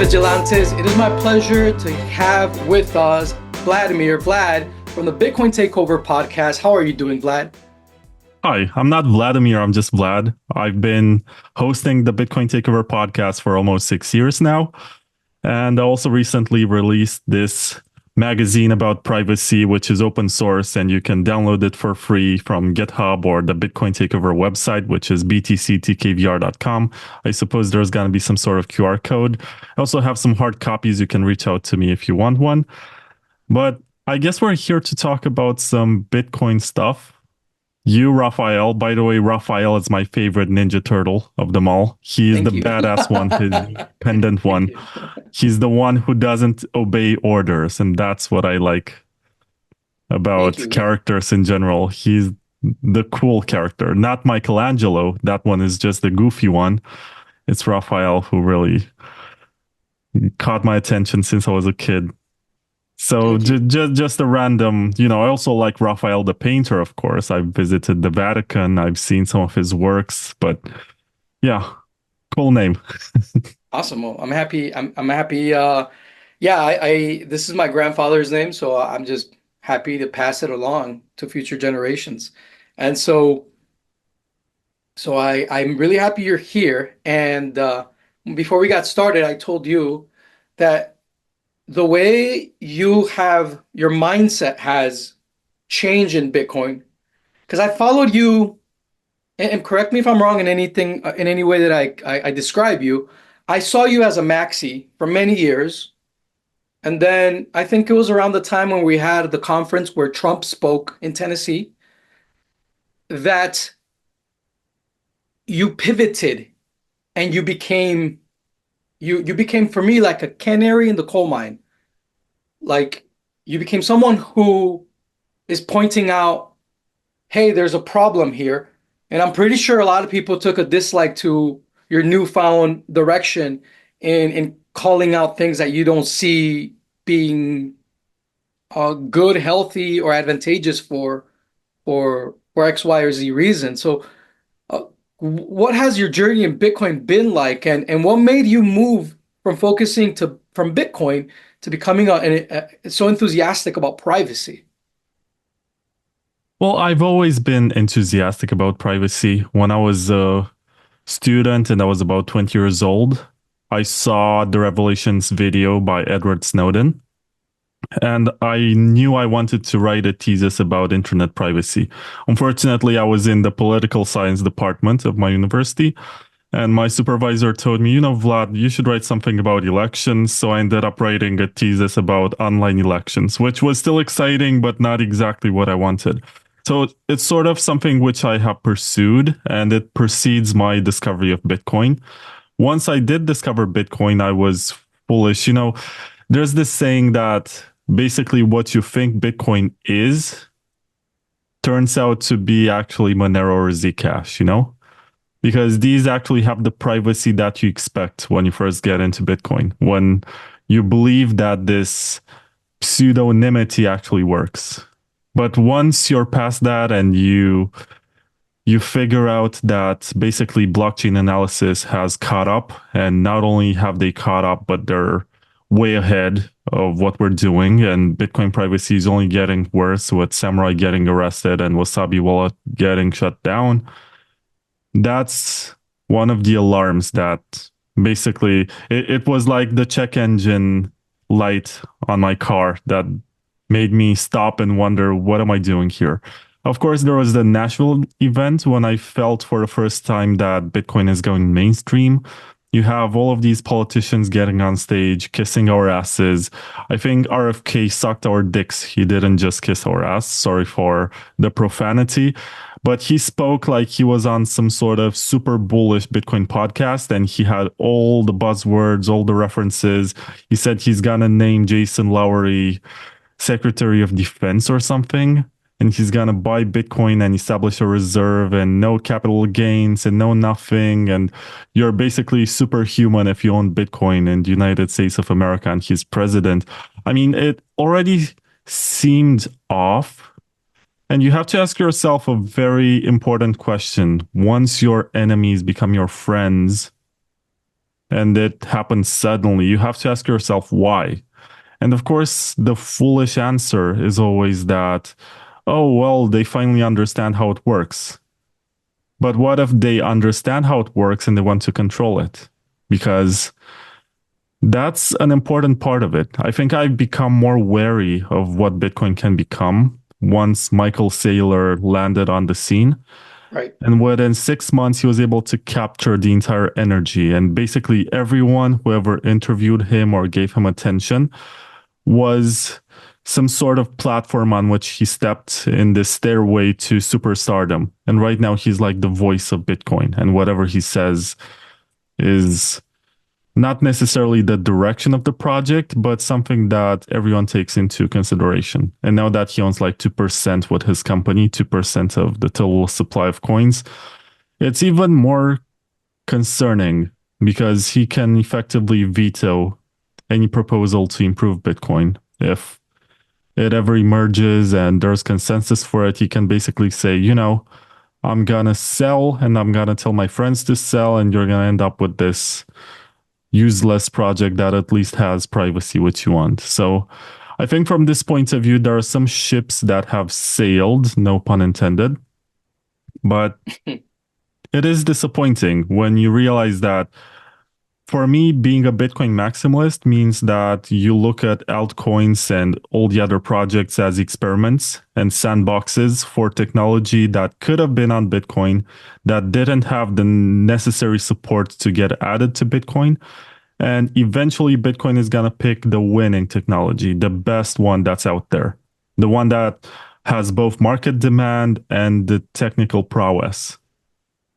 Vigilantes? It is my pleasure to have with us Vlad from the Bitcoin Takeover Podcast. How are you doing, Vlad? Hi, I'm not Vladimir, I'm just Vlad. I've been hosting the Bitcoin Takeover Podcast for almost 6 years now. And I also recently released this magazine about privacy, which is open source, and you can download it for free from GitHub or the Bitcoin Takeover website, which is btctkvr.com. I suppose there's going to be some sort of QR code. I also have some hard copies. You can reach out to me if you want one. But I guess we're here to talk about some Bitcoin stuff. You, Raphael, by the way, Raphael is my favorite Ninja Turtle of them all. He's Thank the you. badass one, his pendant one. He's the one who doesn't obey orders, and that's what I like about characters in general. He's the cool character, not Michelangelo. That one is just the goofy one. It's Raphael who really caught my attention since I was a kid. So just a random, I also like Raphael the painter, of course. I've visited the Vatican. I've seen some of his works, but yeah, cool name. Awesome. Well, I'm happy. I'm happy. I this is my grandfather's name, so I'm just happy to pass it along to future generations. And I'm really happy you're here. And before we got started, I told you that the way you have your mindset has changed in Bitcoin, because I followed you, and correct me if I'm wrong in anything, in any way that I describe you. I saw you as a maxi for many years. And then I think it was around the time when we had the conference where Trump spoke in Tennessee that you pivoted and you became for me like a canary in the coal mine. Like you became someone who is pointing out, hey, there's a problem here. And I'm pretty sure a lot of people took a dislike to your newfound direction in calling out things that you don't see being good, healthy, or advantageous for X, Y, or Z reason. So what has your journey in Bitcoin been like, and what made you move from from Bitcoin to becoming so enthusiastic about privacy? Well, I've always been enthusiastic about privacy. When I was a student and I was about 20 years old, I saw the Revelations video by Edward Snowden. And I knew I wanted to write a thesis about internet privacy. Unfortunately, I was in the political science department of my university. And my supervisor told me, Vlad, you should write something about elections. So I ended up writing a thesis about online elections, which was still exciting, but not exactly what I wanted. So it's sort of something which I have pursued, and it precedes my discovery of Bitcoin. Once I did discover Bitcoin, I was foolish. There's this saying that basically what you think Bitcoin is turns out to be actually Monero or Zcash, because these actually have the privacy that you expect when you first get into Bitcoin, when you believe that this pseudonymity actually works. But once you're past that and you figure out that basically blockchain analysis has caught up, and not only have they caught up, but they're way ahead of what we're doing, and Bitcoin privacy is only getting worse with Samurai getting arrested and Wasabi Wallet getting shut down. That's one of the alarms that basically it was like the check engine light on my car that made me stop and wonder, what am I doing here? Of course, there was the Nashville event when I felt for the first time that Bitcoin is going mainstream. You have all of these politicians getting on stage, kissing our asses. I think RFK sucked our dicks. He didn't just kiss our ass. Sorry for the profanity. But he spoke like he was on some sort of super bullish Bitcoin podcast, and he had all the buzzwords, all the references. He said he's going to name Jason Lowery Secretary of Defense or something, and he's gonna buy Bitcoin and establish a reserve and no capital gains and no nothing, and you're basically superhuman if you own Bitcoin in the United States of America, and he's president. I mean, it already seemed off, and you have to ask yourself a very important question. Once your enemies become your friends, and it happens suddenly, you have to ask yourself why. And of course, the foolish answer is always that, oh, well, they finally understand how it works. But what if they understand how it works and they want to control it? Because that's an important part of it. I think I've become more wary of what Bitcoin can become once Michael Saylor landed on the scene. Right. And within 6 months, he was able to capture the entire energy. And basically, everyone who ever interviewed him or gave him attention was some sort of platform on which he stepped in the stairway to superstardom. And right now, he's like the voice of Bitcoin. And whatever he says is not necessarily the direction of the project, but something that everyone takes into consideration. And now that he owns like 2% with his company, 2% of the total supply of coins, it's even more concerning because he can effectively veto any proposal to improve Bitcoin. If it ever emerges and there's consensus for it, he can basically say, I'm going to sell and I'm going to tell my friends to sell, and you're going to end up with this useless project that at least has privacy, which you want. So I think from this point of view, there are some ships that have sailed, no pun intended, but it is disappointing when you realize that for me, being a Bitcoin maximalist means that you look at altcoins and all the other projects as experiments and sandboxes for technology that could have been on Bitcoin that didn't have the necessary support to get added to Bitcoin. And eventually, Bitcoin is going to pick the winning technology, the best one that's out there, the one that has both market demand and the technical prowess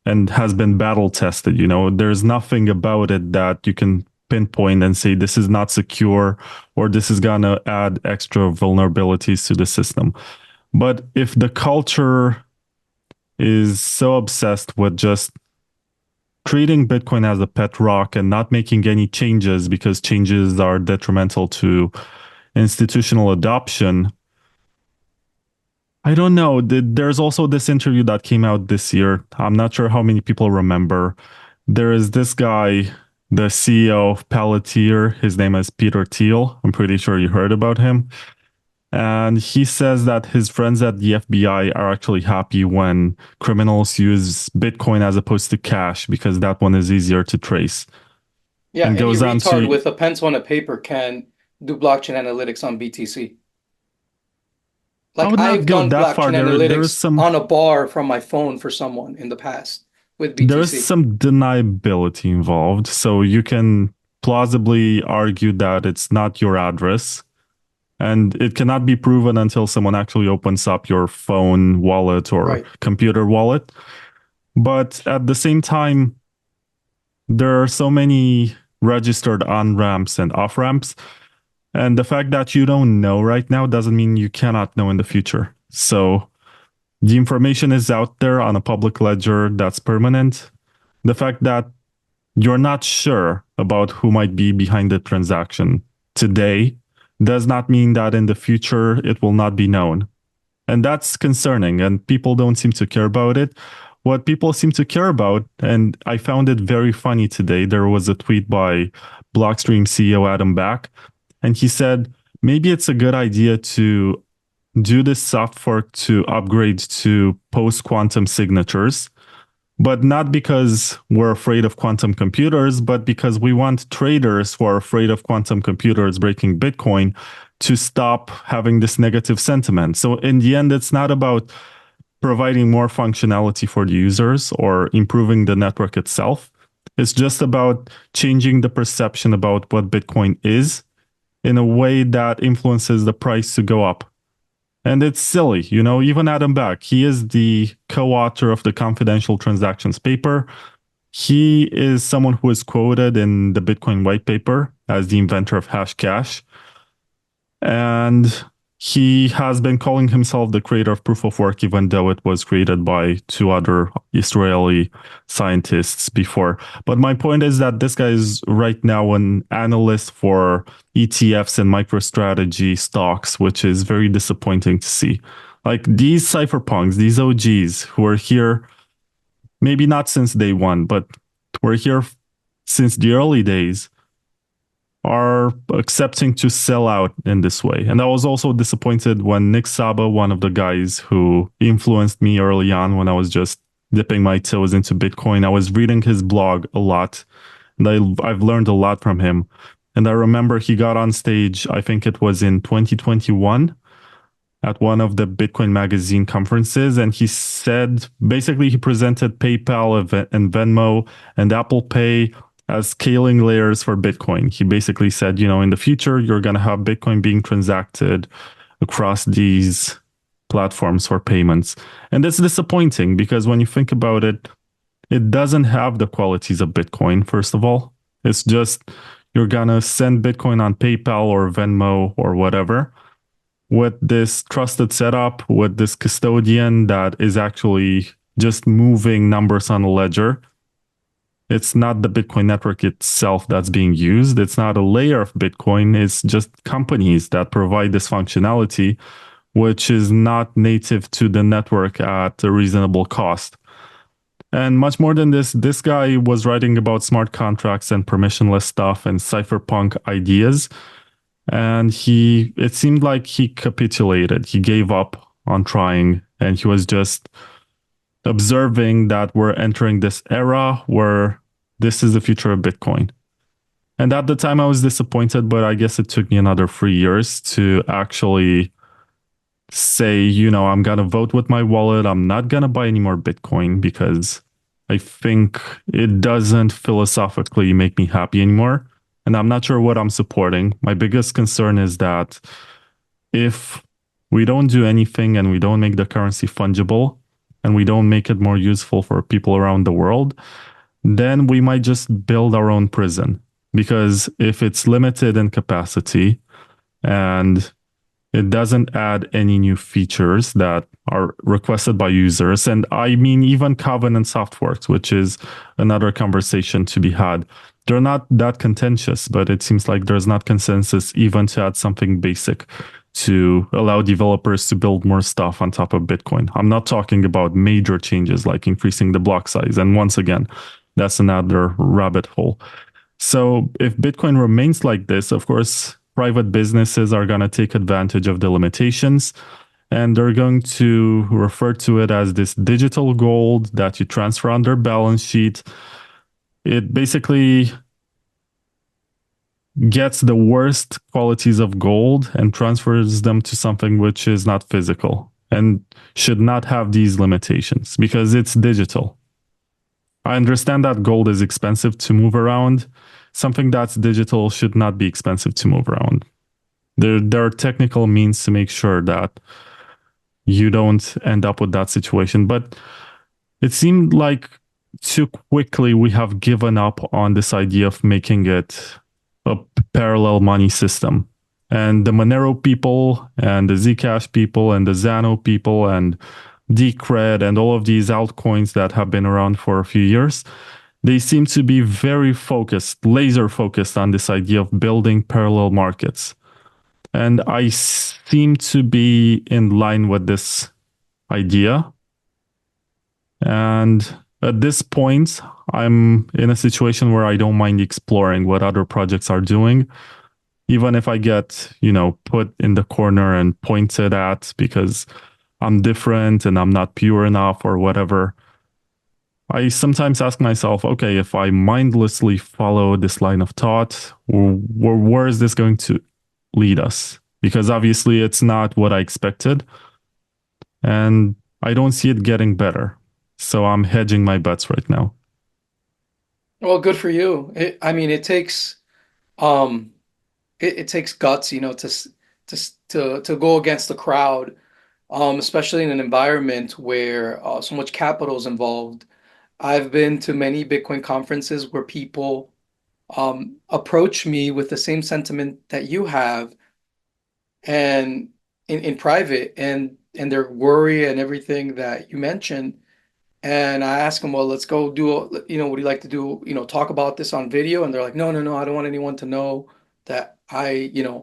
and has been battle tested. There's nothing about it that you can pinpoint and say this is not secure or this is going to add extra vulnerabilities to the system. But if the culture is so obsessed with just treating Bitcoin as a pet rock and not making any changes because changes are detrimental to institutional adoption, I don't know. There's also this interview that came out this year. I'm not sure how many people remember. There is this guy, the CEO of Palantir. His name is Peter Thiel. I'm pretty sure you heard about him. And he says that his friends at the FBI are actually happy when criminals use Bitcoin as opposed to cash because that one is easier to trace. Yeah, And any goes on retard to, with a pencil and a paper can do blockchain analytics on BTC. I Like would not I've go done that far. blockchain There is analytics some on a bar from my phone for someone in the past with there is BTC. some deniability involved. So you can plausibly argue that it's not your address. And it cannot be proven until someone actually opens up your phone wallet or Right. computer wallet. But at the same time, there are so many registered on ramps and off ramps. And the fact that you don't know right now doesn't mean you cannot know in the future. So the information is out there on a public ledger that's permanent. The fact that you're not sure about who might be behind the transaction today does not mean that in the future it will not be known. And that's concerning, and people don't seem to care about it. What people seem to care about, and I found it very funny today, there was a tweet by Blockstream CEO Adam Back, and he said, maybe it's a good idea to do this soft fork to upgrade to post quantum signatures, but not because we're afraid of quantum computers, but because we want traders who are afraid of quantum computers breaking Bitcoin to stop having this negative sentiment. So in the end, it's not about providing more functionality for the users or improving the network itself. It's just about changing the perception about what Bitcoin is in a way that influences the price to go up. And it's silly, even Adam Back, he is the co-author of the confidential transactions paper. He is someone who is quoted in the Bitcoin white paper as the inventor of Hashcash. And he has been calling himself the creator of proof of work, even though it was created by two other Israeli scientists before. But my point is that this guy is right now an analyst for ETFs and MicroStrategy stocks, which is very disappointing to see. Like these cypherpunks, these OGs who are here, maybe not since day one, but were here since the early days are accepting to sell out in this way. And I was also disappointed when Nick Saba, one of the guys who influenced me early on when I was just dipping my toes into Bitcoin, I was reading his blog a lot, and I've learned a lot from him. And I remember he got on stage, I think it was in 2021 at one of the Bitcoin Magazine conferences, and he said basically he presented PayPal and Venmo and Apple Pay as scaling layers for Bitcoin. He basically said, in the future, you're going to have Bitcoin being transacted across these platforms for payments. And that's disappointing because when you think about it, it doesn't have the qualities of Bitcoin, first of all. It's just you're going to send Bitcoin on PayPal or Venmo or whatever with this trusted setup, with this custodian that is actually just moving numbers on a ledger. It's not the Bitcoin network itself that's being used. It's not a layer of Bitcoin. It's just companies that provide this functionality, which is not native to the network at a reasonable cost. And much more than this guy was writing about smart contracts and permissionless stuff and cypherpunk ideas. And it seemed like he capitulated. He gave up on trying, and he was just observing that we're entering this era where this is the future of Bitcoin. And at the time, I was disappointed, but I guess it took me another 3 years to actually say, I'm going to vote with my wallet. I'm not going to buy any more Bitcoin because I think it doesn't philosophically make me happy anymore. And I'm not sure what I'm supporting. My biggest concern is that if we don't do anything and we don't make the currency fungible and we don't make it more useful for people around the world, then we might just build our own prison. Because if it's limited in capacity and it doesn't add any new features that are requested by users. And I mean, even Covenant Softworks, which is another conversation to be had. They're not that contentious, but it seems like there's not consensus even to add something basic to allow developers to build more stuff on top of Bitcoin. I'm not talking about major changes like increasing the block size. And once again, that's another rabbit hole. So if Bitcoin remains like this, of course, private businesses are going to take advantage of the limitations and they're going to refer to it as this digital gold that you transfer on their balance sheet. It basically gets the worst qualities of gold and transfers them to something which is not physical and should not have these limitations because it's digital. I understand that gold is expensive to move around. Something that's digital should not be expensive to move around. There are technical means to make sure that you don't end up with that situation. But it seemed like too quickly we have given up on this idea of making it a parallel money system. And the Monero people and the Zcash people and the Zano people and Decred and all of these altcoins that have been around for a few years, they seem to be very focused, laser focused on this idea of building parallel markets. And I seem to be in line with this idea. And at this point, I'm in a situation where I don't mind exploring what other projects are doing, even if I get, put in the corner and pointed at because I'm different and I'm not pure enough or whatever. I sometimes ask myself, okay, if I mindlessly follow this line of thought, where is this going to lead us? Because obviously it's not what I expected. And I don't see it getting better. So I'm hedging my bets right now. Well, good for you. I mean, um it takes guts, to go against the crowd, especially in an environment where so much capital is involved. I've been to many Bitcoin conferences where people approach me with the same sentiment that you have and in private and their worry and everything that you mentioned. And I ask them, well, let's go what do you like to do? Talk about this on video. And they're like, no, no, no, I don't want anyone to know that the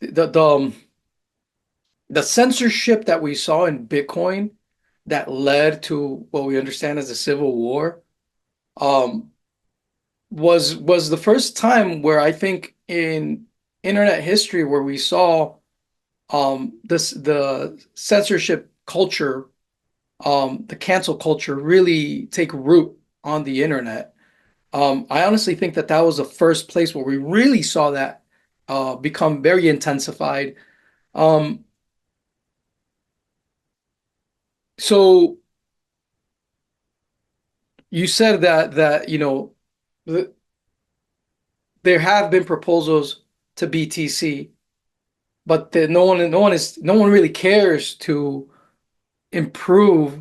the um, the censorship that we saw in Bitcoin that led to what we understand as a civil war. Um, was the first time where I think in internet history where we saw this the censorship culture, the cancel culture really take root on the internet. I honestly think that that was the first place where we really saw that become very intensified. Um, so you said that th there have been proposals to BTC, but no one really cares to improve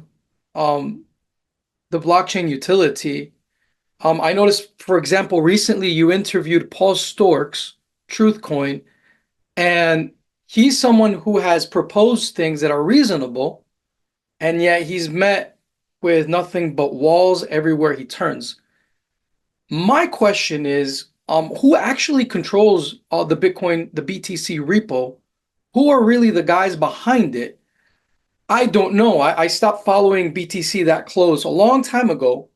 um, the blockchain utility. I noticed, for example, recently you interviewed Paul Storks, TruthCoin, and he's someone who has proposed things that are reasonable, and yet he's met with nothing but walls everywhere he turns. My question is, who actually controls the Bitcoin, the BTC repo? Who are really the guys behind it? I don't know. I stopped following BTC that close a long time ago.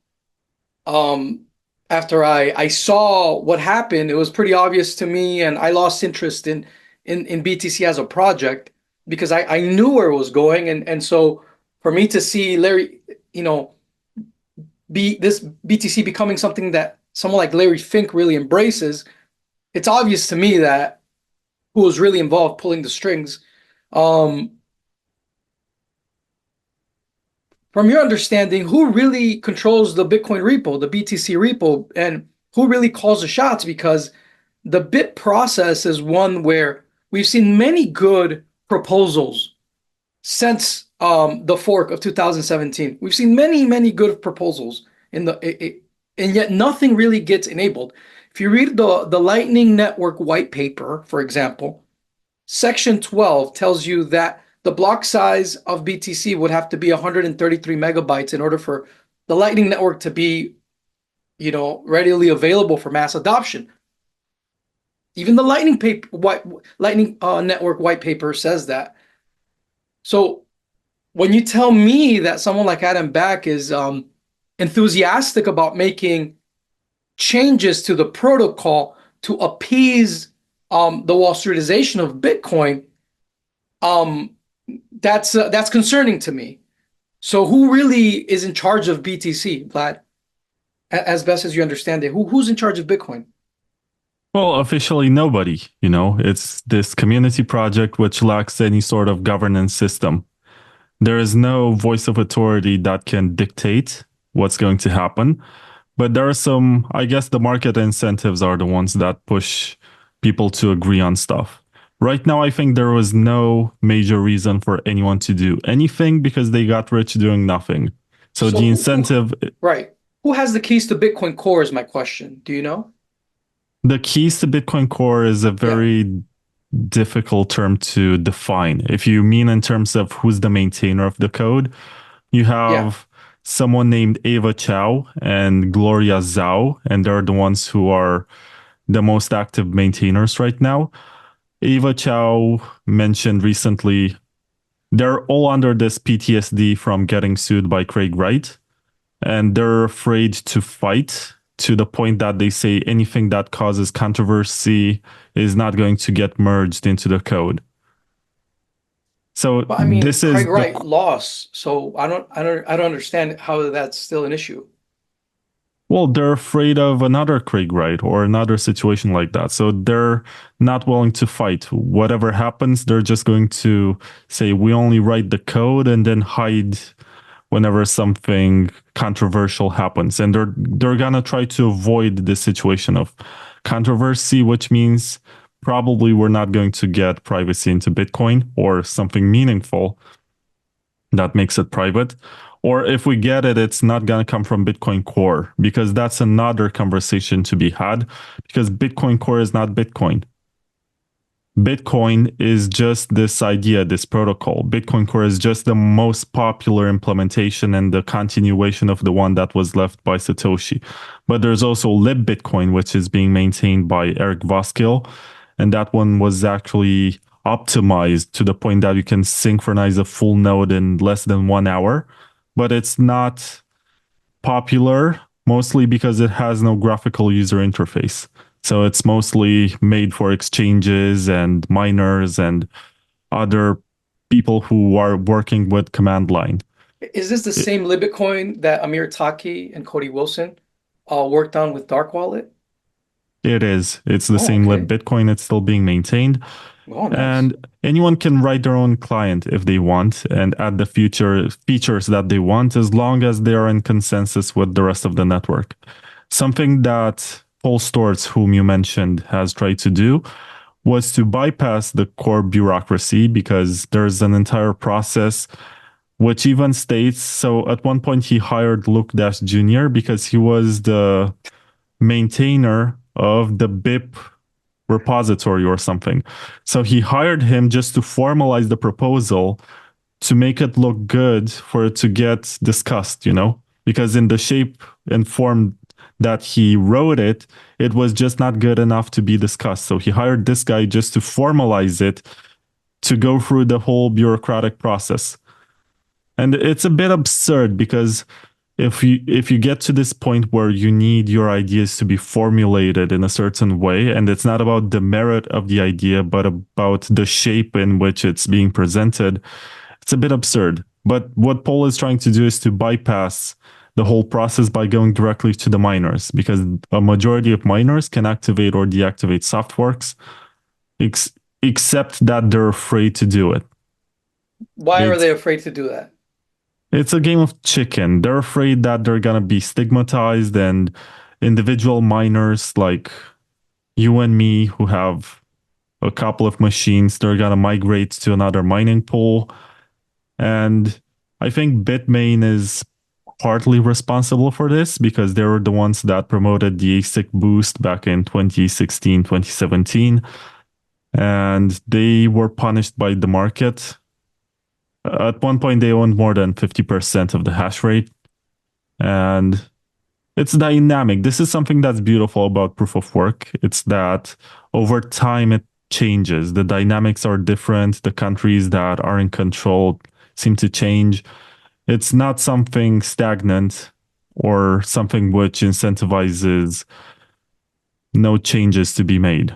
Um, After I saw what happened, it was pretty obvious to me, and I lost interest in BTC as a project because I knew where it was going, and so for me to see Larry, you know, be this BTC becoming something that someone like Larry Fink really embraces, it's obvious to me that who was really involved pulling the strings. Um, from your understanding, who really controls the Bitcoin repo, the BTC repo, and who really calls the shots? Because the bit process is one where we've seen many good proposals since the fork of 2017. We've seen many good proposals in and yet nothing really gets enabled. If you read the Lightning Network white paper, for example, Section 12 tells you that the block size of BTC would have to be 133 megabytes in order for the Lightning Network to be, readily available for mass adoption. Even the Lightning Network white paper says that. So when you tell me that someone like Adam Back is enthusiastic about making changes to the protocol to appease the Wall Streetization of Bitcoin, um, that's concerning to me. So who really is in charge of BTC, Vlad? As best as you understand it, who's in charge of Bitcoin? Well, officially nobody, it's this community project which lacks any sort of governance system. There is no voice of authority that can dictate what's going to happen. But there are some, I guess the market incentives are the ones that push people to agree on stuff. Right now, I think there was no major reason for anyone to do anything because they got rich doing nothing. So So the incentive, right, who has the keys to Bitcoin Core is my question. Do you know? the keys to Bitcoin Core is a Yeah, very difficult term to define. If you mean in terms of who's the maintainer of the code, you yeah. have someone named Ava Chow and Gloria Zhao, and they're the ones who are the most active maintainers right now. Ava Chow mentioned recently they're all under this PTSD from getting sued by Craig Wright, and they're afraid to fight to the point that they say anything that causes controversy is not going to get merged into the code. So But I mean, this Craig is the Wright lost, so I don't understand how that's still an issue. well, they're afraid of another Craig Wright or another situation like that. So they're not willing to fight. Whatever happens, they're just going to say, we only write the code and then hide whenever something controversial happens. And they're gonna try to avoid this situation of controversy, which means probably we're not going to get privacy into Bitcoin or something meaningful that makes it private. Or if we get it, it's not going to come from Bitcoin Core because that's another conversation to be had because Bitcoin Core is not Bitcoin. Bitcoin is just this idea, this protocol. Bitcoin Core is just the most popular implementation and the continuation of the one that was left by Satoshi. But there's also LibBitcoin, which is being maintained by Eric Voskill. And that one was actually optimized to the point that you can synchronize a full node in less than 1 hour. But it's not popular mostly because it has no graphical user interface. So it's mostly made for exchanges and miners and other people who are working with command line. Is this the It, same Libitcoin that Amir Taki and Cody Wilson worked on with Dark Wallet? it is. It's the Oh, same lib okay. Bitcoin. It's still being maintained. Oh, nice. And anyone can write their own client if they want and add the future features that they want as long as they are in consensus with the rest of the network. Something that Paul Storz, whom you mentioned, has tried to do was to bypass the core bureaucracy because there's an entire process which even states. So at one point, he hired Luke Dash Jr. because he was the maintainer of the BIP repository or something. So he hired him just to formalize the proposal to make it look good for it to get discussed, because in the shape and form that he wrote it, it was just not good enough to be discussed. So he hired this guy just to formalize it to go through the whole bureaucratic process. And it's a bit absurd because if you get to this point where you need your ideas to be formulated in a certain way, and it's not about the merit of the idea, but about the shape in which it's being presented, it's a bit absurd. But what Paul is trying to do is to bypass the whole process by going directly to the miners, because a majority of miners can activate or deactivate soft forks, ex- except that they're afraid to do it. Why are It's they afraid to do that? It's a game of chicken. They're afraid that they're gonna be stigmatized, and individual miners like you and me who have a couple of machines, they're gonna migrate to another mining pool. And I think Bitmain is partly responsible for this because they were the ones that promoted the ASIC boost back in 2016, 2017. And they were punished by the market. At one point, they owned more than 50% of the hash rate. And it's dynamic. This is something that's beautiful about proof of work. It's that over time it changes. The dynamics are different. The countries that are in control seem to change. It's not something stagnant or something which incentivizes no changes to be made.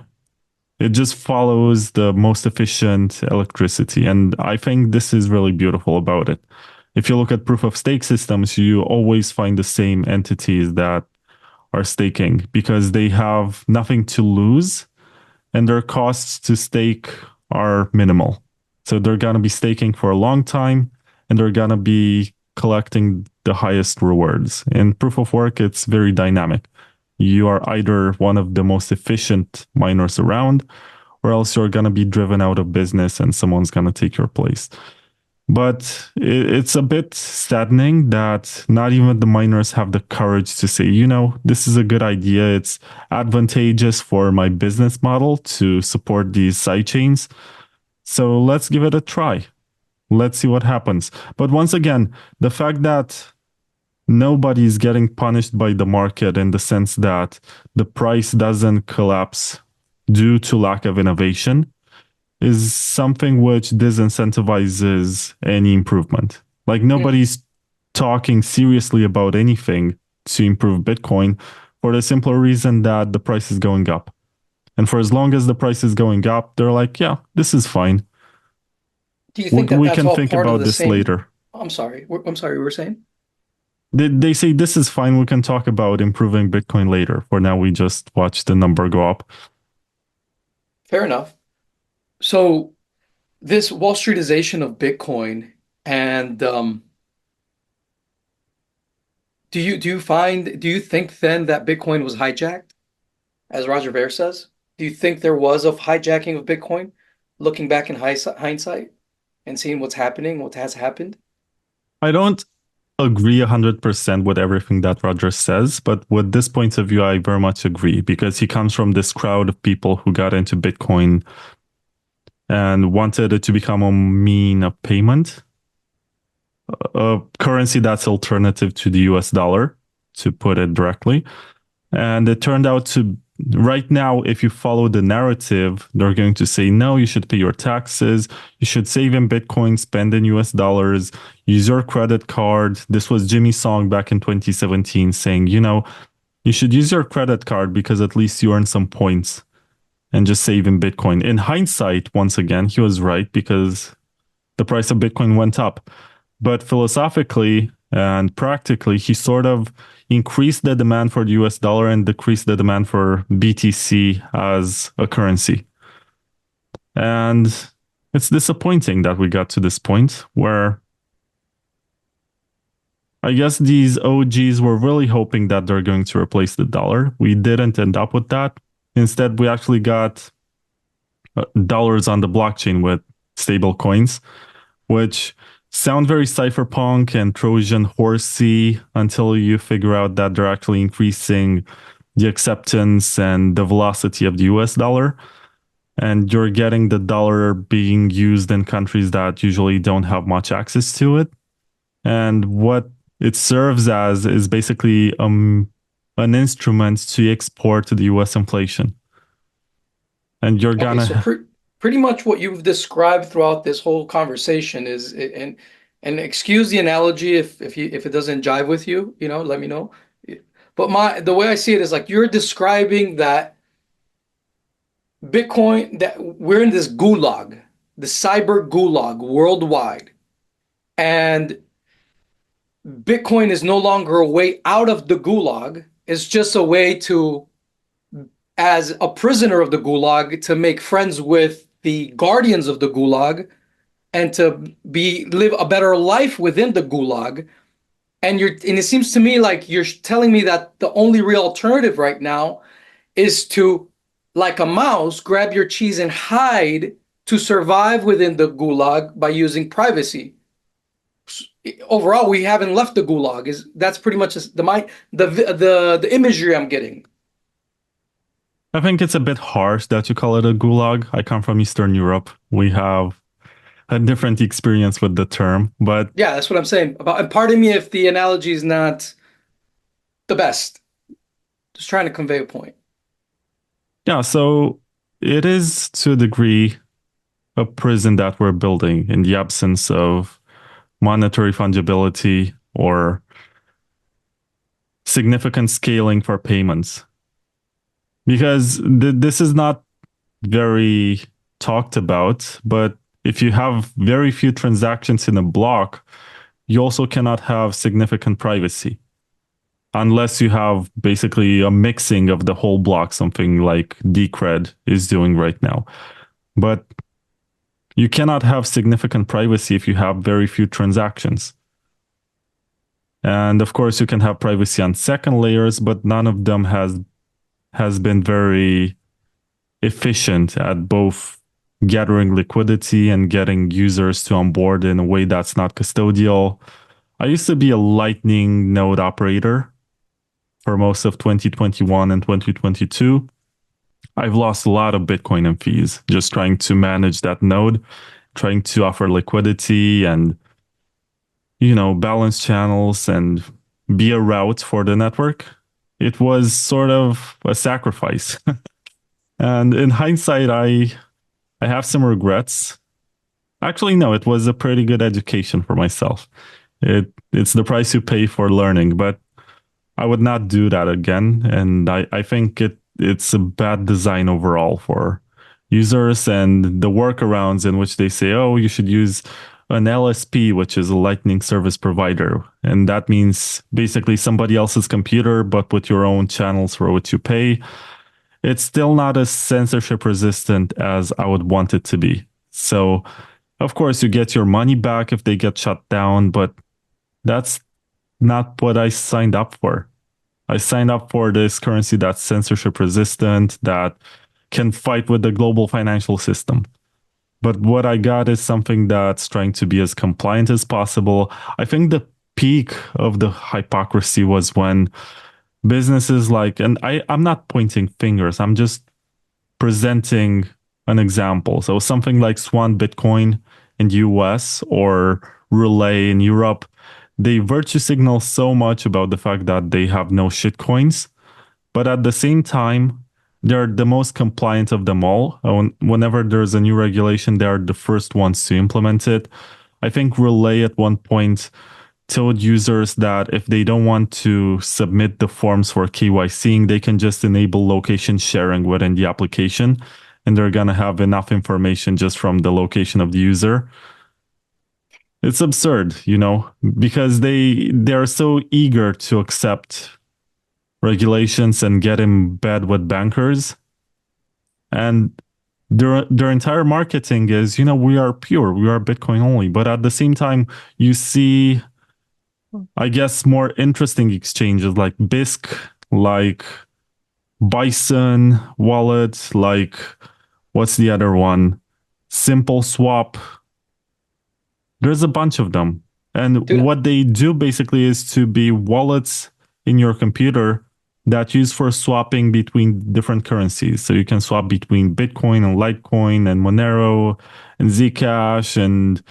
It just follows the most efficient electricity. And I think this is really beautiful about it. If you look at proof of stake systems, you always find the same entities that are staking because they have nothing to lose and their costs to stake are minimal. So they're going to be staking for a long time and they're going to be collecting the highest rewards. In proof of work, it's very dynamic. You are either one of the most efficient miners around, or else you're going to be driven out of business and someone's going to take your place. But it's a bit saddening that not even the miners have the courage to say, this is a good idea. It's advantageous for my business model to support these sidechains. So let's give it a try. Let's see what happens. But once again, the fact that nobody's getting punished by the market in the sense that the price doesn't collapse due to lack of innovation is something which disincentivizes any improvement. Like Mm. nobody's talking seriously about anything to improve Bitcoin for the simpler reason that the price is going up. And for as long as the price is going up, they're like, yeah, this is fine. Do you We, think that we that's can all think part of about the this same? later. I'm sorry. I'm sorry. We were saying? They say this is fine. We can talk about improving Bitcoin later. For now, we just watch the number go up. Fair enough. So this Wall Streetization of Bitcoin and do you think then that Bitcoin was hijacked, as Roger Ver says? Do you think there was a hijacking of Bitcoin, looking back in hindsight and seeing what's happening, what has happened? I don't agree 100% with everything that Roger says, but with this point of view, I very much agree because he comes from this crowd of people who got into Bitcoin and wanted it to become a mean of payment, a currency that's alternative to the US dollar, to put it directly. And it turned out to right now, if you follow the narrative, they're going to say, no, you should pay your taxes. You should save in Bitcoin, spend in US dollars, use your credit card. This was Jimmy's song back in 2017 saying, you should use your credit card because at least you earn some points and just save in Bitcoin. In hindsight, once again, he was right because the price of Bitcoin went up. But philosophically and practically, he sort of increased the demand for the US dollar and decreased the demand for BTC as a currency. And it's disappointing that we got to this point where I guess these OGs were really hoping that they're going to replace the dollar. We didn't end up with that. Instead, we actually got dollars on the blockchain with stable coins, which sound very cypherpunk and Trojan horsey until you figure out that they're actually increasing the acceptance and the velocity of the US dollar. And you're getting the dollar being used in countries that usually don't have much access to it. And what it serves as is basically an instrument to export to the US inflation. And you're Okay, so gonna, pretty much what you've described throughout this whole conversation is, and excuse the analogy if it doesn't jive with you, let me know. But the way I see it is like you're describing that Bitcoin, that we're in this gulag, the cyber gulag worldwide, and Bitcoin is no longer a way out of the gulag. It's just a way to, as a prisoner of the gulag, to make friends with the guardians of the gulag and to live a better life within the gulag. And it seems to me like you're telling me that the only real alternative right now is to, like a mouse, grab your cheese and hide to survive within the gulag by using privacy. Overall, we haven't left the gulag. That's pretty much the imagery I'm getting. I think it's a bit harsh that you call it a gulag. I come from Eastern Europe. We have a different experience with the term, but Yeah, that's what I'm saying. And pardon me if the analogy is not the best. Just trying to convey a point. yeah, so it is to a degree a prison that we're building in the absence of monetary fungibility or significant scaling for payments. Because this is not very talked about, but if you have very few transactions in a block, you also cannot have significant privacy unless you have basically a mixing of the whole block, something like Decred is doing right now. But you cannot have significant privacy if you have very few transactions. And of course, you can have privacy on second layers, but none of them has been very efficient at both gathering liquidity and getting users to onboard in a way that's not custodial. I used to be a Lightning node operator for most of 2021 and 2022. I've lost a lot of Bitcoin and fees just trying to manage that node, trying to offer liquidity and, balance channels and be a route for the network. It was sort of a sacrifice. And in hindsight, I have some regrets. Actually, no, it was a pretty good education for myself. It's the price you pay for learning, but I would not do that again. And I think it's a bad design overall for users and the workarounds in which they say, oh, you should use an LSP, which is a Lightning Service Provider. And that means basically somebody else's computer, but with your own channels for which you pay. It's still not as censorship resistant as I would want it to be. So, of course, you get your money back if they get shut down, but that's not what I signed up for. I signed up for this currency that's censorship resistant, that can fight with the global financial system. But what I got is something that's trying to be as compliant as possible. I think the peak of the hypocrisy was when businesses and I'm not pointing fingers, I'm just presenting an example. So something like Swan Bitcoin in the US or Relay in Europe, they virtue signal so much about the fact that they have no shit coins. But at the same time, they're the most compliant of them all. Whenever there's a new regulation, they are the first ones to implement it. I think Relay at one point told users that if they don't want to submit the forms for KYCing, they can just enable location sharing within the application, and they're going to have enough information just from the location of the user. It's absurd, because they're so eager to accept regulations and get in bed with bankers. And their entire marketing is, we are pure, we are Bitcoin only. But at the same time, you see, I guess, more interesting exchanges like BISC, like Bison Wallet, like what's the other one? Simple Swap. There's a bunch of them. And Dude, what they do basically is to be wallets in your computer that use for swapping between different currencies. So you can swap between Bitcoin and Litecoin and Monero and Zcash and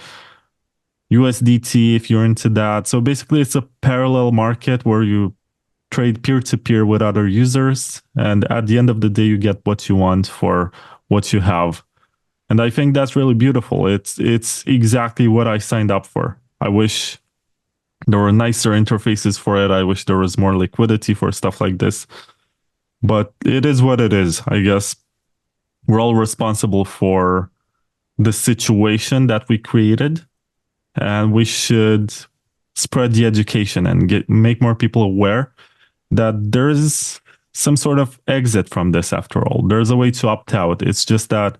USDT if you're into that. So basically it's a parallel market where you trade peer to peer with other users. And at the end of the day, you get what you want for what you have. And I think that's really beautiful. It's exactly what I signed up for. I wish there were nicer interfaces for it. I wish there was more liquidity for stuff like this. But it is what it is. I guess we're all responsible for the situation that we created, and we should spread the education and make more people aware that there is some sort of exit from this after all. There's a way to opt out. It's just that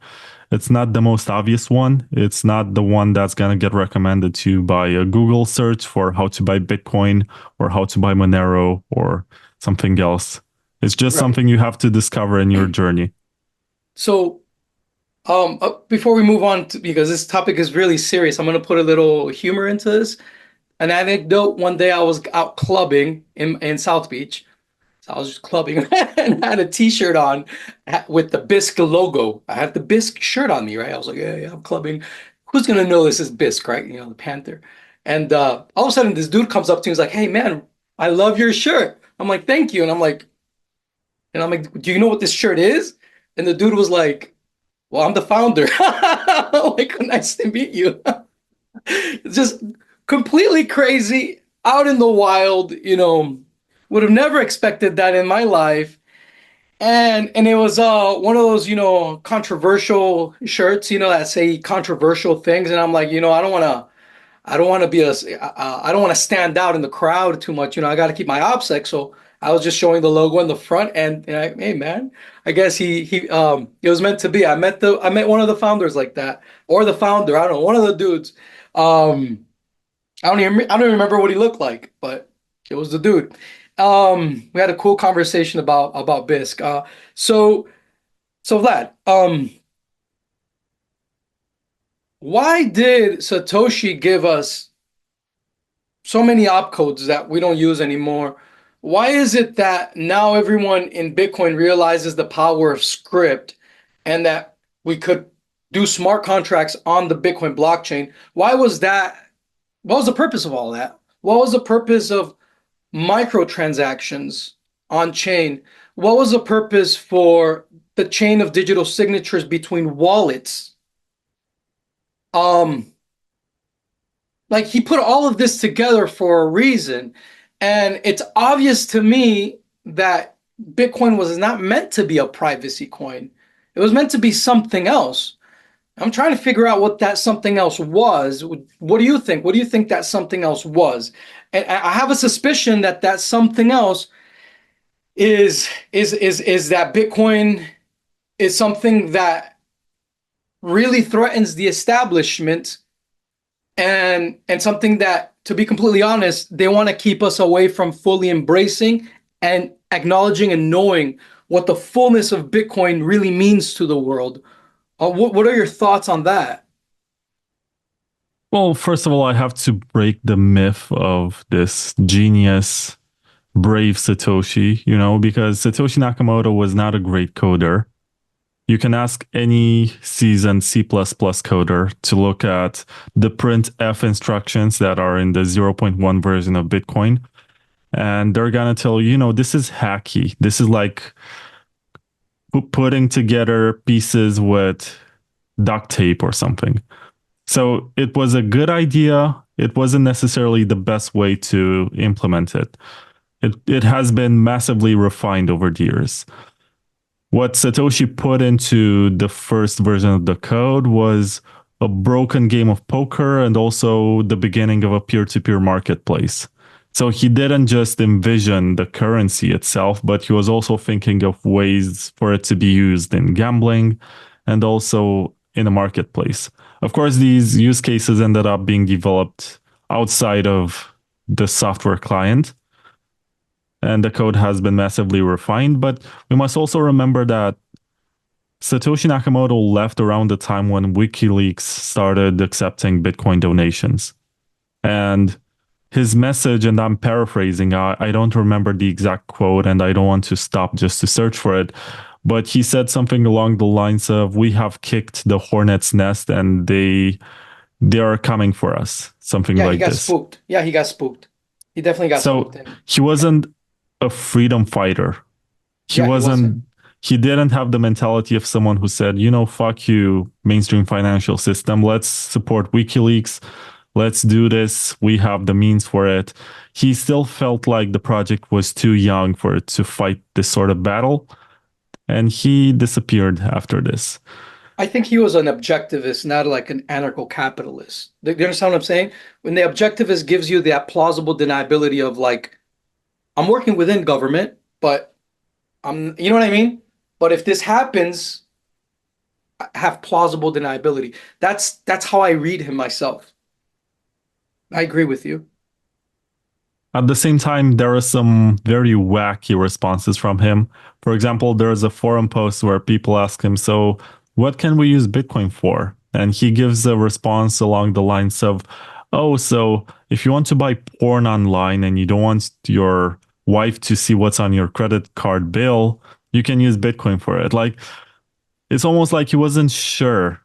it's not the most obvious one. It's not the one that's going to get recommended to you by a Google search for how to buy Bitcoin or how to buy Monero or something else. It's just right. something you have to discover in your journey. So, before we move on because this topic is really serious, I'm going to put a little humor into this. An anecdote, one day I was out clubbing in South Beach. So I was just clubbing and had a t-shirt on with the Bisc logo. I had the Bisc shirt on me, right? I was like, yeah, yeah, I'm clubbing. Who's gonna know this is Bisc, right? The Panther. And all of a sudden this dude comes up to me, he's like, hey man, I love your shirt. I'm like, thank you. And I'm like, do you know what this shirt is? And the dude was like, well, I'm the founder. I'm like, nice to meet you. It's just completely crazy, out in the wild, would have never expected that in my life. And it was one of those, controversial shirts, that say controversial things. And I'm like, I don't want to be I don't want to stand out in the crowd too much. I got to keep my OPSEC. So I was just showing the logo in the front and hey man, I guess it was meant to be. I met one of the founders like that, or the founder. I don't know, one of the dudes. I don't even remember what he looked like, but it was the dude. We had a cool conversation about Bisc. So Vlad, why did Satoshi give us so many opcodes that we don't use anymore? Why is it that now everyone in Bitcoin realizes the power of script and that we could do smart contracts on the Bitcoin blockchain? Why was that? What was the purpose of all that? What was the purpose of microtransactions on chain? What was the purpose for the chain of digital signatures between wallets? Um, like he put all of this together for a reason. And it's obvious to me that Bitcoin was not meant to be a privacy coin. It was meant to be something else. I'm trying to figure out what that something else was. What do you think? What do you think that something else was? And I have a suspicion that that something else is that Bitcoin is something that really threatens the establishment and something that, to be completely honest, they want to keep us away from fully embracing and acknowledging and knowing what the fullness of Bitcoin really means to the world. What are your thoughts on that? Well, first of all, I have to break the myth of this genius, brave Satoshi, because Satoshi Nakamoto was not a great coder. You can ask any seasoned C++ coder to look at the printf instructions that are in the zero point 0.1 version of Bitcoin. And they're going to tell you, this is hacky. This is like putting together pieces with duct tape or something. So it was a good idea. It wasn't necessarily the best way to implement it. It has been massively refined over the years. What Satoshi put into the first version of the code was a broken game of poker and also the beginning of a peer-to-peer marketplace. So he didn't just envision the currency itself, but he was also thinking of ways for it to be used in gambling and also in a marketplace. Of course, these use cases ended up being developed outside of the software client, and the code has been massively refined. But we must also remember that Satoshi Nakamoto left around the time when WikiLeaks started accepting Bitcoin donations. And his message, and I'm paraphrasing, I don't remember the exact quote and I don't want to stop just to search for it, but he said something along the lines of, "We have kicked the hornet's nest and they are coming for us," something Yeah, he like got this. spooked. Yeah, he got spooked. He definitely got So spooked. And he yeah, wasn't a freedom fighter. He yeah, he wasn't. wasn't, he didn't have the mentality of someone who said, fuck you, mainstream financial system. Let's support WikiLeaks. Let's do this. We have the means for it. He still felt like the project was too young for it to fight this sort of battle. And he disappeared after this. I think he was an objectivist, not like an anarcho-capitalist. Do you understand what I'm saying? When the objectivist gives you that plausible deniability of like, I'm working within government, but you know what I mean? But if this happens, I have plausible deniability. That's how I read him myself. I agree with you. At the same time, there are some very wacky responses from him. For example, there's a forum post where people ask him, "So, what can we use Bitcoin for?" And he gives a response along the lines of, "Oh, so if you want to buy porn online and you don't want your wife to see what's on your credit card bill, you can use Bitcoin for it." Like, it's almost like he wasn't sure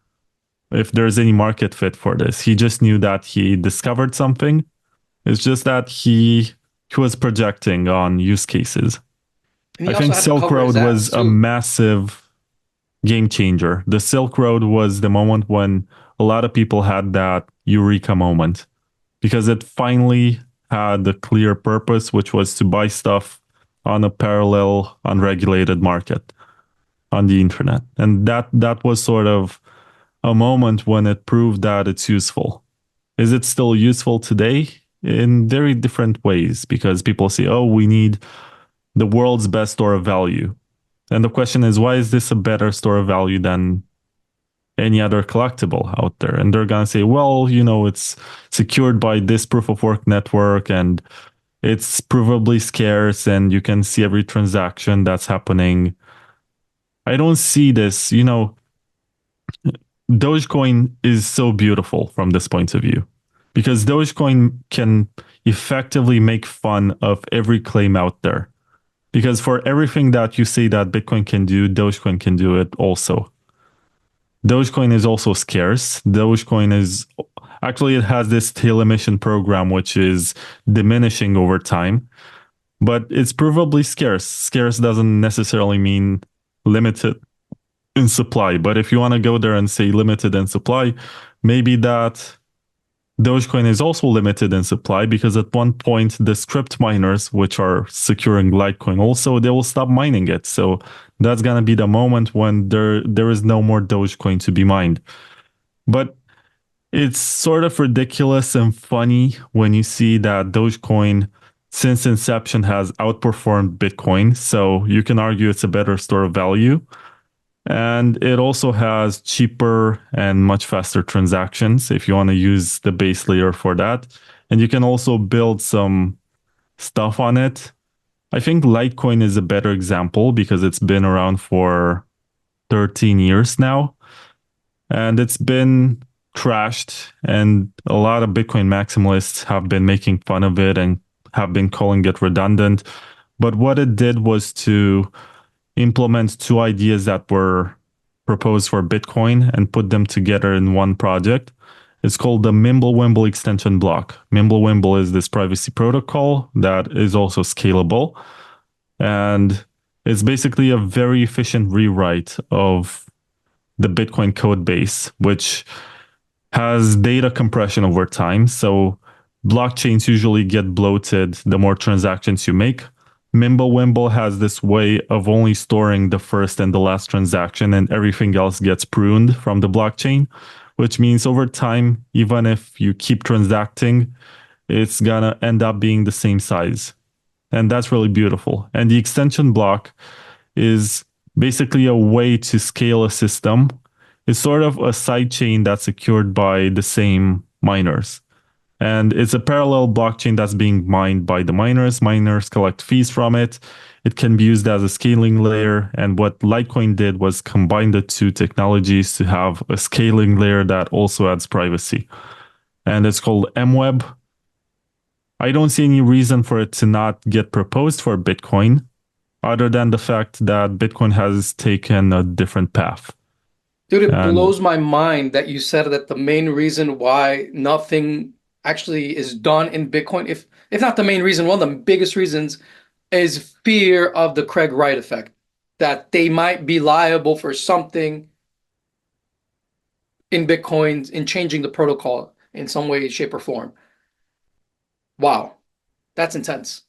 if there's any market fit for this. He just knew that he discovered something. It's just that he was projecting on use cases. And I he also think had to Silk cover his Road ass was a too. massive game changer. The Silk Road was the moment when a lot of people had that eureka moment because it finally had a clear purpose, which was to buy stuff on a parallel, unregulated market on the internet. And that was sort of a moment when it proved that it's useful. Is it still useful today? In very different ways, because people say, "Oh, we need the world's best store of value." And the question is, why is this a better store of value than any other collectible out there? And they're going to say, "Well, it's secured by this proof of work network and it's provably scarce and you can see every transaction that's happening." I don't see this. Dogecoin is so beautiful from this point of view because Dogecoin can effectively make fun of every claim out there. Because for everything that you say that Bitcoin can do, Dogecoin can do it also. Dogecoin is also scarce. Dogecoin is actually, it has this tail emission program, which is diminishing over time, but it's provably scarce. Scarce doesn't necessarily mean limited in supply. But if you want to go there and say limited in supply, maybe that Dogecoin is also limited in supply because at one point the script miners, which are securing Litecoin, also they will stop mining it. So that's gonna be the moment when there is no more Dogecoin to be mined. But it's sort of ridiculous and funny when you see that Dogecoin since inception has outperformed Bitcoin. So you can argue it's a better store of value. And it also has cheaper and much faster transactions if you want to use the base layer for that. And you can also build some stuff on it. I think Litecoin is a better example because it's been around for 13 years now and it's been trashed. And a lot of Bitcoin maximalists have been making fun of it and have been calling it redundant. But what it did was to implement two ideas that were proposed for Bitcoin and put them together in one project. It's called the Mimblewimble extension block. Mimblewimble is this privacy protocol that is also scalable. And It's basically a very efficient rewrite of the Bitcoin code base, which has data compression over time. So blockchains usually get bloated the more transactions you make. Mimblewimble has this way of only storing the first and the last transaction, and everything else gets pruned from the blockchain, which means over time, even if you keep transacting, it's gonna end up being the same size. And that's really beautiful. And the extension block is basically a way to scale a system. It's sort of a side chain that's secured by the same miners. And it's a parallel blockchain that's being mined by the miners. Miners collect fees from it. It can be used as a scaling layer. And what Litecoin did was combine the two technologies to have a scaling layer that also adds privacy. And it's called MWeb. I don't see any reason for it to not get proposed for Bitcoin, other than the fact that Bitcoin has taken a different path. Dude, it And blows my mind that you said that the main reason why nothing actually is done in Bitcoin, if not the main reason, one of the biggest reasons is fear of the Craig Wright effect, that they might be liable for something in Bitcoin in changing the protocol in some way, shape, or form. Wow, that's intense.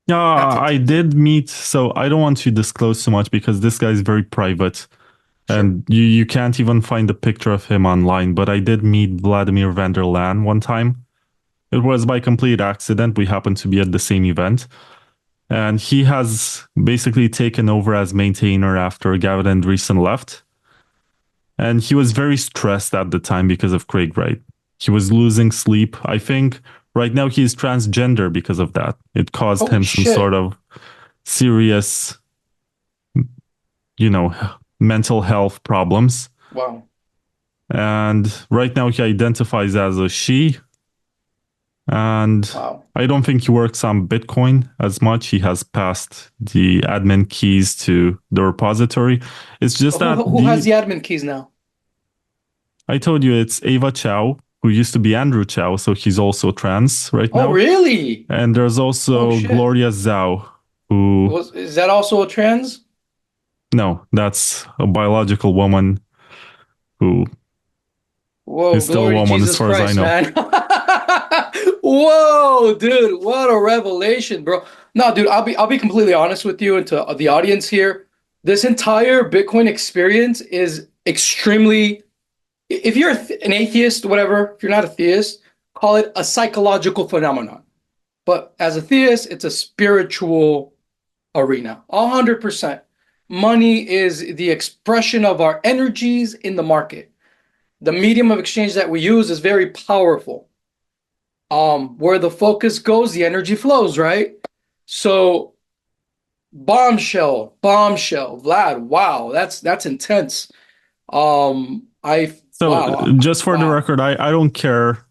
That's I intense. did meet, so I don't want to disclose too much because this guy is very private Sure. and you can't even find a picture of him online. But I did meet Vladimir van der Laan one time. It was by complete accident. We happened to be at the same event. And he has basically taken over as maintainer after Gavin Andreessen left. And he was very stressed at the time because of Craig Wright. He was losing sleep. I think right now he's transgender because of that. It caused Holy him some sort shit. of serious, you know, mental health problems. Wow. And right now he identifies as a she. And Wow. I don't think he works on Bitcoin as much. He has passed the admin keys to the repository. It's just that Who has the admin keys now? I told you it's Ava Chow, who used to be Andrew Chow, so he's also trans right Oh, now. really? And there's Oh also shit. Gloria Zhao, who, Is that also a trans? no, that's a biological woman who Whoa, is still a glory woman as Jesus far as I Christ, know. man. Whoa, dude, what a revelation, bro. No, dude, I'll be completely honest with you and to the audience here. This entire Bitcoin experience is extremely, if you're an atheist, whatever, if you're not a theist, call it a psychological phenomenon. But as a theist, it's a spiritual arena. 100%. Money is the expression of our energies in the market. The medium of exchange that we use is very powerful. Where the focus goes, the energy flows, right? So bombshell, Vlad. Wow, that's intense. So just for the Wow. record, I don't care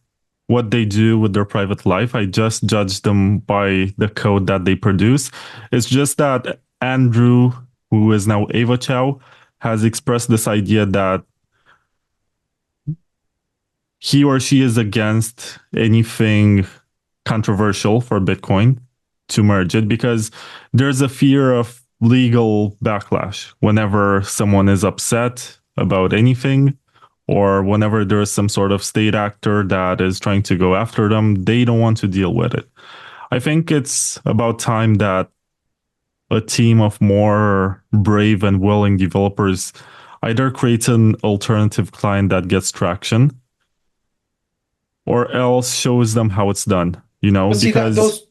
what they do with their private life. I just judge them by the code that they produce. It's just that Andrew, who is now Ava Chow, has expressed this idea that he or she is against anything controversial for Bitcoin to merge it because there's a fear of legal backlash whenever someone is upset about anything or whenever there's some sort of state actor that is trying to go after them, they don't want to deal with it. I think it's about time that a team of more brave and willing developers either creates an alternative client that gets traction or else shows them how it's done, But see that because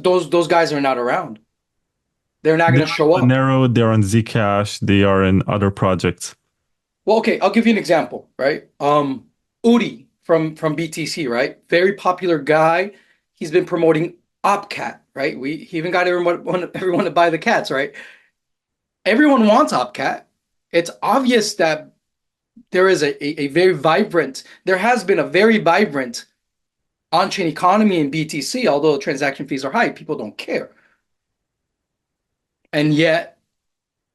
those guys are not around. They're not they're going to show on up. Monero, they're on Zcash, they are in other projects. Well, okay, I'll give you an example, right? Udi from BTC, right? Very popular guy. He's been promoting OpCat, right? He even got everyone to buy the cats, right? Everyone wants OpCat. It's obvious that there is a very vibrant, there has been a very vibrant on-chain economy in BTC, although transaction fees are high, people don't care. And yet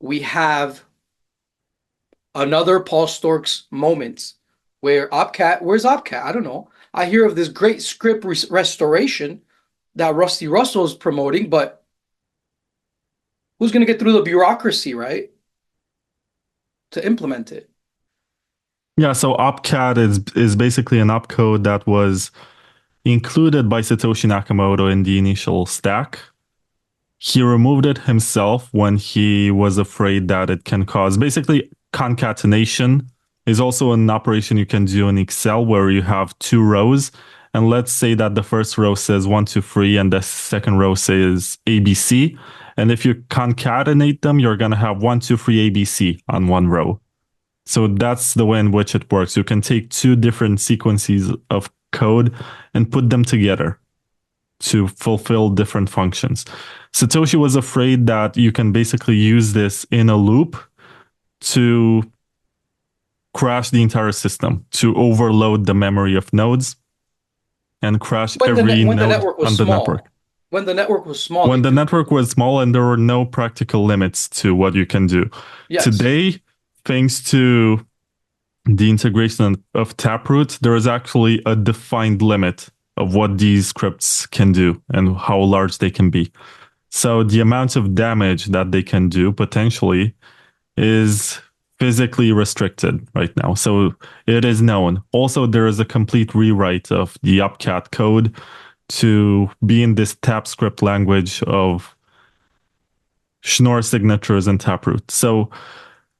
we have another Paul Storks moment where where's OpCat? I don't know. I hear of this great script restoration that Rusty Russell is promoting, but who's going to get through the bureaucracy, right, to implement it? Yeah, so opcat is basically an opcode that was included by Satoshi Nakamoto in the initial stack. He removed it himself when he was afraid that it can cause basically concatenation is also an operation you can do in Excel where you have two rows. And let's say that the first row says 1, 2, 3, and the second row says ABC. And if you concatenate them, you're going to have 1, 2, 3 ABC on one row. So that's the way in which it works. You can take two different sequences of code and put them together to fulfill different functions. Satoshi was afraid that you can basically use this in a loop to crash the entire system, to overload the memory of nodes and crash every When the node network was on the network. small, when the network was small, When you the could. network was small and there were no practical limits to what you can do. Yes. Today, thanks to the integration of Taproot, there is actually a defined limit of what these scripts can do and how large they can be. So the amount of damage that they can do potentially is physically restricted right now. So it is known. Also, there is a complete rewrite of the opcat code to be in this tap script language of Schnorr signatures and Taproot. So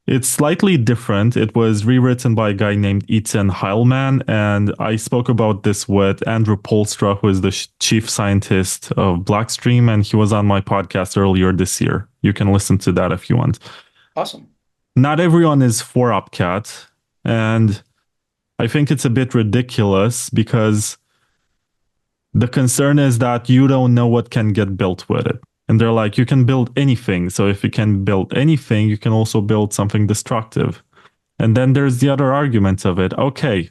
it's slightly different. It was rewritten by a guy named Ethan Heilman, and I spoke about this with Andrew Polstra, who is the chief scientist of Blackstream, and he was on my podcast earlier this year. You can listen to that if you want. Awesome. Not everyone is for opcat, and I think it's a bit ridiculous because the concern is that you don't know what can get built with it. And they're like, you can build anything. So if you can build anything, you can also build something destructive. And then there's the other argument of it. Okay,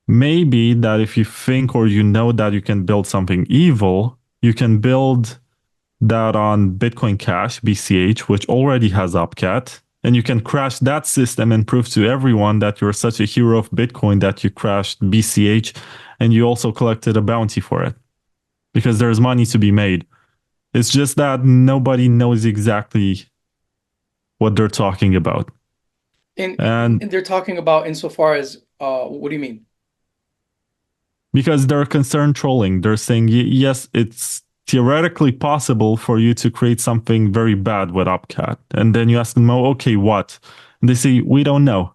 maybe that if you think or you know that you can build something evil, you can build that on Bitcoin Cash, BCH, which already has opcat. And you can crash that system and prove to everyone that you're such a hero of Bitcoin that you crashed BCH and you also collected a bounty for it because there's money to be made. It's just that nobody knows exactly what they're talking about. And And they're talking about insofar as what do you mean? because they're concerned trolling, they're saying, yes, it's theoretically possible for you to create something very bad with opcat. And then you ask them, oh, okay, what? And they say, we don't know.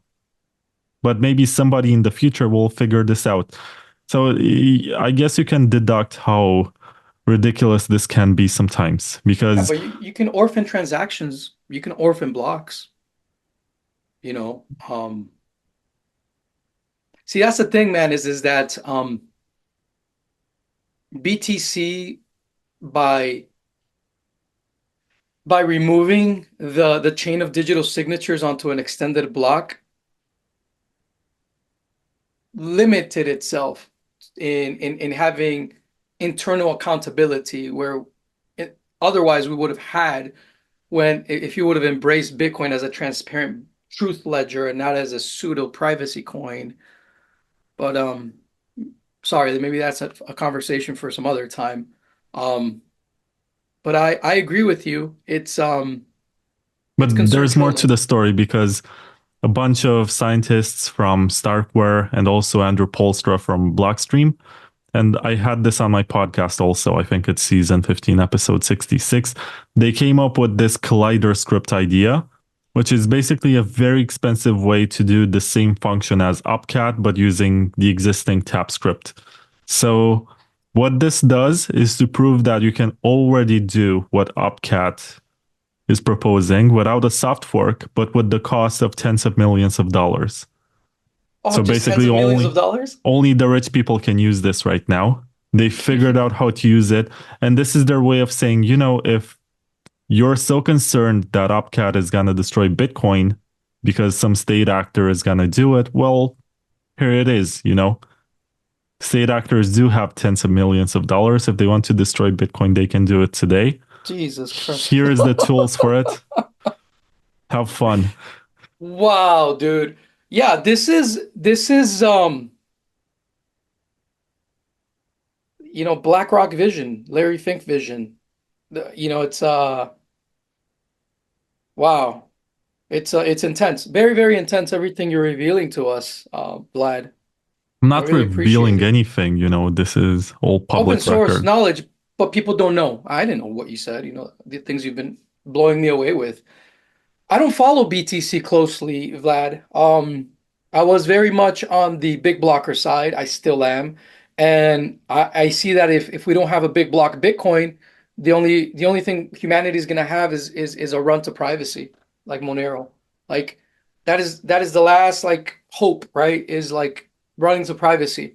But maybe somebody in the future will figure this out. So I guess you can deduct how ridiculous this can be sometimes Yeah, because but you can orphan transactions, you can orphan blocks, you know. See, that's the thing, man, is that BTC by removing the chain of digital signatures onto an extended block limited itself in having internal accountability where otherwise we would have had when if you would have embraced Bitcoin as a transparent truth ledger and not as a pseudo privacy coin. But sorry, maybe that's a conversation for some other time. Um, but I agree with you. It's but concern there's more to trolling. the story because a bunch of scientists from Starkware and also Andrew Polstra from Blockstream. And I had this on my podcast also. I think it's season 15, episode 66. They came up with this collider script idea, which is basically a very expensive way to do the same function as opcat, but using the existing tap script. So what this does is to prove that you can already do what opcat is proposing without a soft fork, but with the cost of tens of millions of dollars. Oh, So just tens basically of millions of only dollars? only the rich people can use this right now. They figured out how to use it. And this is their way of saying, if you're so concerned that opcat is going to destroy Bitcoin because some state actor is going to do it, well, here it is. State actors do have tens of millions of dollars. If they want to destroy Bitcoin, they can do it today. Jesus Christ. Here's the tools for it. Have fun. Wow, dude. Yeah, this is BlackRock vision, Larry Fink vision. It's Wow. It's intense. Very, very intense everything you're revealing to us, Vlad. I'm I not really appreciate revealing it. anything, this is all Open public source record. knowledge, but people don't know. I didn't know what you said, the things you've been blowing me away with. I don't follow BTC closely, Vlad. I was very much on the big blocker side. I still am. And I see that if we don't have a big block Bitcoin, the only thing humanity is gonna have is a run to privacy, like Monero. Like that is the last like hope, right? Is like running to privacy.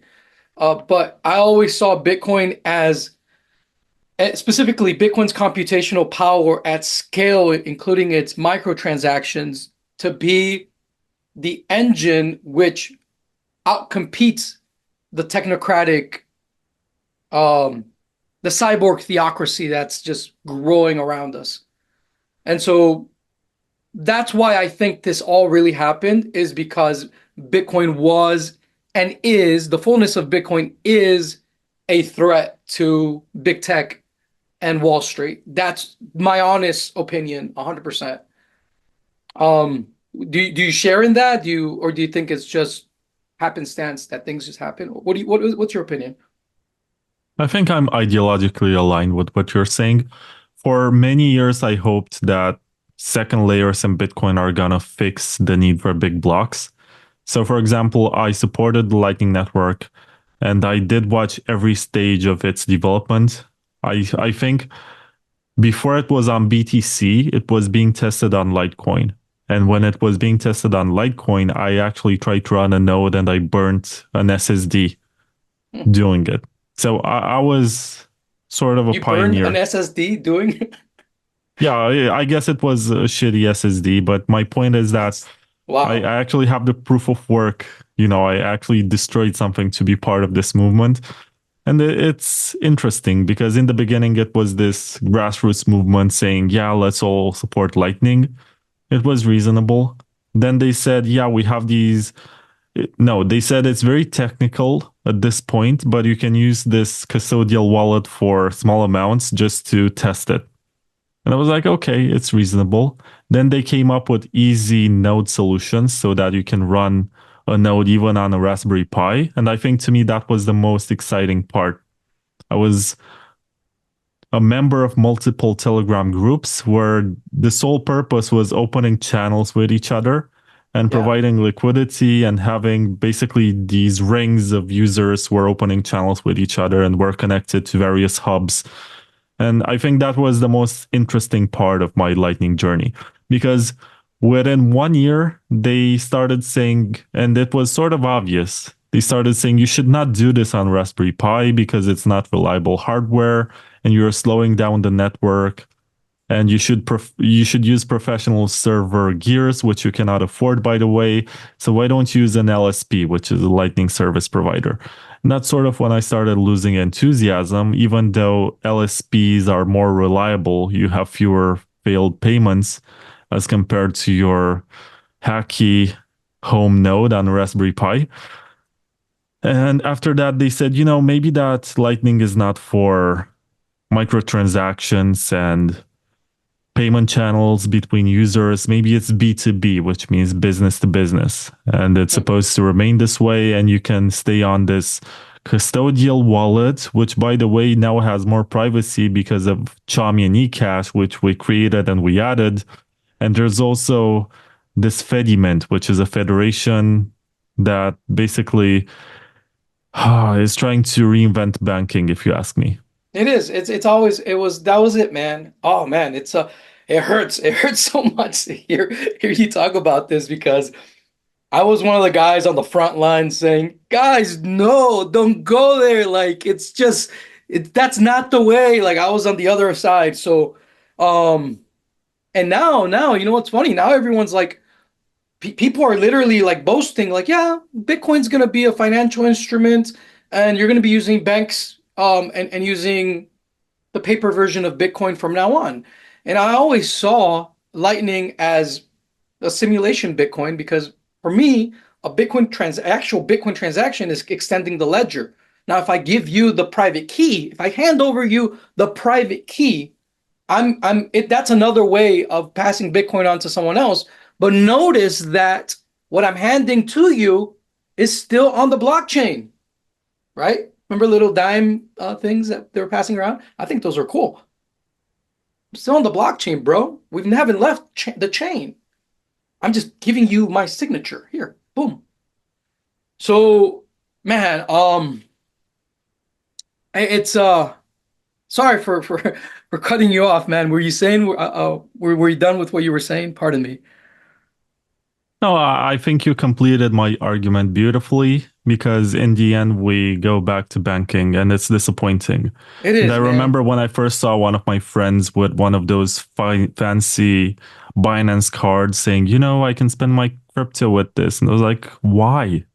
But I always saw Bitcoin as specifically Bitcoin's computational power at scale, including its microtransactions, to be the engine which outcompetes the technocratic, um, the cyborg theocracy that's just growing around us. And so that's why I think this all really happened, is because Bitcoin was and is the fullness of Bitcoin is a threat to big tech and Wall Street. That's my honest opinion, 100%. Um, do you share in that? Do you think it's just happenstance that things just happen? What's your opinion? I think I'm ideologically aligned with what you're saying. For many years, I hoped that second layers in Bitcoin are gonna fix the need for big blocks. So, for example, I supported the Lightning Network and I did watch every stage of its development. I think before it was on BTC, it was being tested on Litecoin. And when it was being tested on Litecoin, I actually tried to run a node and I burnt an SSD Hmm. doing it. So I was sort of a You burned an pioneer. SSD doing? Yeah, I guess it was a shitty SSD, but my point is that That's I wow. actually have the proof of work. I actually destroyed something to be part of this movement. And it's interesting because in the beginning, it was this grassroots movement saying, yeah, let's all support Lightning. It was reasonable. Then they said, yeah, we have these. No, they said it's very technical at this point, but you can use this custodial wallet for small amounts just to test it. And I was like, okay, it's reasonable. Then they came up with easy node solutions so that you can run a node even on a Raspberry Pi. And I think to me, that was the most exciting part. I was a member of multiple Telegram groups where the sole purpose was opening channels with each other and Yeah. providing liquidity and having basically these rings of users who are opening channels with each other and were connected to various hubs. And I think that was the most interesting part of my Lightning journey because within 1 year, they started saying, and it was sort of obvious, they started saying you should not do this on Raspberry Pi because it's not reliable hardware and you're slowing down the network and you should use professional server gears, which you cannot afford, by the way. So why don't you use an LSP, which is a Lightning service provider? And that's sort of when I started losing enthusiasm. Even though LSPs are more reliable, you have fewer failed payments as compared to your hacky home node on Raspberry Pi. And after that, they said, maybe that Lightning is not for microtransactions and payment channels between users. Maybe it's B2B, which means business to business. And it's Hmm. supposed to remain this way. And you can stay on this custodial wallet, which, by the way, now has more privacy because of Chaumy and eCash, which we created and we added. And there's also this Fediment, which is a federation that basically is trying to reinvent banking, if you ask me. It is. It's always it was that was it, man. Oh man, it hurts. It hurts so much to hear you talk about this because I was one of the guys on the front line saying, "Guys, no, don't go there." Like it's just that's not the way. Like I was on the other side. So, um, and now, you know what's funny? Now everyone's like, people are literally like boasting, like, yeah, Bitcoin's gonna be a financial instrument, and you're gonna be using banks, and using the paper version of Bitcoin from now on. And I always saw Lightning as a simulation Bitcoin because for me, actual Bitcoin transaction is extending the ledger. Now, if I give you the private key, if I hand over you the private key, that's another way of passing Bitcoin on to someone else. But notice that what I'm handing to you is still on the blockchain, right? Remember little dime things that they were passing around? I think those are cool. Still on the blockchain, bro. We haven't left the chain. I'm just giving you my signature here. Boom. So, man, it's sorry for for cutting you off, man. Were you saying were you done with what you were saying? Pardon me. No, I think you completed my argument beautifully because in the end, we go back to banking and it's disappointing. It And I is, man. remember when I first saw one of my friends with one of those fancy Binance cards saying, I can spend my crypto with this. And I was like, why?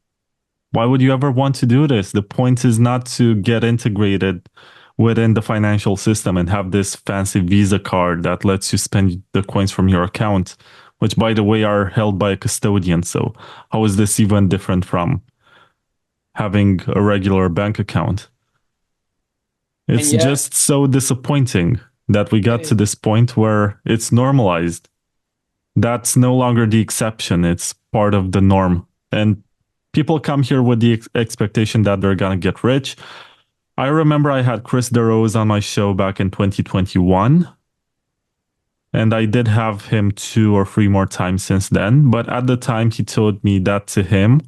Why would you ever want to do this? The point is not to get integrated within the financial system and have this fancy Visa card that lets you spend the coins from your account, which, by the way, are held by a custodian. So, how is this even different from having a regular bank account? And It's yet, just so disappointing that we it got to is. this point where it's normalized. That's no longer the exception, it's part of the norm. And people come here with the expectation that they're going to get rich. I remember I had Chris DeRose on my show back in 2021, and I did have him two or three more times since then. But at the time, he told me that to him,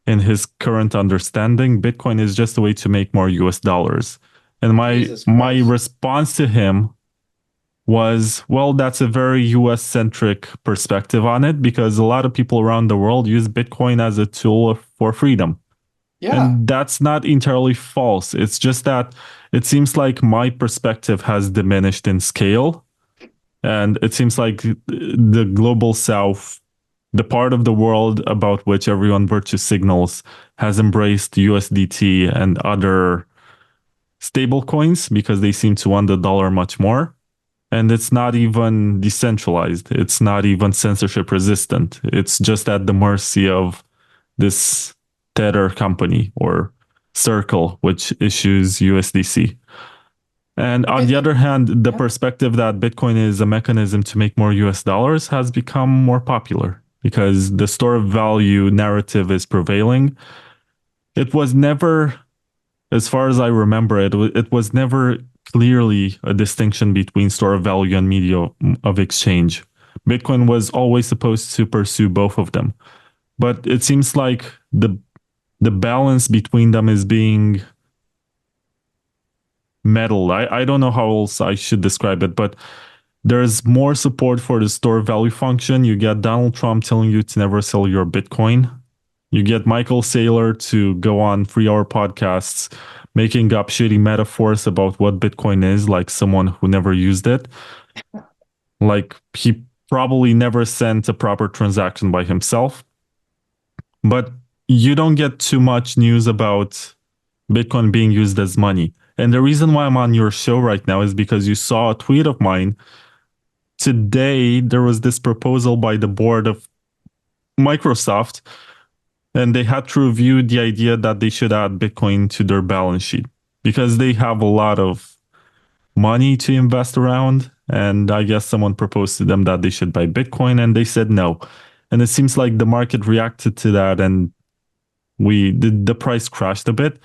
in his current understanding, Bitcoin is just a way to make more US dollars. And my Jesus my Christ. response to him was, well, that's a very US centric perspective on it because a lot of people around the world use Bitcoin as a tool for freedom. Yeah. And that's not entirely false. It's just that it seems like my perspective has diminished in scale. And it seems like the global south, the part of the world about which everyone virtue signals, has embraced USDT and other stable coins because they seem to want the dollar much more. And it's not even decentralized. It's not even censorship resistant. It's just at the mercy of this Tether company or Circle, which issues USDC. And on the other hand, the Yeah. perspective that Bitcoin is a mechanism to make more US dollars has become more popular because the store of value narrative is prevailing. It was never, as far as I remember it was never clearly a distinction between store of value and media of exchange. Bitcoin was always supposed to pursue both of them. But it seems like the balance between them is being meddled. I don't know how else I should describe it, but there's more support for the store value function. You get Donald Trump telling you to never sell your Bitcoin. You get Michael Saylor to go on 3 hour podcasts making up shitty metaphors about what Bitcoin is, like someone who never used it. Like he probably never sent a proper transaction by himself. But you don't get too much news about Bitcoin being used as money. And the reason why I'm on your show right now is because you saw a tweet of mine. Today, there was this proposal by the board of Microsoft, and they had to review the idea that they should add Bitcoin to their balance sheet because they have a lot of money to invest around. And I guess someone proposed to them that they should buy Bitcoin, and they said no. And it seems like the market reacted to that, and the price crashed a bit.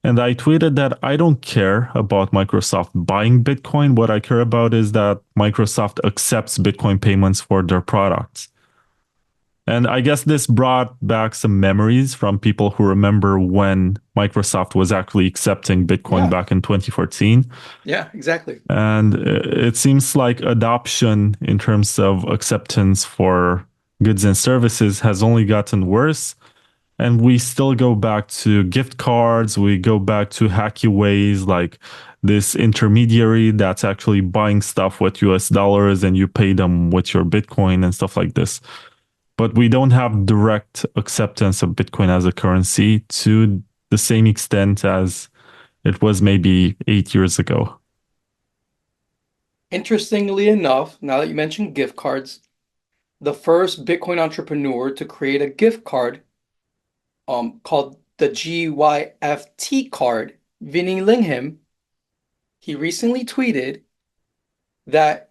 And I tweeted that I don't care about Microsoft buying Bitcoin. What I care about is that Microsoft accepts Bitcoin payments for their products. And I guess this brought back some memories from people who remember when Microsoft was actually accepting Bitcoin Yeah. back in 2014. Yeah, exactly. And it seems like adoption in terms of acceptance for goods and services has only gotten worse. And we still go back to gift cards. We go back to hacky ways like this intermediary that's actually buying stuff with US dollars and you pay them with your Bitcoin and stuff like this. But we don't have direct acceptance of Bitcoin as a currency to the same extent as it was maybe 8 years ago. Interestingly enough, now that you mentioned gift cards, the first Bitcoin entrepreneur to create a gift card called the GYFT card, Vinny Lingham, he recently tweeted that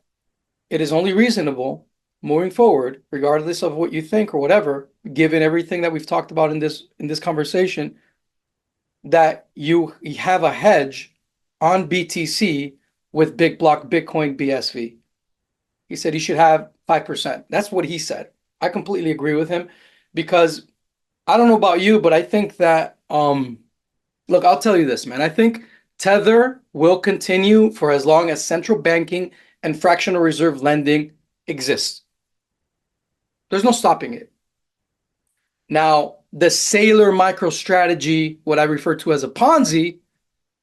it is only reasonable moving forward, regardless of what you think or whatever, given everything that we've talked about in this conversation, that you have a hedge on BTC with big block Bitcoin BSV. He said he should have 5%. That's what he said. I completely agree with him because I don't know about you, but I think that look, I'll tell you this, man. I think Tether will continue for as long as central banking and fractional reserve lending exists. There's no stopping it. Now, the Sailor MicroStrategy, what I refer to as a Ponzi,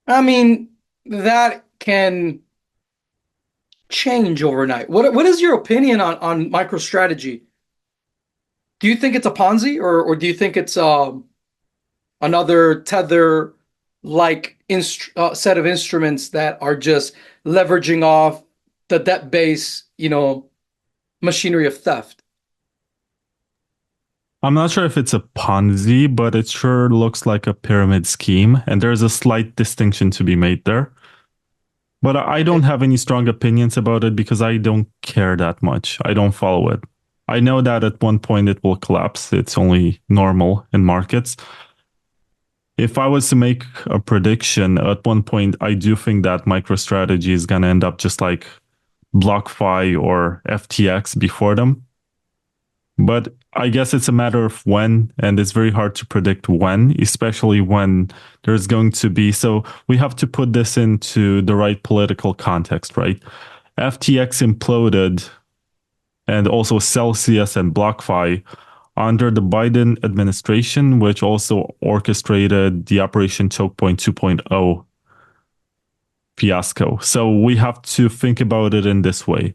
I mean, that can change overnight. What is your opinion on MicroStrategy? Do you think it's a Ponzi or do you think it's another Tether like set of instruments that are just leveraging off the debt base, machinery of theft? I'm not sure if it's a Ponzi, but it sure looks like a pyramid scheme, and there's a slight distinction to be made there. But I don't Okay. have any strong opinions about it because I don't care that much. I don't follow it. I know that at one point it will collapse. It's only normal in markets. If I was to make a prediction, at one point, I do think that MicroStrategy is going to end up just like BlockFi or FTX before them. But I guess it's a matter of when, and it's very hard to predict when, especially when there's going to be. So we have to put this into the right political context, right? FTX imploded, and also Celsius and BlockFi under the Biden administration, which also orchestrated the Operation Chokepoint 2.0 fiasco. So we have to think about it in this way.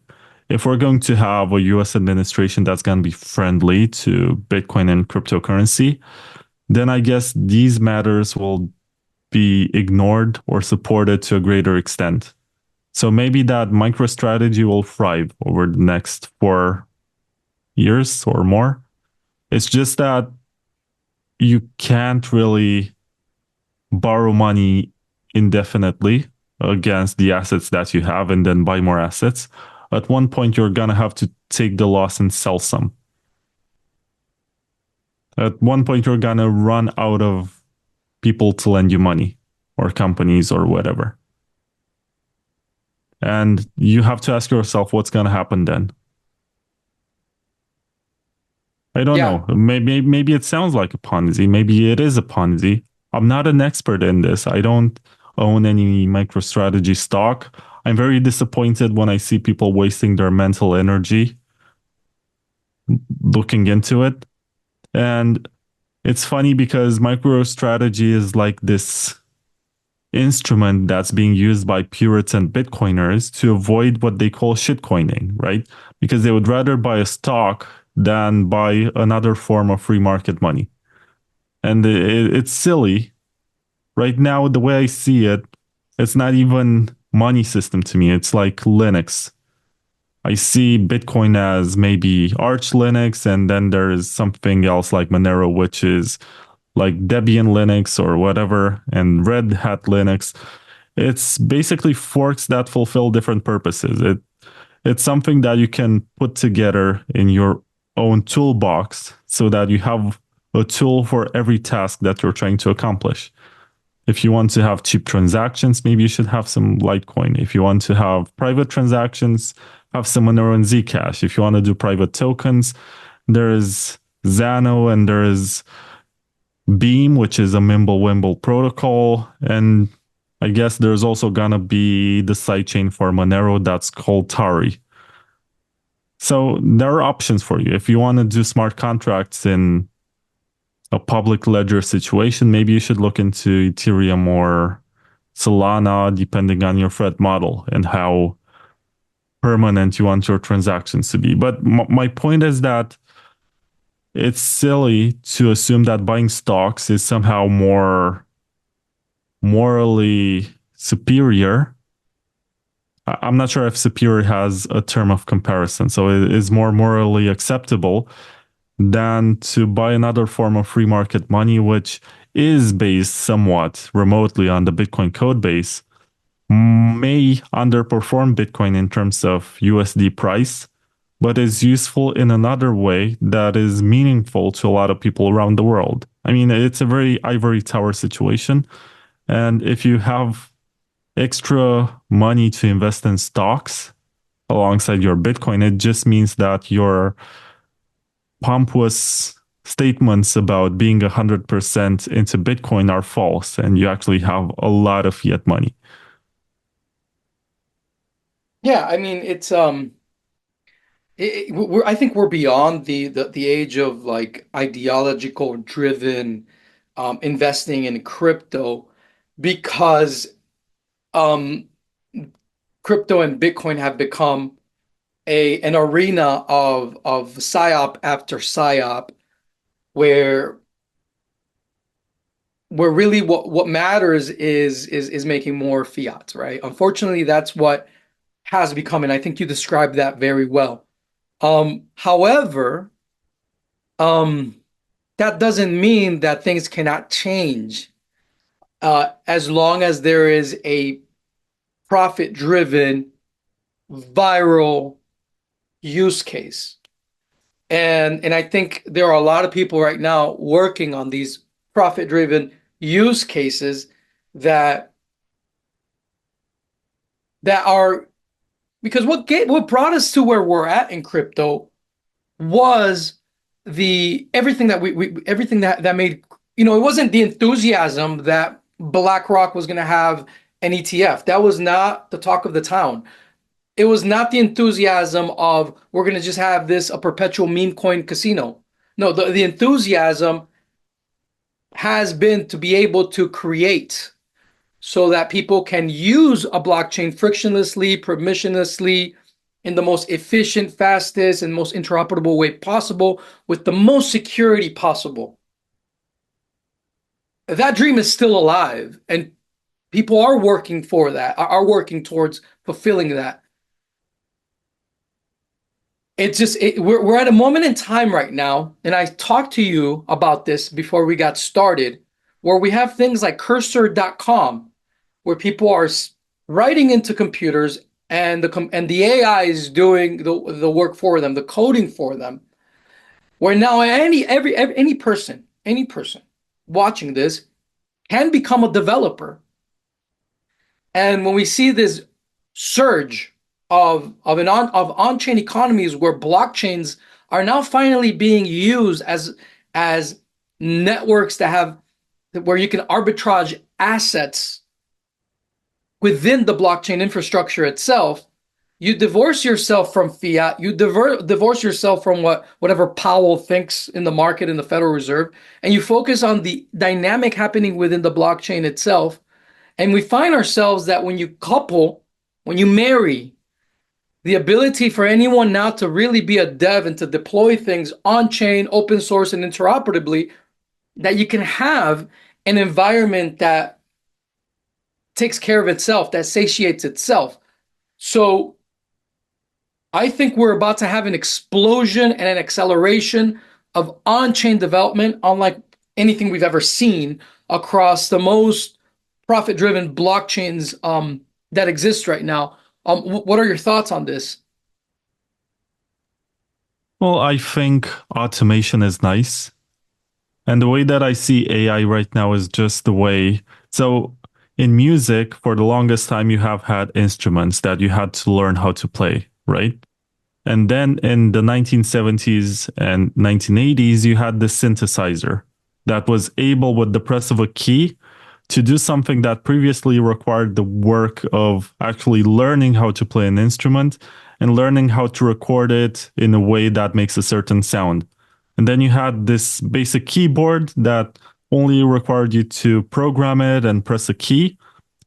If we're going to have a US administration that's going to be friendly to Bitcoin and cryptocurrency, then I guess these matters will be ignored or supported to a greater extent. So maybe that MicroStrategy will thrive over the next 4 years or more. It's just that you can't really borrow money indefinitely against the assets that you have and then buy more assets. At one point, you're going to have to take the loss and sell some. At one point, you're going to run out of people to lend you money or companies or whatever. And you have to ask yourself what's going to happen then. I don't Yeah. know. Maybe it sounds like a Ponzi. Maybe it is a Ponzi. I'm not an expert in this. I don't own any MicroStrategy stock. I'm very disappointed when I see people wasting their mental energy looking into it. And it's funny because MicroStrategy is like this instrument that's being used by Puritan Bitcoiners to avoid what they call shitcoining, right? Because they would rather buy a stock than buy another form of free market money. And it's silly. Right now, the way I see it, it's not even money system to me. It's like Linux. I see Bitcoin as maybe Arch Linux, and then there is something else like Monero, which is like Debian Linux or whatever, and Red Hat Linux. It's basically forks that fulfill different purposes. It's something that you can put together in your own toolbox so that you have a tool for every task that you're trying to accomplish. If you want to have cheap transactions, maybe you should have some Litecoin. If you want to have private transactions, have some Monero and Zcash. If you want to do private tokens, there is Zano and there is Beam, which is a Mimblewimble protocol. And I guess there's also gonna be the sidechain for Monero that's called Tari. So there are options for you. If you want to do smart contracts in a public ledger situation, maybe you should look into Ethereum or Solana, depending on your threat model and how permanent you want your transactions to be. But my point is that it's silly to assume that buying stocks is somehow more morally superior. I'm not sure if superior has a term of comparison. So it is more morally acceptable than to buy another form of free market money, which is based somewhat remotely on the Bitcoin code base. may underperform Bitcoin in terms of USD price, but is useful in another way that is meaningful to a lot of people around the world. I mean, it's a very ivory tower situation. And if you have extra money to invest in stocks alongside your Bitcoin, it just means that your pompous statements about being 100% into Bitcoin are false, and you actually have a lot of fiat money. Yeah, I mean I think we're beyond the age of like ideological driven investing in crypto because um, crypto and Bitcoin have become a an arena of psyop after psyop where really what matters is making more fiat, right? Unfortunately, that's what has become, and I think you described that very well. However, um, that doesn't mean that things cannot change as long as there is a profit-driven, viral use case. And I think there are a lot of people right now working on these profit-driven use cases that are because what brought us to where we're at in crypto was the everything that we everything that made it wasn't the enthusiasm that BlackRock was going to have an ETF. That was not the talk of the town. It was not the enthusiasm of we're going to just have this a perpetual meme coin casino. No, the enthusiasm has been to be able to create so that people can use a blockchain frictionlessly, permissionlessly, in the most efficient, fastest, and most interoperable way possible with the most security possible. That dream is still alive, and people are working for that, are working towards fulfilling that. It's just we're at a moment in time right now, and I talked to you about this before we got started, where we have things like cursor.com, where people are writing into computers and the AI is doing the work for them, the coding for them. Where now any person watching this can become a developer. And when we see this surge of on-chain economies where blockchains are now finally being used as networks that have where you can arbitrage assets within the blockchain infrastructure itself, you divorce yourself from fiat, you divorce yourself from whatever Powell thinks in the market in the Federal Reserve, and you focus on the dynamic happening within the blockchain itself. And we find ourselves that when you marry the ability for anyone now to really be a dev and to deploy things on chain, open source, and interoperably, that you can have an environment that takes care of itself, that satiates itself. So I think we're about to have an explosion and an acceleration of on-chain development, unlike anything we've ever seen across the most profit-driven blockchains that exist right now. What are your thoughts on this? Well, I think automation is nice. And the way that I see AI right now is just the way. So in music, for the longest time, you have had instruments that you had to learn how to play, right? And then in the 1970s and 1980s, you had the synthesizer that was able, with the press of a key, to do something that previously required the work of actually learning how to play an instrument and learning how to record it in a way that makes a certain sound. And then you had this basic keyboard that only required you to program it and press a key.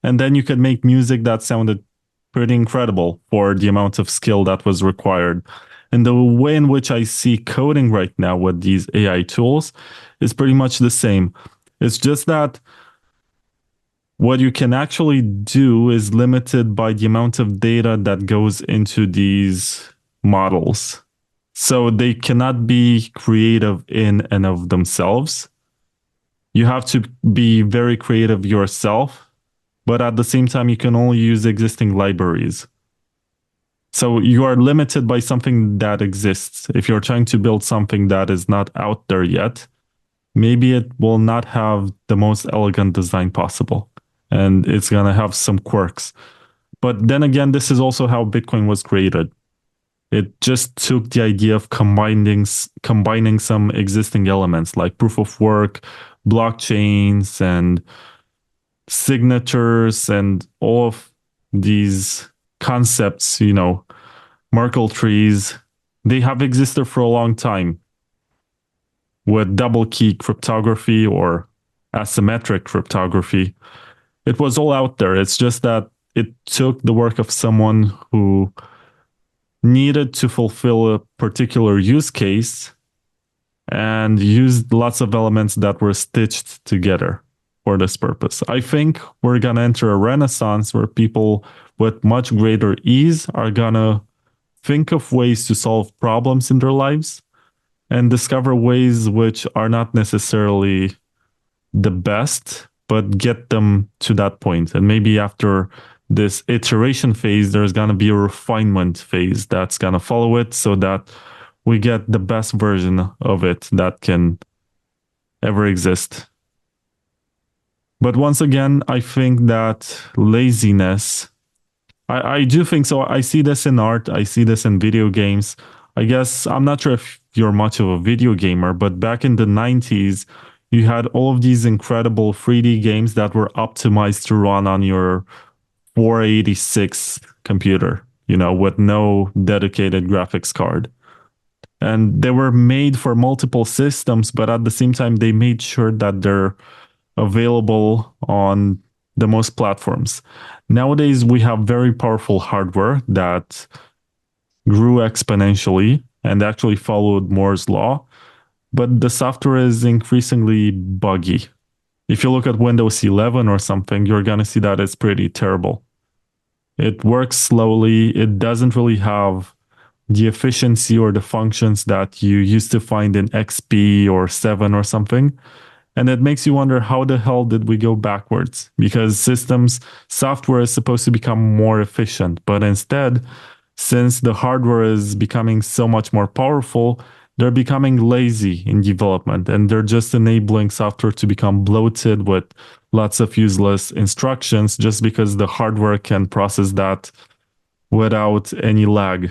And then you could make music that sounded pretty incredible for the amount of skill that was required. And the way in which I see coding right now with these AI tools is pretty much the same. It's just that what you can actually do is limited by the amount of data that goes into these models. So they cannot be creative in and of themselves. You have to be very creative yourself but at the same time, you can only use existing libraries. So you are limited by something that exists. If you're trying to build something that is not out there yet, maybe it will not have the most elegant design possible, and it's going to have some quirks. But then again, this is also how Bitcoin was created. It just took the idea of combining some existing elements like proof of work, blockchains, and signatures, and all of these concepts, Merkle trees, they have existed for a long time with double key cryptography or asymmetric cryptography. It was all out there. It's just that it took the work of someone who needed to fulfill a particular use case and used lots of elements that were stitched together for this purpose. I think we're going to enter a renaissance where people with much greater ease are going to think of ways to solve problems in their lives and discover ways which are not necessarily the best, but get them to that point. And maybe after this iteration phase, there's going to be a refinement phase that's going to follow it so that we get the best version of it that can ever exist. But once again, I think that laziness, I do think so. I see this in art, I see this in video games. I guess I'm not sure if you're much of a video gamer, but back in the 90s, you had all of these incredible 3D games that were optimized to run on your 486 computer, with no dedicated graphics card. And they were made for multiple systems, but at the same time, they made sure that they're available on the most platforms. Nowadays, we have very powerful hardware that grew exponentially and actually followed Moore's law, but the software is increasingly buggy. If you look at Windows 11 or something, you're going to see that it's pretty terrible. It works slowly. It doesn't really have the efficiency or the functions that you used to find in XP or 7 or something. And it makes you wonder, how the hell did we go backwards? Because software is supposed to become more efficient. But instead, since the hardware is becoming so much more powerful, they're becoming lazy in development, and they're just enabling software to become bloated with lots of useless instructions just because the hardware can process that without any lag.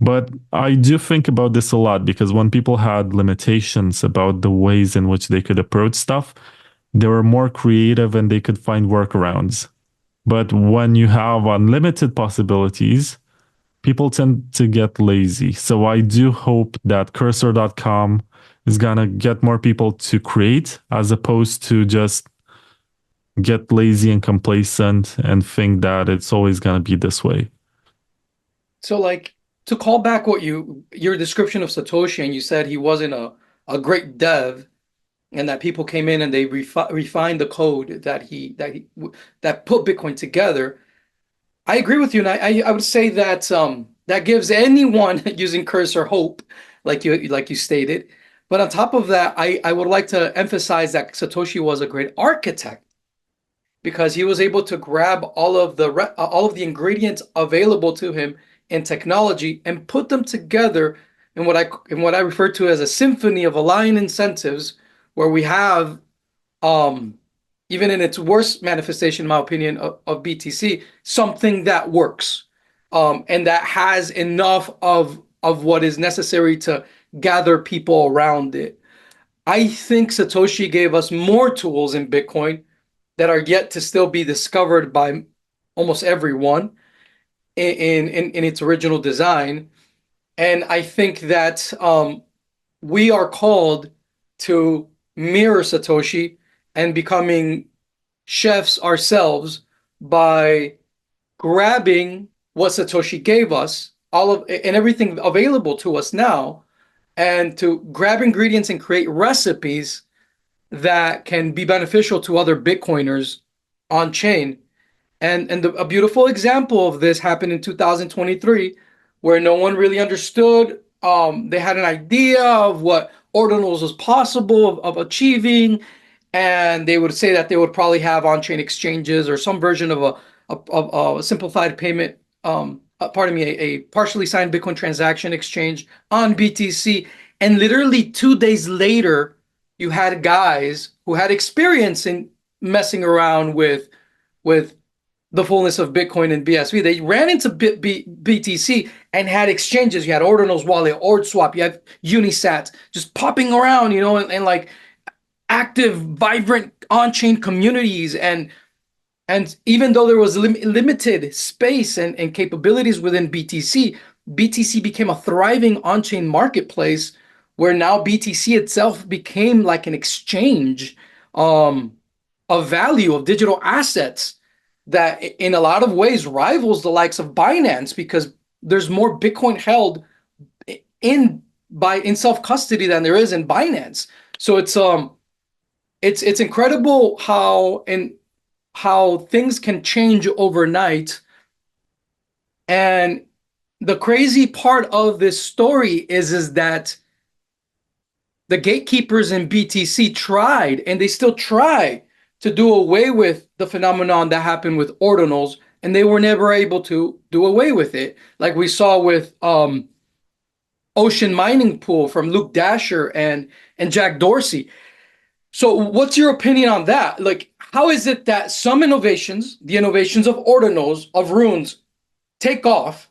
But I do think about this a lot because when people had limitations about the ways in which they could approach stuff, they were more creative and they could find workarounds. But when you have unlimited possibilities, people tend to get lazy. So I do hope that cursor.com is going to get more people to create as opposed to just get lazy and complacent and think that it's always going to be this way. So like to call back what your description of Satoshi, and you said he wasn't a great dev, and that people came in and they refined the code that put Bitcoin together. I agree with you, and I would say that that gives anyone using Cursor hope, like you stated. But on top of that, I would like to emphasize that Satoshi was a great architect because he was able to grab all of the ingredients available to him in technology and put them together in what I refer to as a symphony of aligned incentives, where we have even in its worst manifestation, in my opinion, of BTC, something that works and that has enough of what is necessary to gather people around it. I think Satoshi gave us more tools in Bitcoin that are yet to still be discovered by almost everyone in its original design. And I think that we are called to mirror Satoshi and becoming chefs ourselves by grabbing what Satoshi gave us, all of and everything available to us now, and to grab ingredients and create recipes that can be beneficial to other Bitcoiners on chain. And a beautiful example of this happened in 2023, where no one really understood. They had an idea of what ordinals was possible of achieving, and they would say that they would probably have on-chain exchanges or some version of a simplified payment, pardon me, a partially signed Bitcoin transaction exchange on BTC. And literally 2 days later, you had guys who had experience in messing around with the fullness of Bitcoin and BSV. They ran into BTC and had exchanges. You had Ordinals Wallet, OrdSwap, you had Unisat just popping around, and like active, vibrant on-chain communities. And even though there was limited space and capabilities within BTC, BTC became a thriving on-chain marketplace where now BTC itself became like an exchange of value of digital assets that in a lot of ways rivals the likes of Binance because there's more Bitcoin held in in self-custody than there is in Binance. So it's incredible how things can change overnight. And the crazy part of this story is that the gatekeepers in BTC tried, and they still try to do away with the phenomenon that happened with ordinals, and they were never able to do away with it. Like we saw with Ocean Mining Pool from Luke Dasher and Jack Dorsey. So what's your opinion on that? Like, how is it that some innovations, the innovations of ordinals, of runes, take off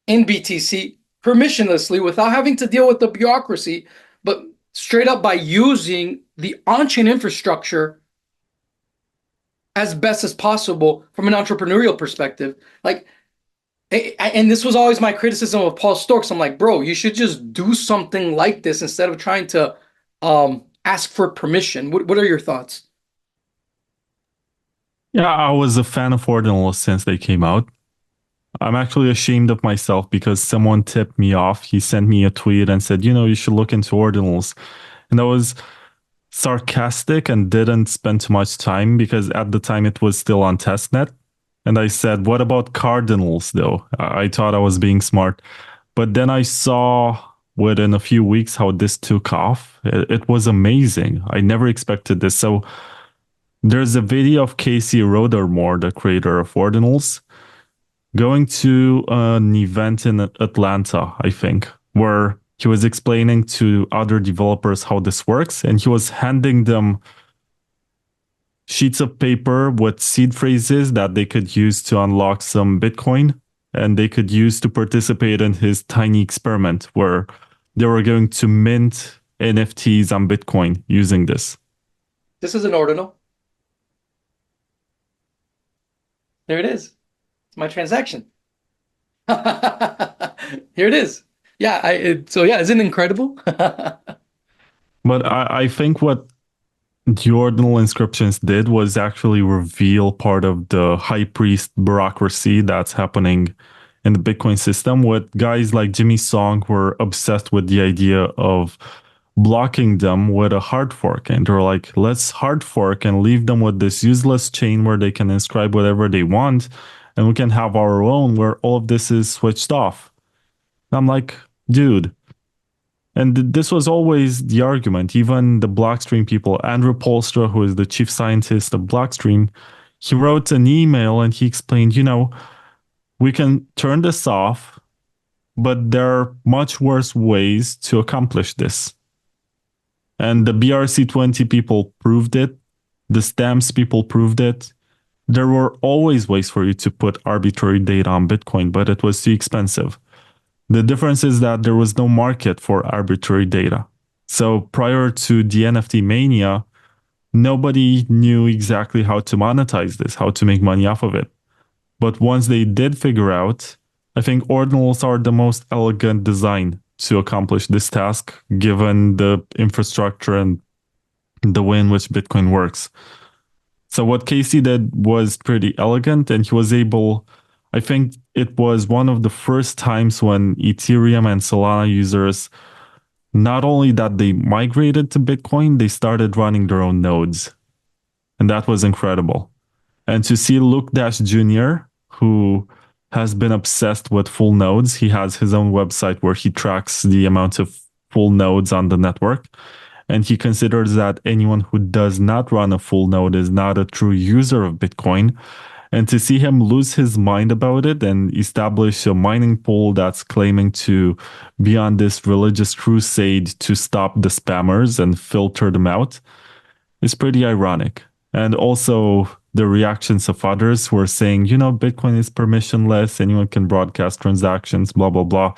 in BTC permissionlessly without having to deal with the bureaucracy, but straight up by using the on-chain infrastructure as best as possible from an entrepreneurial perspective? Like, and this was always my criticism of Paul Storks. I'm like, bro, you should just do something like this instead of trying to ask for permission. What are your thoughts? Yeah, I was a fan of ordinals since they came out. I'm actually ashamed of myself because someone tipped me off. He sent me a tweet and said, you should look into ordinals. And I was sarcastic and didn't spend too much time because at the time it was still on testnet. And I said, what about cardinals though? I thought I was being smart. But then I saw within a few weeks how this took off. It was amazing. I never expected this. So there's a video of Casey Rodermore, the creator of ordinals, going to an event in Atlanta, I think, where he was explaining to other developers how this works, and he was handing them sheets of paper with seed phrases that they could use to unlock some Bitcoin, and they could use to participate in his tiny experiment where they were going to mint NFTs on Bitcoin using this. This is an ordinal. There it is. It's my transaction. Here it is. Yeah, so yeah, isn't it incredible? But I think what the ordinal inscriptions did was actually reveal part of the high priest bureaucracy that's happening in the Bitcoin system, with guys like Jimmy Song who were obsessed with the idea of blocking them with a hard fork. And they're like, let's hard fork and leave them with this useless chain where they can inscribe whatever they want. And we can have our own where all of this is switched off. And I'm like, dude. And this was always the argument. Even the Blockstream people, Andrew Polstra, who is the chief scientist of Blockstream, he wrote an email and he explained, we can turn this off, but there are much worse ways to accomplish this. And the BRC20 people proved it. The stamps people proved it. There were always ways for you to put arbitrary data on Bitcoin, but it was too expensive. The difference is that there was no market for arbitrary data. So prior to the NFT mania, nobody knew exactly how to monetize this, how to make money off of it. But once they did figure out, I think ordinals are the most elegant design to accomplish this task, given the infrastructure and the way in which Bitcoin works. So what Casey did was pretty elegant, and he was able, I think it was one of the first times when Ethereum and Solana users, not only that they migrated to Bitcoin, they started running their own nodes. And that was incredible. And to see Luke Dash Jr., who has been obsessed with full nodes, he has his own website where he tracks the amount of full nodes on the network. And he considers that anyone who does not run a full node is not a true user of Bitcoin. And to see him lose his mind about it and establish a mining pool that's claiming to be on this religious crusade to stop the spammers and filter them out is pretty ironic. And also the reactions of others who are saying, Bitcoin is permissionless, anyone can broadcast transactions, blah, blah, blah,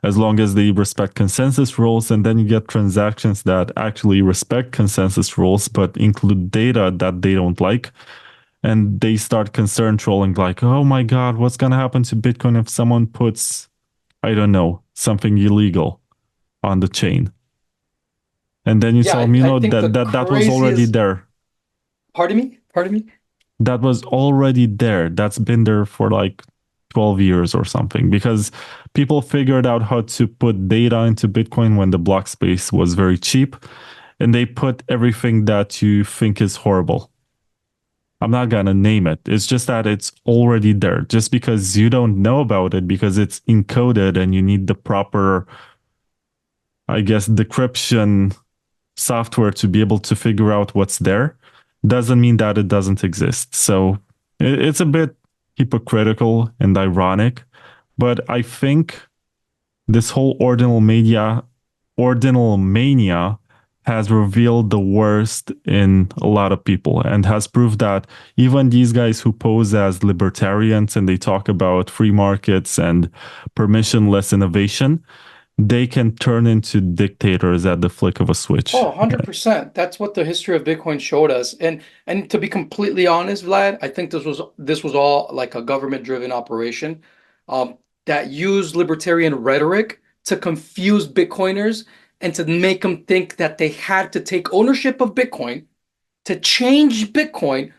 as long as they respect consensus rules. And then you get transactions that actually respect consensus rules, but include data that they don't like. And they start concern trolling like, oh my God, what's going to happen to Bitcoin if someone puts, I don't know, something illegal on the chain? And then you Yeah, tell them, I think the that was already craziest, there. pardon me. That was already there. That's been there for like 12 years or something because people figured out how to put data into Bitcoin when the block space was very cheap. And they put everything that you think is horrible. I'm not going to name it. It's just that it's already there. Just because you don't know about it because it's encoded and you need the proper, I guess, decryption software to be able to figure out what's there doesn't mean that it doesn't exist. So it's a bit hypocritical and ironic, but I think this whole ordinal mania has revealed the worst in a lot of people and has proved that even these guys who pose as libertarians and they talk about free markets and permissionless innovation, they can turn into dictators at the flick of a switch. Oh, 100%. That's what the history of Bitcoin showed us. And to be completely honest, Vlad, I think this was all like a government-driven operation that used libertarian rhetoric to confuse Bitcoiners and to make them think that they had to take ownership of Bitcoin to change Bitcoin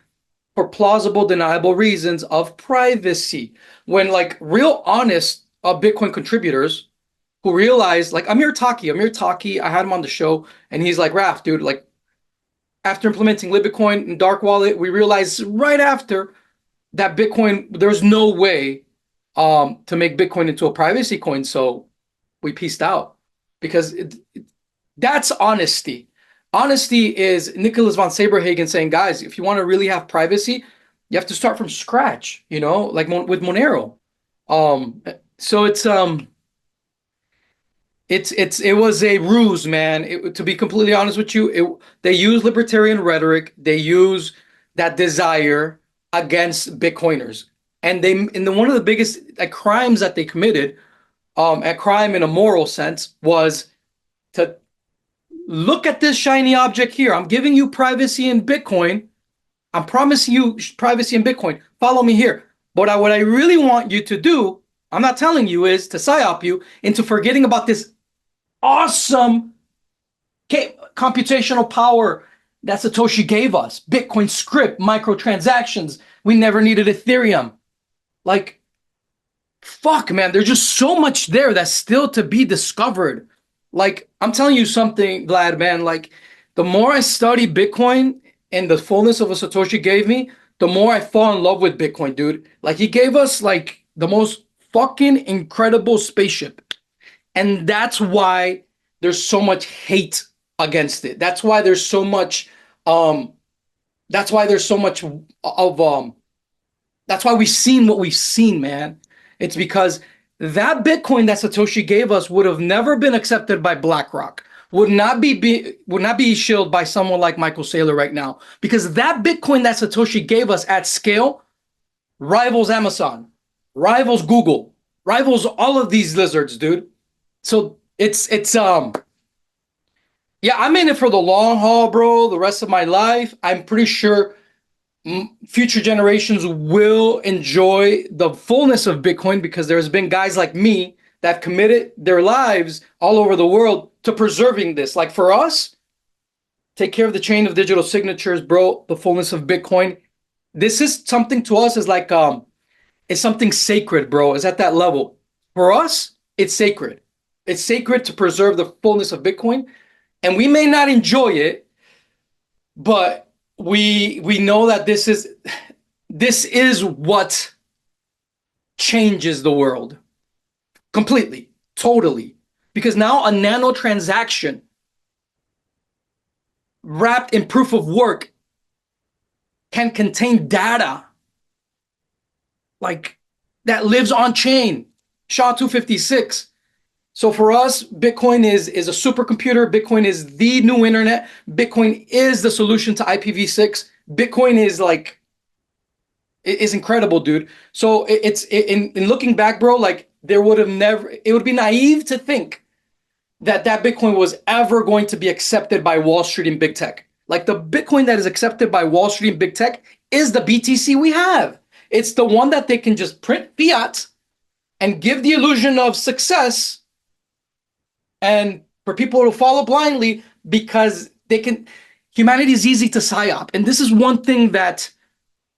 for plausible, deniable reasons of privacy. When like real honest Bitcoin contributors who realized, like Amir Taki, I had him on the show, and he's like, Raf, dude, like after implementing Libitcoin and Dark Wallet, we realized right after that Bitcoin, there's no way to make Bitcoin into a privacy coin. So we pieced out because that's honesty. Honesty is Nicholas von Saberhagen saying, guys, if you want to really have privacy, you have to start from scratch, like with Monero. Um, so it was a ruse, man. To be completely honest with you, they use libertarian rhetoric. They use that desire against Bitcoiners, one of the biggest like crimes that they committed, a crime in a moral sense, was to look at this shiny object here. I'm giving you privacy in Bitcoin. I'm promising you privacy in Bitcoin. Follow me here. But what I really want you to do, I'm not telling you, is to psyop you into forgetting about this awesome computational power that Satoshi gave us. Bitcoin script, microtransactions. We never needed Ethereum. Like, fuck, man, there's just so much there that's still to be discovered. Like, I'm telling you something, Vlad, man, like, the more I study Bitcoin and the fullness of what Satoshi gave me, the more I fall in love with Bitcoin, dude. Like, he gave us, like, the most fucking incredible spaceship. And that's why there's so much hate against it. Um that's why there's so much of that's why we've seen what we've seen, man. It's because that Bitcoin that Satoshi gave us would have never been accepted by BlackRock. Would not be shielded by someone like Michael Saylor right now. Because that Bitcoin that Satoshi gave us at scale rivals Amazon, rivals Google, rivals all of these lizards, dude. So it's yeah, I'm in it for the long haul, bro. The rest of my life, I'm pretty sure future generations will enjoy the fullness of Bitcoin because there's been guys like me that have committed their lives all over the world to preserving this. Like for us, take care of the chain of digital signatures, bro. The fullness of Bitcoin. This is something to us is like it's something sacred, bro. It's at that level. For us, it's sacred. It's sacred to preserve the fullness of Bitcoin, and we may not enjoy it, but we know that this is what changes the world completely, totally. Because now a nano transaction wrapped in proof of work can contain data like that lives on chain. SHA-256. So for us, Bitcoin is a supercomputer. Bitcoin is the new internet. Bitcoin is the solution to IPv6. Bitcoin is like is incredible, dude. So in looking back, bro, like there would have never. It would be naive to think that Bitcoin was ever going to be accepted by Wall Street and big tech. Like the Bitcoin that is accepted by Wall Street and big tech is the BTC we have. It's the one that they can just print fiat and give the illusion of success and for people to follow blindly because they can. Humanity is easy to psyop, and this is one thing that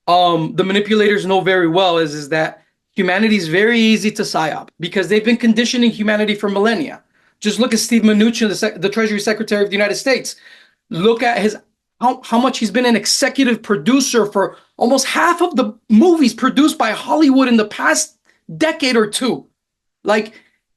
the manipulators know very well is that humanity is very easy to psyop because they've been conditioning humanity for millennia. Just look at Steve Mnuchin, the Treasury Secretary of the United States. Look at his how much he's been an executive producer for almost half of the movies produced by Hollywood in the past decade or two. Like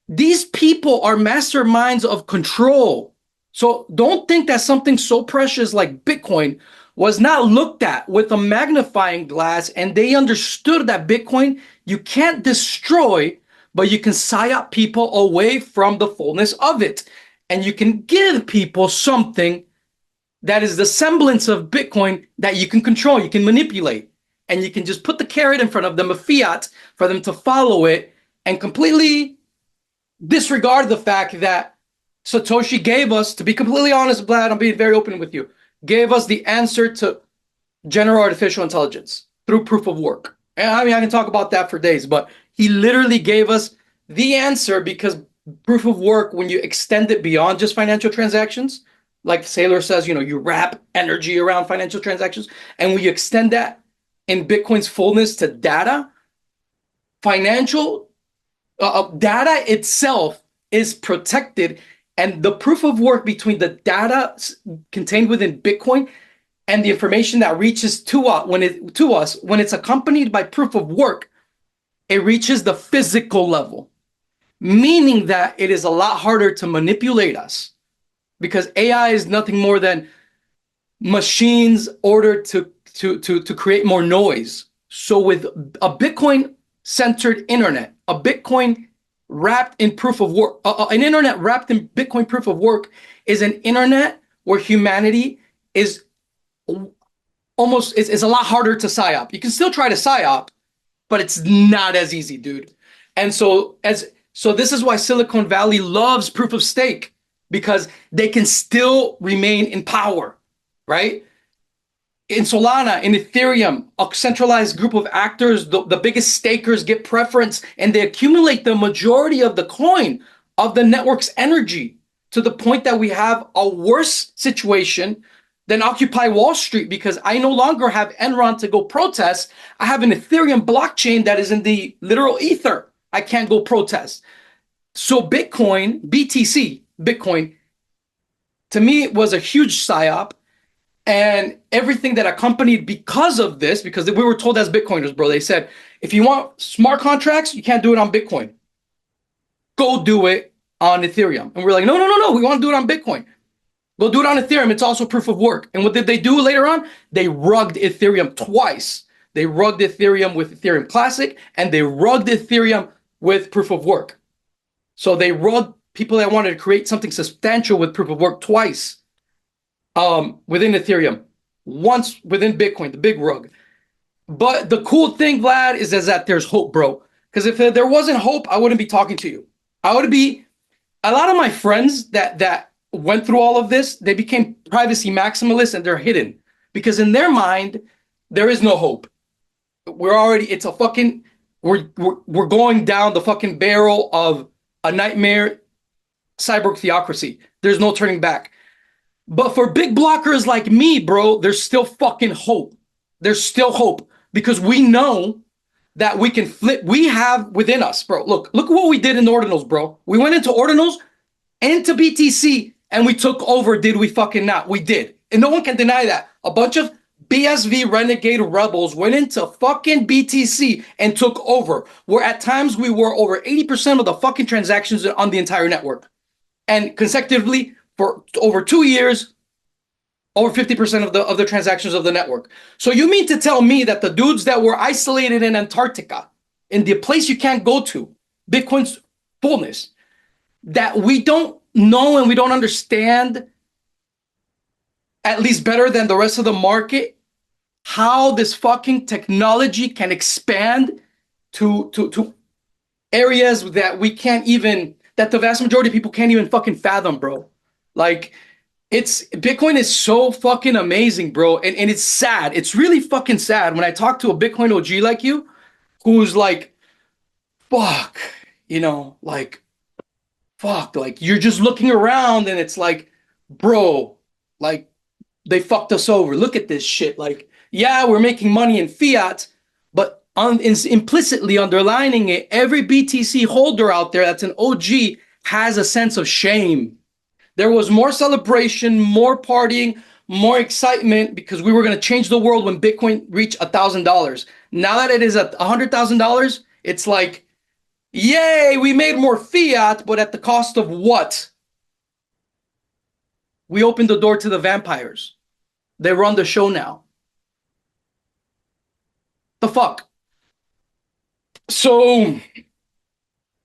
these people are masterminds of control. So don't think that something so precious like Bitcoin was not looked at with a magnifying glass and they understood that Bitcoin you can't destroy, but you can psyop people away from the fullness of it. And you can give people something that is the semblance of Bitcoin that you can control, you can manipulate. And you can just put the carrot in front of them, a fiat, for them to follow it and completely disregard the fact that Satoshi gave us, to be completely honest, Vlad, I'm being very open with you, gave us the answer to general artificial intelligence through proof of work. And I mean, I can talk about that for days, but he literally gave us the answer because proof of work, when you extend it beyond just financial transactions, like Saylor says, you wrap energy around financial transactions, and when you extend that in Bitcoin's fullness to data, financial data itself is protected, and the proof of work between the data contained within Bitcoin and the information that reaches to us when it's accompanied by proof of work, it reaches the physical level, meaning that it is a lot harder to manipulate us because AI is nothing more than machines ordered to create more noise. So with a Bitcoin-centered internet, a Bitcoin wrapped in proof of work, an internet wrapped in Bitcoin proof of work is an internet where humanity is is a lot harder to psyop. You can still try to psyop, but it's not as easy, dude. And so this is why Silicon Valley loves proof of stake, because they can still remain in power, right? In Solana, in Ethereum, a centralized group of actors, the biggest stakers get preference and they accumulate the majority of the coin of the network's energy to the point that we have a worse situation than Occupy Wall Street because I no longer have Enron to go protest. I have an Ethereum blockchain that is in the literal ether. I can't go protest. So Bitcoin, BTC, Bitcoin, to me, it was a huge psyop. And everything that accompanied because of this, because we were told as Bitcoiners, bro, they said, if you want smart contracts, you can't do it on Bitcoin. Go do it on Ethereum. And we're like, no, we want to do it on Bitcoin. Go do it on Ethereum. It's also proof of work. And what did they do later on? They rugged Ethereum twice. They rugged Ethereum with Ethereum Classic, and they rugged Ethereum with proof of work. So they rugged people that wanted to create something substantial with proof of work twice. Within Ethereum, once within Bitcoin, the big rug. But the cool thing, Vlad, is that there's hope, bro. Because if there wasn't hope, I wouldn't be talking to you. I would be, a lot of my friends that went through all of this, they became privacy maximalists and they're hidden. Because in their mind, there is no hope. It's a fucking, we're going down the fucking barrel of a nightmare cyborg theocracy. There's no turning back. But for big blockers like me, bro, there's still fucking hope. There's still hope because we know that we can flip. We have within us, bro. Look what we did in Ordinals, bro. We went into Ordinals, into BTC, and we took over. Did we fucking not? We did. And no one can deny that. A bunch of BSV renegade rebels went into fucking BTC and took over. Where at times we were over 80% of the fucking transactions on the entire network. And consecutively, for over 2 years, over 50% of the transactions of the network. So you mean to tell me that the dudes that were isolated in Antarctica, in the place you can't go to, Bitcoin's fullness, that we don't know and we don't understand at least better than the rest of the market how this fucking technology can expand to areas that we can't even, that the vast majority of people can't even fucking fathom, bro. Like, it's Bitcoin is so fucking amazing, bro. And it's sad. It's really fucking sad when I talk to a Bitcoin OG like you, who's like, fuck, like, fuck, like you're just looking around and it's like, bro, like they fucked us over. Look at this shit. Like, yeah, we're making money in fiat, but implicitly underlining it, every BTC holder out there that's an OG has a sense of shame. There was more celebration, more partying, more excitement because we were going to change the world when Bitcoin reached $1,000. Now that it is at $100,000, it's like, yay, we made more fiat, but at the cost of what? We opened the door to the vampires. They run the show now. The fuck? So,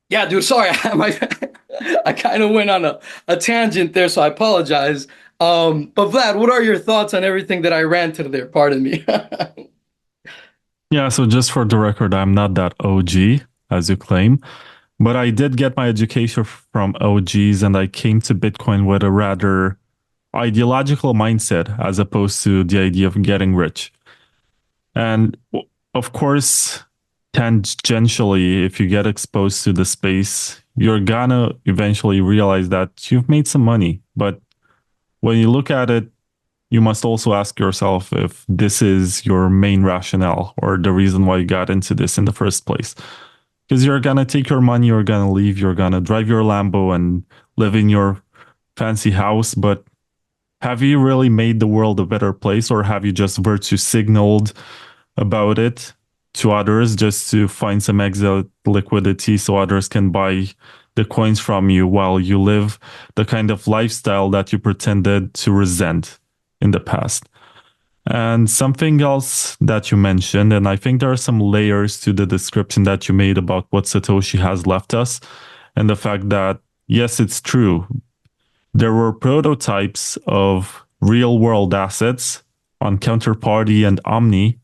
yeah, dude, sorry. I kind of went on a tangent there, so I apologize. But Vlad, what are your thoughts on everything that I ranted there? Pardon me. Yeah, so just for the record, I'm not that OG as you claim, but I did get my education from OGs and I came to Bitcoin with a rather ideological mindset as opposed to the idea of getting rich. And of course, tangentially, if you get exposed to the space, you're gonna eventually realize that you've made some money. But when you look at it, you must also ask yourself if this is your main rationale or the reason why you got into this in the first place. Because you're gonna take your money, you're gonna leave, you're gonna drive your Lambo and live in your fancy house, but have you really made the world a better place, or have you just virtue signaled about it to others just to find some exit liquidity so others can buy the coins from you while you live the kind of lifestyle that you pretended to resent in the past? And something else that you mentioned, and I think there are some layers to the description that you made about what Satoshi has left us, and the fact that, yes, it's true. There were prototypes of real world assets on Counterparty and Omni,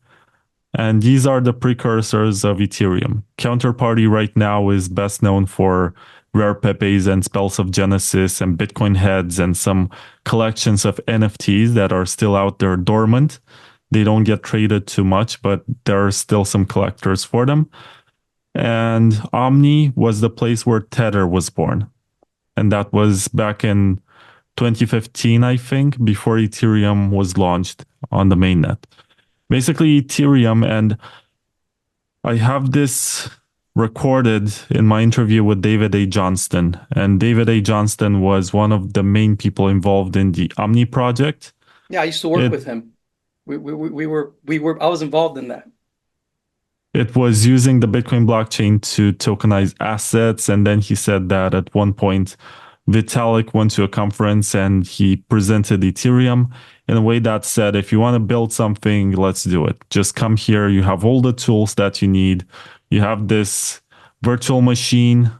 and these are the precursors of Ethereum. Counterparty right now is best known for rare Pepes and Spells of Genesis and Bitcoin heads and some collections of NFTs that are still out there dormant. They don't get traded too much, but there are still some collectors for them. And Omni was the place where Tether was born. And that was back in 2015, I think, before Ethereum was launched on the mainnet. Basically, Ethereum, and I have this recorded in my interview with David A. Johnston. And David A. Johnston was one of the main people involved in the Omni project. Yeah, I used to work It with him. We were I was involved in that. it was using the Bitcoin blockchain to tokenize assets. And then he said that at one point, Vitalik went to a conference and he presented Ethereum in a way that said, if you want to build something, let's do it. Just come here. You have all the tools that you need. You have this virtual machine.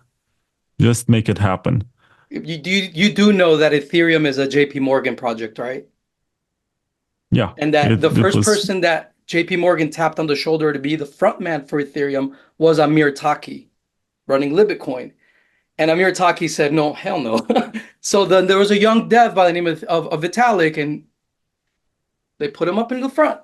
Just make it happen. You do know that Ethereum is a JP Morgan project, right? Yeah, And that the it first was, person that JP Morgan tapped on the shoulder to be the front man for Ethereum was Amir Taki running Libitcoin. And Amir Taki said, no, hell no. So then there was a young dev by the name of Vitalik, and they put him up in the front.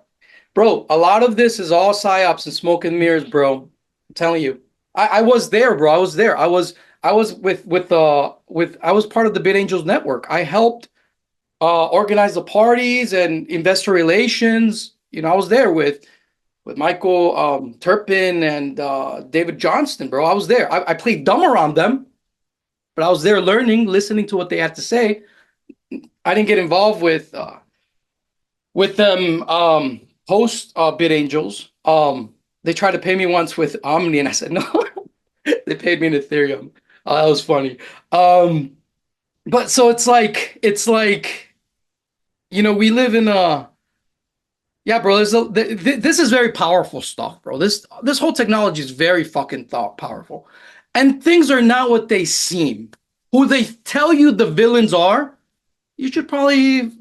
Bro, a lot of this is all psyops and smoke and mirrors, bro. I'm telling you. I was there, bro. I was there. I was with I was part of the Bit Angels network. I helped organize the parties and investor relations. I was there with Michael Turpin and David Johnston, bro. I was there. I played dumb around them, but I was there learning, listening to what they had to say. I didn't get involved with them post Bit Angels. They tried to pay me once with Omni, and I said no. They paid me in Ethereum. That was funny. But so it's like we live in a yeah, bro. This is very powerful stuff, bro. This whole technology is very fucking thought powerful, and things are not what they seem. Who they tell you the villains are, you should probably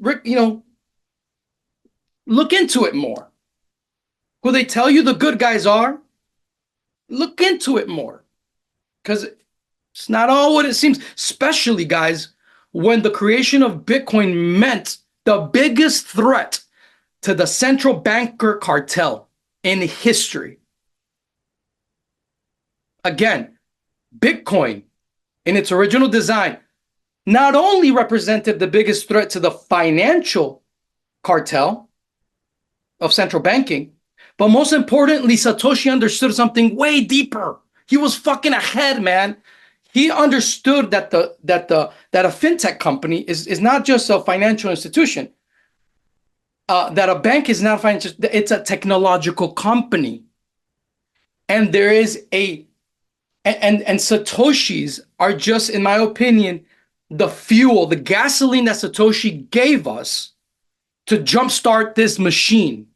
look into it more. Who they tell you the good guys are, look into it more, because it's not all what it seems. Especially, guys, when the creation of Bitcoin meant the biggest threat to the central banker cartel in history. Again, Bitcoin, in its original design, not only represented the biggest threat to the financial cartel of central banking, but most importantly, Satoshi understood something way deeper. He was fucking ahead, man. He understood that a fintech company is not just a financial institution. That a bank is not financial; it's a technological company, and there is and Satoshis are just, in my opinion, the fuel, the gasoline that Satoshi gave us to jumpstart this machine,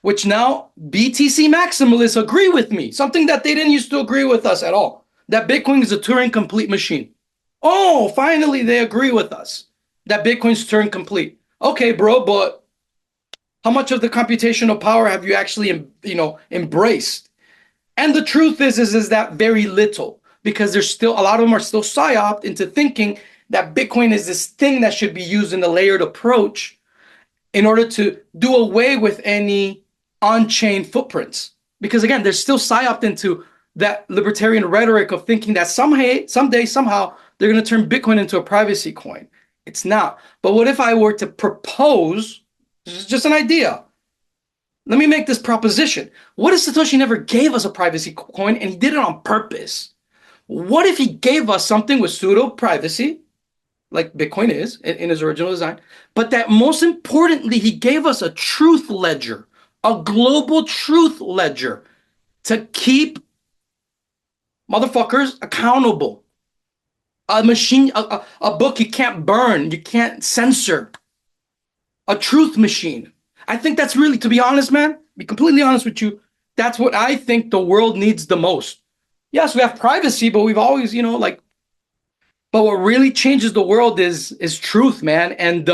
which now BTC maximalists agree with me, something that they didn't used to agree with us at all, that Bitcoin is a Turing complete machine. Oh, finally they agree with us that Bitcoin's Turing complete. Okay, bro, but how much of the computational power have you actually, embraced? And the truth is that very little, because there's still a lot of them are still psyoped into thinking that Bitcoin is this thing that should be used in a layered approach in order to do away with any on-chain footprints. Because again, they're still psyoped into that libertarian rhetoric of thinking that someday, somehow, they're going to turn Bitcoin into a privacy coin. It's not. But what if I were to propose, this is just an idea, let me make this proposition. What if Satoshi never gave us a privacy coin and he did it on purpose? What if he gave us something with pseudo privacy, like Bitcoin is in his original design, but that most importantly, he gave us a truth ledger, a global truth ledger to keep motherfuckers accountable. A machine, a book you can't burn, you can't censor, a truth machine. I think that's really, to be honest, man, be completely honest with you, that's what I think the world needs the most. Yes, we have privacy, but we've always, but what really changes the world is truth, man. And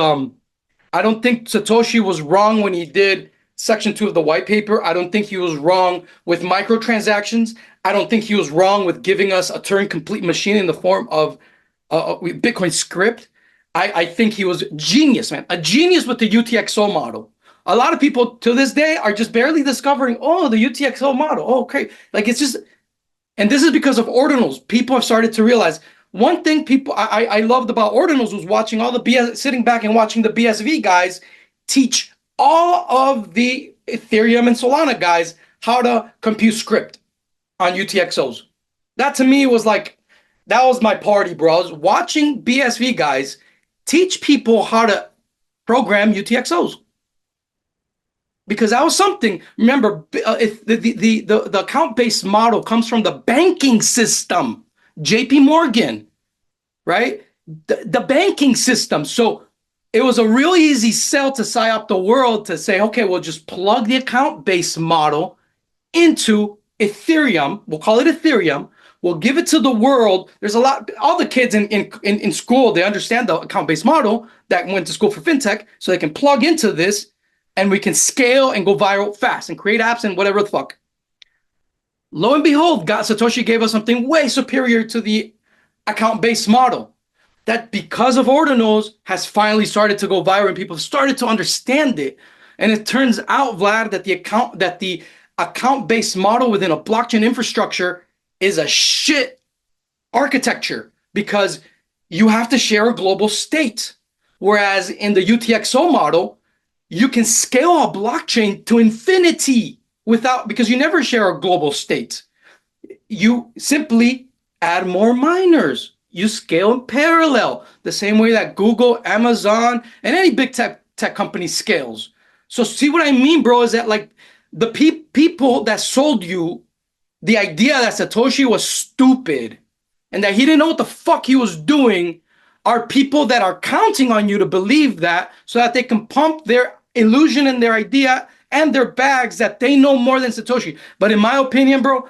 I don't think Satoshi was wrong when he did Section 2 of the white paper. I don't think he was wrong with microtransactions. I don't think he was wrong with giving us a Turing complete machine in the form of Bitcoin script. I think he was genius, man, a genius with the UTXO model. A lot of people to this day are just barely discovering, oh, the UTXO model. Oh, okay. Like it's just, and this is because of ordinals. People have started to realize one thing I loved about ordinals was watching all the BS, sitting back and watching the BSV guys teach all of the Ethereum and Solana guys how to compute script on UTXOs. That to me was like, that was my party, bro. I was watching BSV guys teach people how to program UTXOs. Because that was something. Remember, if the account-based model comes from the banking system, JP Morgan, right? The banking system. So it was a real easy sell to psyop the world to say, okay, we'll just plug the account-based model into Ethereum. We'll call it Ethereum. We'll give it to the world. There's a lot, all the kids in school, they understand the account-based model that went to school for fintech, so they can plug into this and we can scale and go viral fast and create apps and whatever the fuck. Lo and behold, Satoshi gave us something way superior to the account-based model that, because of ordinals, has finally started to go viral and people have started to understand it. And it turns out, Vlad, that the account-based model within a blockchain infrastructure is a shit architecture because you have to share a global state. Whereas in the UTXO model, you can scale a blockchain to infinity because you never share a global state. You simply add more miners. You scale in parallel, the same way that Google, Amazon, and any big tech company scales. So see what I mean, bro, is that like the people that sold you the idea that Satoshi was stupid and that he didn't know what the fuck he was doing are people that are counting on you to believe that so that they can pump their illusion and their idea and their bags that they know more than Satoshi. But in my opinion, bro,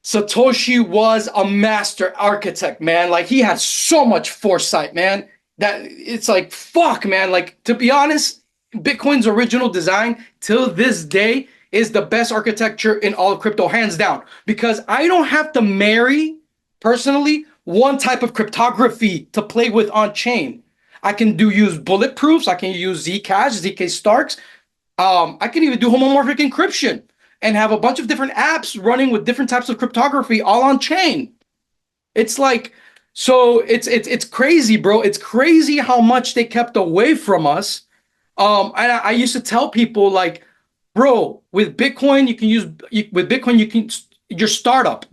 Satoshi was a master architect, man. Like he had so much foresight, man. That it's like, fuck, man. Like to be honest, Bitcoin's original design till this day is the best architecture in all of crypto, hands down. Because I don't have to marry, personally, one type of cryptography to play with on chain. I can use bulletproofs. I can use Zcash, ZK Starks. I can even do homomorphic encryption and have a bunch of different apps running with different types of cryptography all on chain. It's like, so it's crazy, bro. It's crazy how much they kept away from us. And I used to tell people like, bro, with Bitcoin, you can your startup,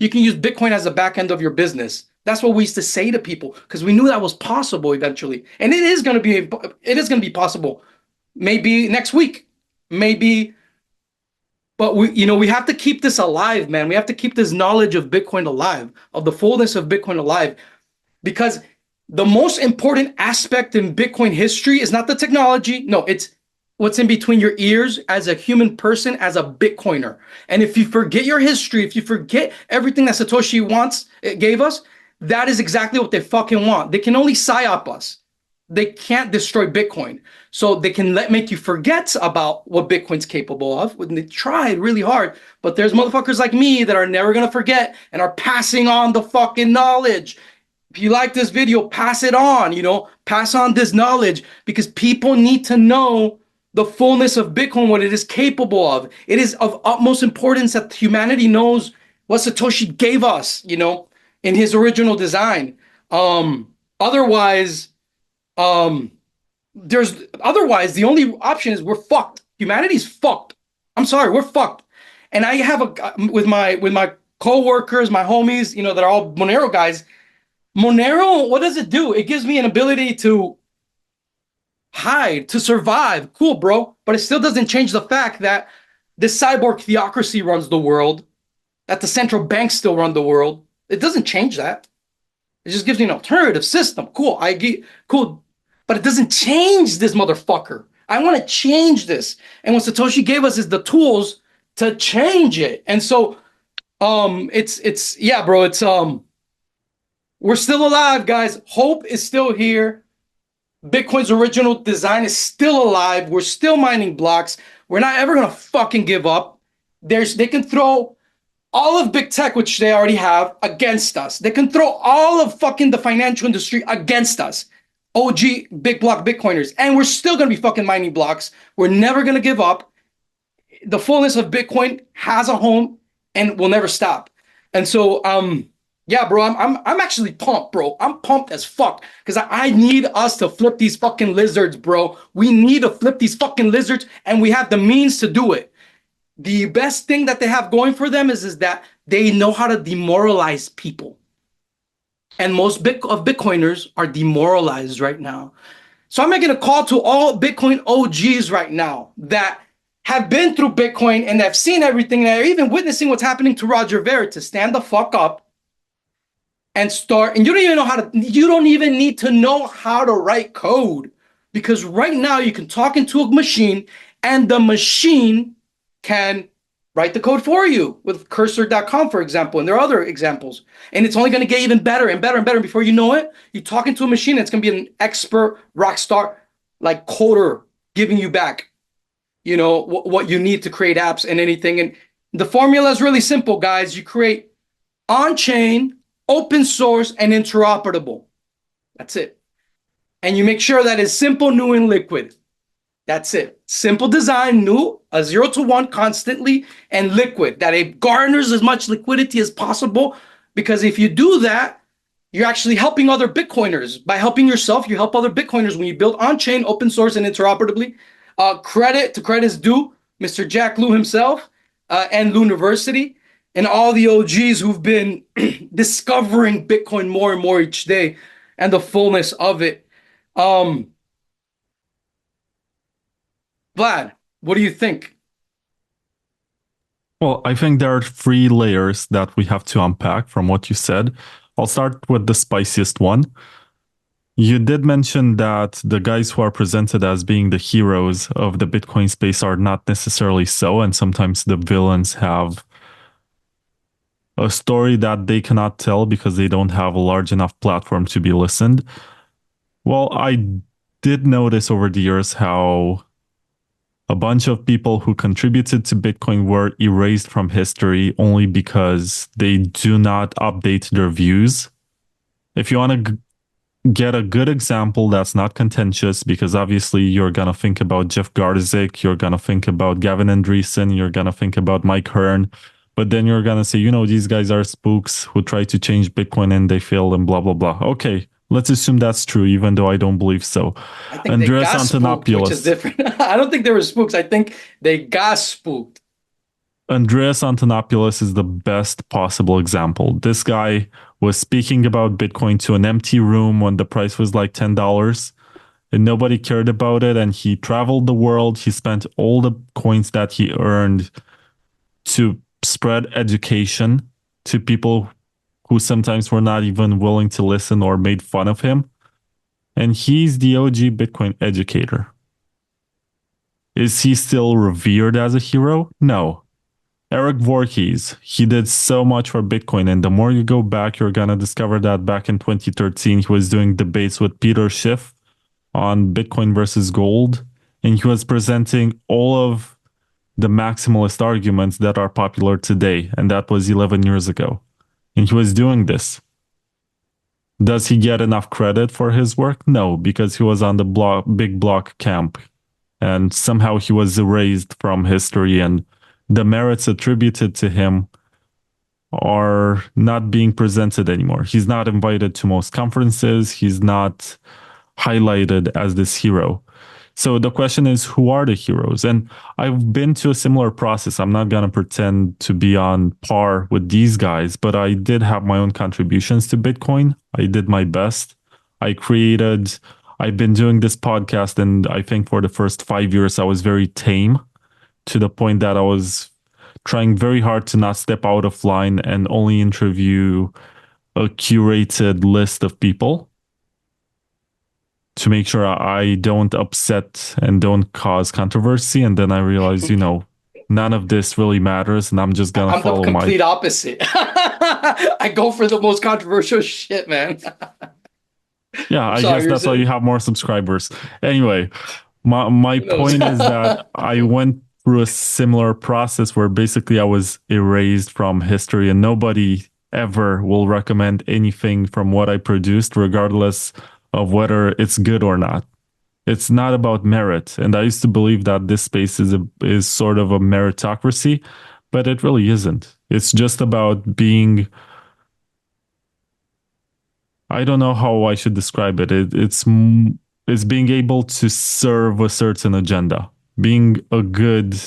you can use Bitcoin as a back end of your business. That's what we used to say to people because we knew that was possible eventually, and it is going to be possible. Maybe next week, maybe, but we have to keep this alive, man. We have to keep this knowledge of Bitcoin alive, of the fullness of Bitcoin alive, because the most important aspect in Bitcoin history is not the technology. No, it's what's in between your ears as a human person, as a Bitcoiner. And if you forget your history, if you forget everything that Satoshi gave us, that is exactly what they fucking want. They can only psyop us. They can't destroy Bitcoin. So they can make you forget about what Bitcoin's capable of. When they tried really hard, but there's motherfuckers like me that are never gonna forget and are passing on the fucking knowledge. If you like this video, pass it on, pass on this knowledge because people need to know the fullness of Bitcoin, what it is capable of. It is of utmost importance that humanity knows what Satoshi gave us, in his original design. Otherwise, um, otherwise the only option is we're fucked. Humanity's fucked. I'm sorry, we're fucked. And I have with my co-workers, my homies, that are all Monero guys. Monero, what does it do? It gives me an ability to hide, to survive. Cool, bro. But it still doesn't change the fact that this cyborg theocracy runs the world, that the central banks still run the world. It doesn't change that. It just gives me an alternative system. Cool. I get cool. But it doesn't change this motherfucker. I want to change this. And what Satoshi gave us is the tools to change it. And so it's yeah, bro, we're still alive, guys. Hope is still here. Bitcoin's original design is still alive. We're still mining blocks. We're not ever gonna fucking give up. They can throw all of big tech, which they already have, against us. They can throw all of fucking the financial industry against us. OG big block Bitcoiners. And we're still gonna be fucking mining blocks. We're never gonna give up. The fullness of Bitcoin has a home and will never stop. And so yeah, bro, I'm actually pumped, bro. I'm pumped as fuck because I need us to flip these fucking lizards, bro. We need to flip these fucking lizards, and we have the means to do it. The best thing that they have going for them is that they know how to demoralize people, and most of Bitcoiners are demoralized right now. So I'm making a call to all Bitcoin OGs right now that have been through Bitcoin and have seen everything, and are even witnessing what's happening to Roger Ver, to stand the fuck up and start. And you don't even need to know how to write code, because right now you can talk into a machine and the machine can write the code for you with cursor.com, for example. And there are other examples, and it's only going to get even better and better and better. Before you know it, you talk into a machine, and it's going to be an expert rock star like coder giving you back, what you need to create apps and anything. And the formula is really simple, guys. You create on-chain, open source, and interoperable. That's it. And you make sure that it's simple, new, and liquid. That's it. Simple design, new, a 0 to 1 constantly, and liquid. That it garners as much liquidity as possible. Because if you do that, you're actually helping other Bitcoiners. By helping yourself, you help other Bitcoiners when you build on-chain, open source, and interoperably. Credit to credit's due, Mr. Jack Lew himself, and Luniversity, and all the OGs who've been discovering Bitcoin more and more each day and the fullness of it. Vlad, what do you think? Well, I think there are 3 layers that we have to unpack from what you said. I'll start with the spiciest one. You did mention that the guys who are presented as being the heroes of the Bitcoin space are not necessarily so, and sometimes the villains have a story that they cannot tell because they don't have a large enough platform to be listened. Well, I did notice over the years how a bunch of people who contributed to Bitcoin were erased from history only because they do not update their views. If you want to get a good example that's not contentious, because obviously you're going to think about Jeff Garzik, you're going to think about Gavin Andreessen, you're going to think about Mike Hearn, but then you're going to say, these guys are spooks who try to change Bitcoin and they fail and blah, blah, blah. Okay, let's assume that's true, even though I don't believe so. I think they Andreas got spooked, which is Antonopoulos. different. I don't think they were spooks. I think they got spooked. Andreas Antonopoulos is the best possible example. This guy was speaking about Bitcoin to an empty room when the price was like $10 and nobody cared about it. And he traveled the world. He spent all the coins that he earned to spread education to people who sometimes were not even willing to listen or made fun of him. And he's the OG Bitcoin educator. Is he still revered as a hero? No. Eric Voorhees, he did so much for Bitcoin. And the more you go back, you're going to discover that back in 2013, he was doing debates with Peter Schiff on Bitcoin versus gold. And he was presenting all of the maximalist arguments that are popular today. And that was 11 years ago. And he was doing this. Does he get enough credit for his work? No, because he was on the big block camp. And somehow he was erased from history, and the merits attributed to him are not being presented anymore. He's not invited to most conferences. He's not highlighted as this hero. So the question is, who are the heroes? And I've been to a similar process. I'm not going to pretend to be on par with these guys, but I did have my own contributions to Bitcoin. I did my best. I've been doing this podcast, and I think for the first 5 years, I was very tame to the point that I was trying very hard to not step out of line and only interview a curated list of people to make sure I don't upset and don't cause controversy. And then I realized, none of this really matters, and I'm just gonna I'm the follow my. complete opposite. I go for the most controversial shit, man. Yeah, I'm I sorry, guess you're that's why you saying. have more subscribers. Anyway, my Who knows? point is that I went through a similar process where basically I was erased from history, and nobody ever will recommend anything from what I produced, regardless of whether it's good or not. It's not about merit, and I used to believe that this space is sort of a meritocracy, but it really isn't. It's just about being. I don't know how I should describe it. It's being able to serve a certain agenda, being a good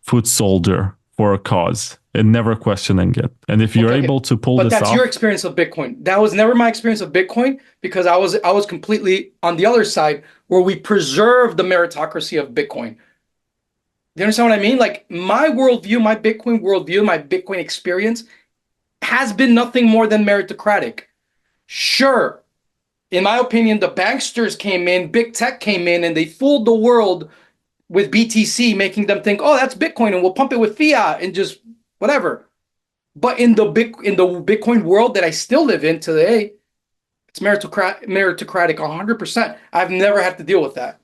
foot soldier for a cause and never questioning it. And if you're Okay, okay. able to pull But this that's your off, experience of Bitcoin. That was never my experience of Bitcoin because I was completely on the other side where we preserve the meritocracy of Bitcoin. Do you understand what I mean? Like my worldview, my Bitcoin worldview, my Bitcoin experience has been nothing more than meritocratic. Sure, in my opinion, the banksters came in, big tech came in, and they fooled the world with BTC, making them think, oh, that's Bitcoin, and we'll pump it with fiat and just whatever. But in the Bitcoin world that I still live in today, it's meritocratic 100%. I've never had to deal with that.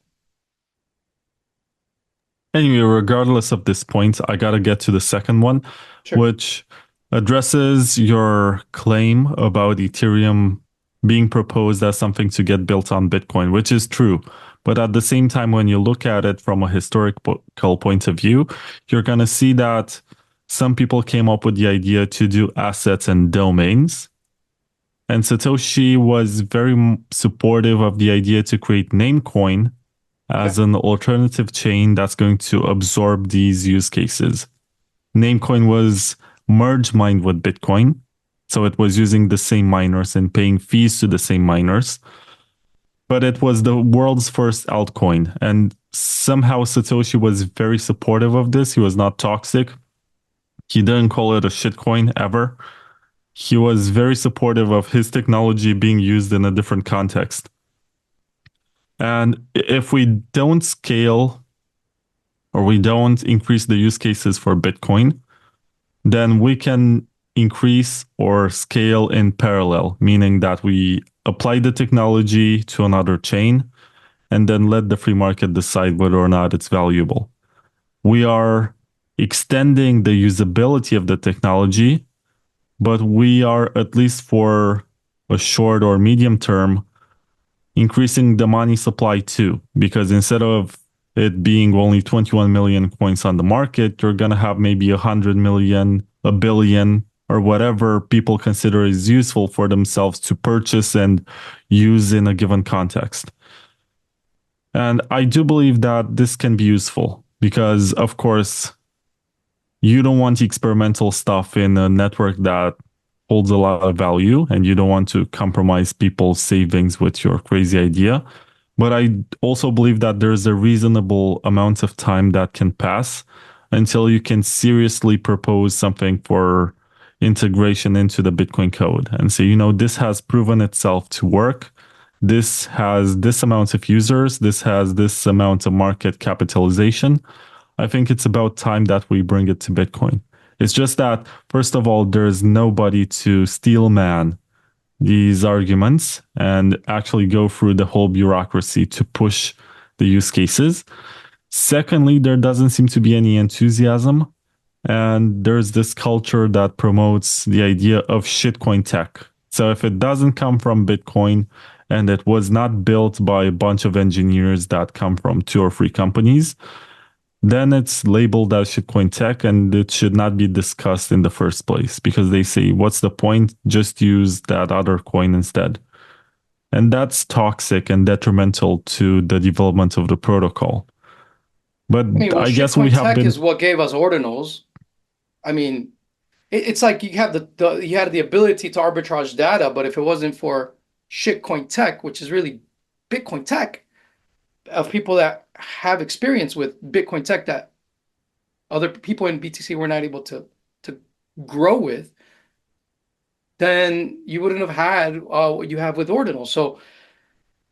anyway, regardless of this point, I got to get to the second one, Sure. which addresses your claim about Ethereum being proposed as something to get built on Bitcoin, which is true. But at the same time, when you look at it from a historical point of view, you're going to see that some people came up with the idea to do assets and domains. And Satoshi was very supportive of the idea to create Namecoin Okay. as an alternative chain that's going to absorb these use cases. Namecoin was merge mined with Bitcoin. So it was using the same miners and paying fees to the same miners. But it was the world's first altcoin. And somehow Satoshi was very supportive of this. He was not toxic. He didn't call it a shitcoin ever. He was very supportive of his technology being used in a different context. And if we don't scale or we don't increase the use cases for Bitcoin, then we can increase or scale in parallel, meaning that we apply the technology to another chain and then let the free market decide whether or not it's valuable. We are extending the usability of the technology, but we are, at least for a short or medium term, increasing the money supply too, because instead of it being only 21 million coins on the market, you're going to have maybe 100 million, a billion, or whatever people consider is useful for themselves to purchase and use in a given context. And I do believe that this can be useful because, of course, you don't want experimental stuff in a network that holds a lot of value, and you don't want to compromise people's savings with your crazy idea. But I also believe that there's a reasonable amount of time that can pass until you can seriously propose something for integration into the Bitcoin code and say, this has proven itself to work. This has this amount of users. This has this amount of market capitalization. I think it's about time that we bring it to Bitcoin. It's just that, first of all, there's nobody to steel man these arguments and actually go through the whole bureaucracy to push the use cases. Secondly, there doesn't seem to be any enthusiasm. And there's this culture that promotes the idea of shitcoin tech. So if it doesn't come from Bitcoin and it was not built by a bunch of engineers that come from two or three companies, then it's labeled as shitcoin tech and it should not be discussed in the first place because they say, what's the point? Just use that other coin instead. And that's toxic and detrimental to the development of the protocol. But I mean, well, I guess we shitcoin have tech been. is what gave us ordinals. I mean, it's like you have you had the ability to arbitrage data, but if it wasn't for shitcoin tech, which is really Bitcoin tech, of people that have experience with Bitcoin tech that other people in BTC were not able to grow with, then you wouldn't have had what you have with ordinals. So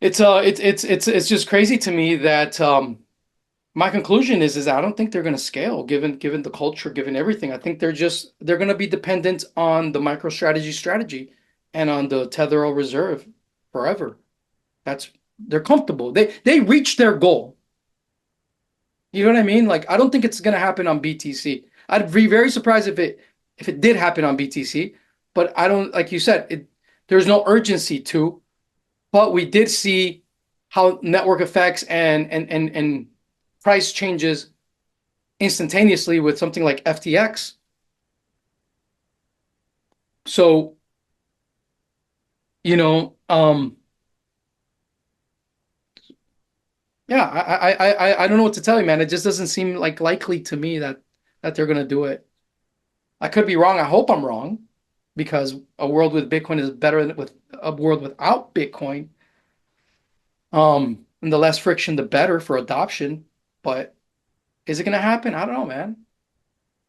it's just crazy to me that my conclusion is I don't think they're going to scale given the culture, given everything. I think they're going to be dependent on the MicroStrategy strategy and on the Tether reserve forever. That's they're comfortable. They reached their goal. You know what I mean? Like I don't think it's going to happen on BTC. I'd be very surprised if it did happen on BTC, but I don't like you said there's no urgency to, but we did see how network effects and price changes instantaneously with something like FTX. So, you know, yeah, I don't know what to tell you, man. It just doesn't seem like likely to me that they're gonna do it. I could be wrong. I hope I'm wrong, because a world with Bitcoin is better than with a world without Bitcoin. And the less friction, the better for adoption. But is it gonna happen? I don't know, man.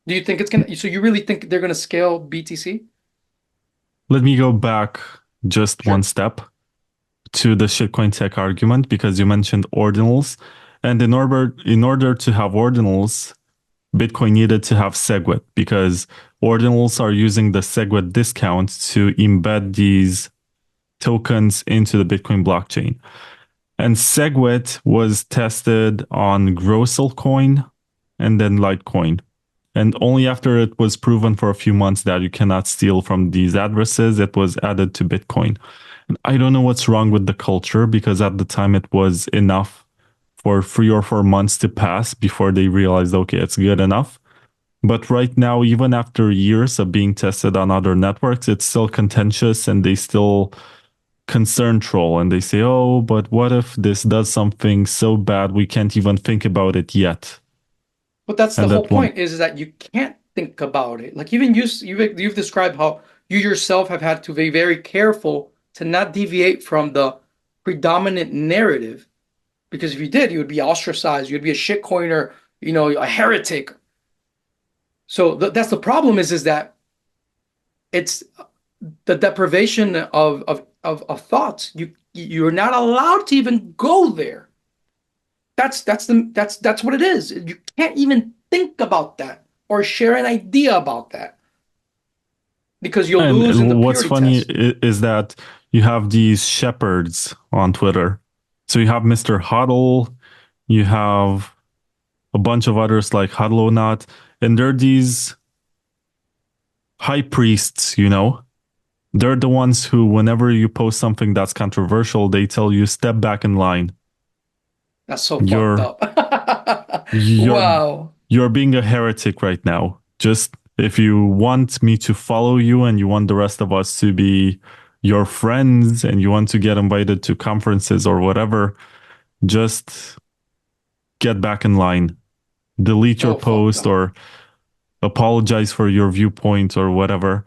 Do you think it's gonna? So you really think they're gonna scale BTC? Let me go back just one Sure. step to the shitcoin tech argument because you mentioned ordinals. And in order to have ordinals, Bitcoin needed to have SegWit because ordinals are using the SegWit discount to embed these tokens into the Bitcoin blockchain. And SegWit was tested on Grossel coin and then Litecoin. And only after it was proven for a few months that you cannot steal from these addresses, it was added to Bitcoin. And I don't know what's wrong with the culture because at the time it was enough for 3 or 4 months to pass before they realized, okay, it's good enough. But right now, even after years of being tested on other networks, it's still contentious and they still concern troll and they say, oh, but what if this does something so bad we can't even think about it yet? But that's the And whole that one, point is that you can't think about it. Like even you've described how you yourself have had to be very careful to not deviate from the predominant narrative. Because if you did, you would be ostracized. You'd be a shitcoiner, a heretic. So that's the problem is that it's the deprivation of thoughts. You're not allowed to even go there. That's what it is. You can't even think about that or share an idea about that because you'll lose in the And what's purity funny test. is that you have these shepherds on Twitter. So you have Mr. Huddle, you have a bunch of others like Huddle and they're these high priests, you know? They're the ones who, whenever you post something that's controversial, they tell you step back in line. That's so fucked You're up. you're Wow. you're being a heretic right now. Just if you want me to follow you and you want the rest of us to be your friends and you want to get invited to conferences or whatever, just get back in line. Delete your So fucked post up. or apologize for your viewpoint or whatever.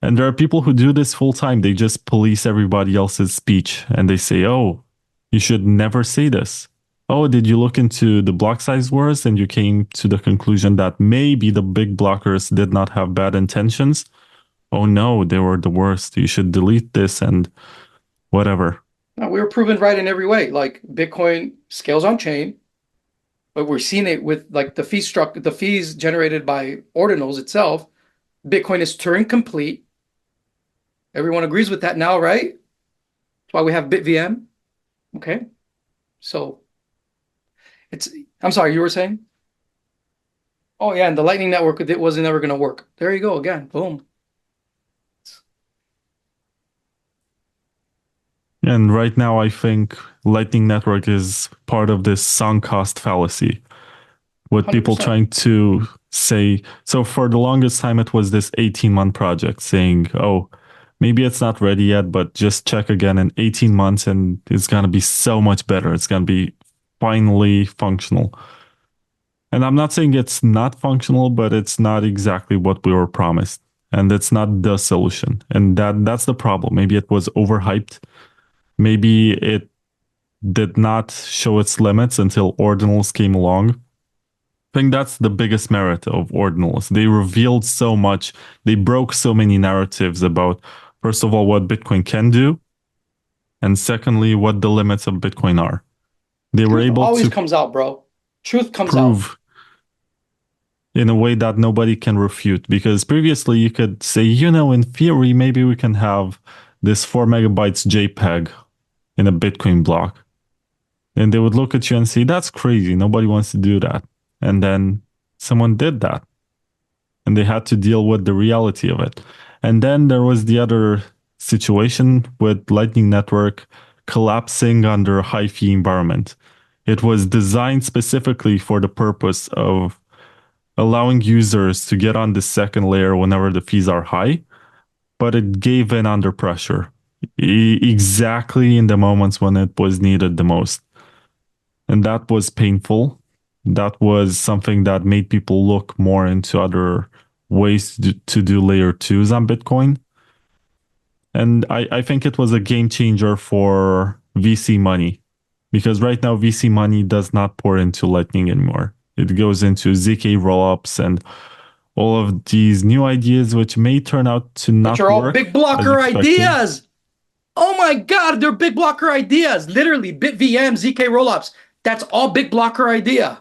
And there are people who do this full time. They just police everybody else's speech and they say, oh, you should never say this. Oh, did you look into the block size wars and you came to the conclusion that maybe the big blockers did not have bad intentions? Oh no, they were the worst. You should delete this and whatever. No, we were proven right in every way. Like Bitcoin scales on chain, but we're seeing it with like the fees generated by ordinals itself. Bitcoin is Turing complete. Everyone agrees with that now, right? That's why we have BitVM. Okay. So it's, I'm sorry, you were saying? Oh, yeah. And the Lightning Network, it wasn't ever going to work. There you go again. Boom. And right now, I think Lightning Network is part of this sunk cost fallacy with people 100%. trying to say, so for the longest time, it was this 18-month project saying, oh, maybe it's not ready yet, but just check again in 18 months and it's going to be so much better. It's going to be finally functional. And I'm not saying it's not functional, but it's not exactly what we were promised. And it's not the solution. And that's the problem. Maybe it was overhyped. Maybe it did not show its limits until ordinals came along. I think that's the biggest merit of ordinals. They revealed so much. They broke so many narratives about, first of all, what Bitcoin can do, and secondly, what the limits of Bitcoin are. They were Truth able always to comes out, bro. Truth comes out. prove in a way that nobody can refute. Because previously you could say, in theory, maybe we can have this 4 megabytes JPEG in a Bitcoin block. And they would look at you and say, that's crazy. Nobody wants to do that. And then someone did that. And they had to deal with the reality of it. And then there was the other situation with Lightning Network collapsing under a high fee environment. It was designed specifically for the purpose of allowing users to get on the second layer whenever the fees are high, but it gave in under pressure exactly in the moments when it was needed the most. And that was painful. That was something that made people look more into other ways to do layer twos on Bitcoin. And I think it was a game changer for VC money because right now VC money does not pour into Lightning anymore. It goes into ZK rollups and all of these new ideas, which may turn out to Which not are all work big as blocker expected. ideas. Oh my God, they're big blocker ideas. Literally, BitVM, ZK rollups. That's all big blocker idea.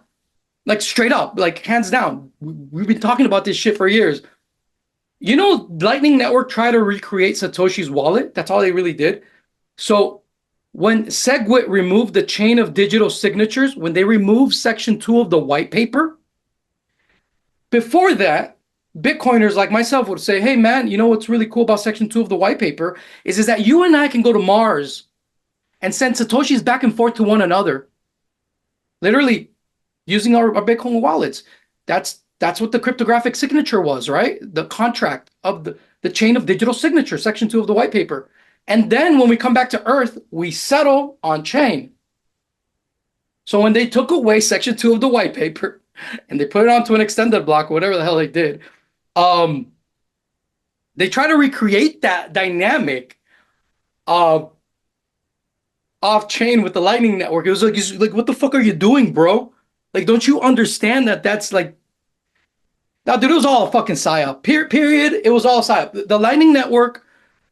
Like straight up, like hands down. We've been talking about this shit for years. Lightning Network tried to recreate Satoshi's wallet. That's all they really did. So when SegWit removed the chain of digital signatures, when they removed section 2 of the white paper, before that, Bitcoiners like myself would say, hey man, you know what's really cool about section 2 of the white paper is that you and I can go to Mars and send Satoshis back and forth to one another, literally using our Bitcoin wallets. That's what the cryptographic signature was, right? The contract of the chain of digital signature, section 2 of the white paper. And then when we come back to Earth, we settle on chain. So when they took away section 2 of the white paper and they put it onto an extended block, whatever the hell they did, um, they try to recreate that dynamic uh, off chain with the Lightning Network. It was like, what the fuck are you doing, bro? Like, don't you understand that that's like Now, dude, it was all a fucking psyop. Period. It was all psyop. The Lightning Network,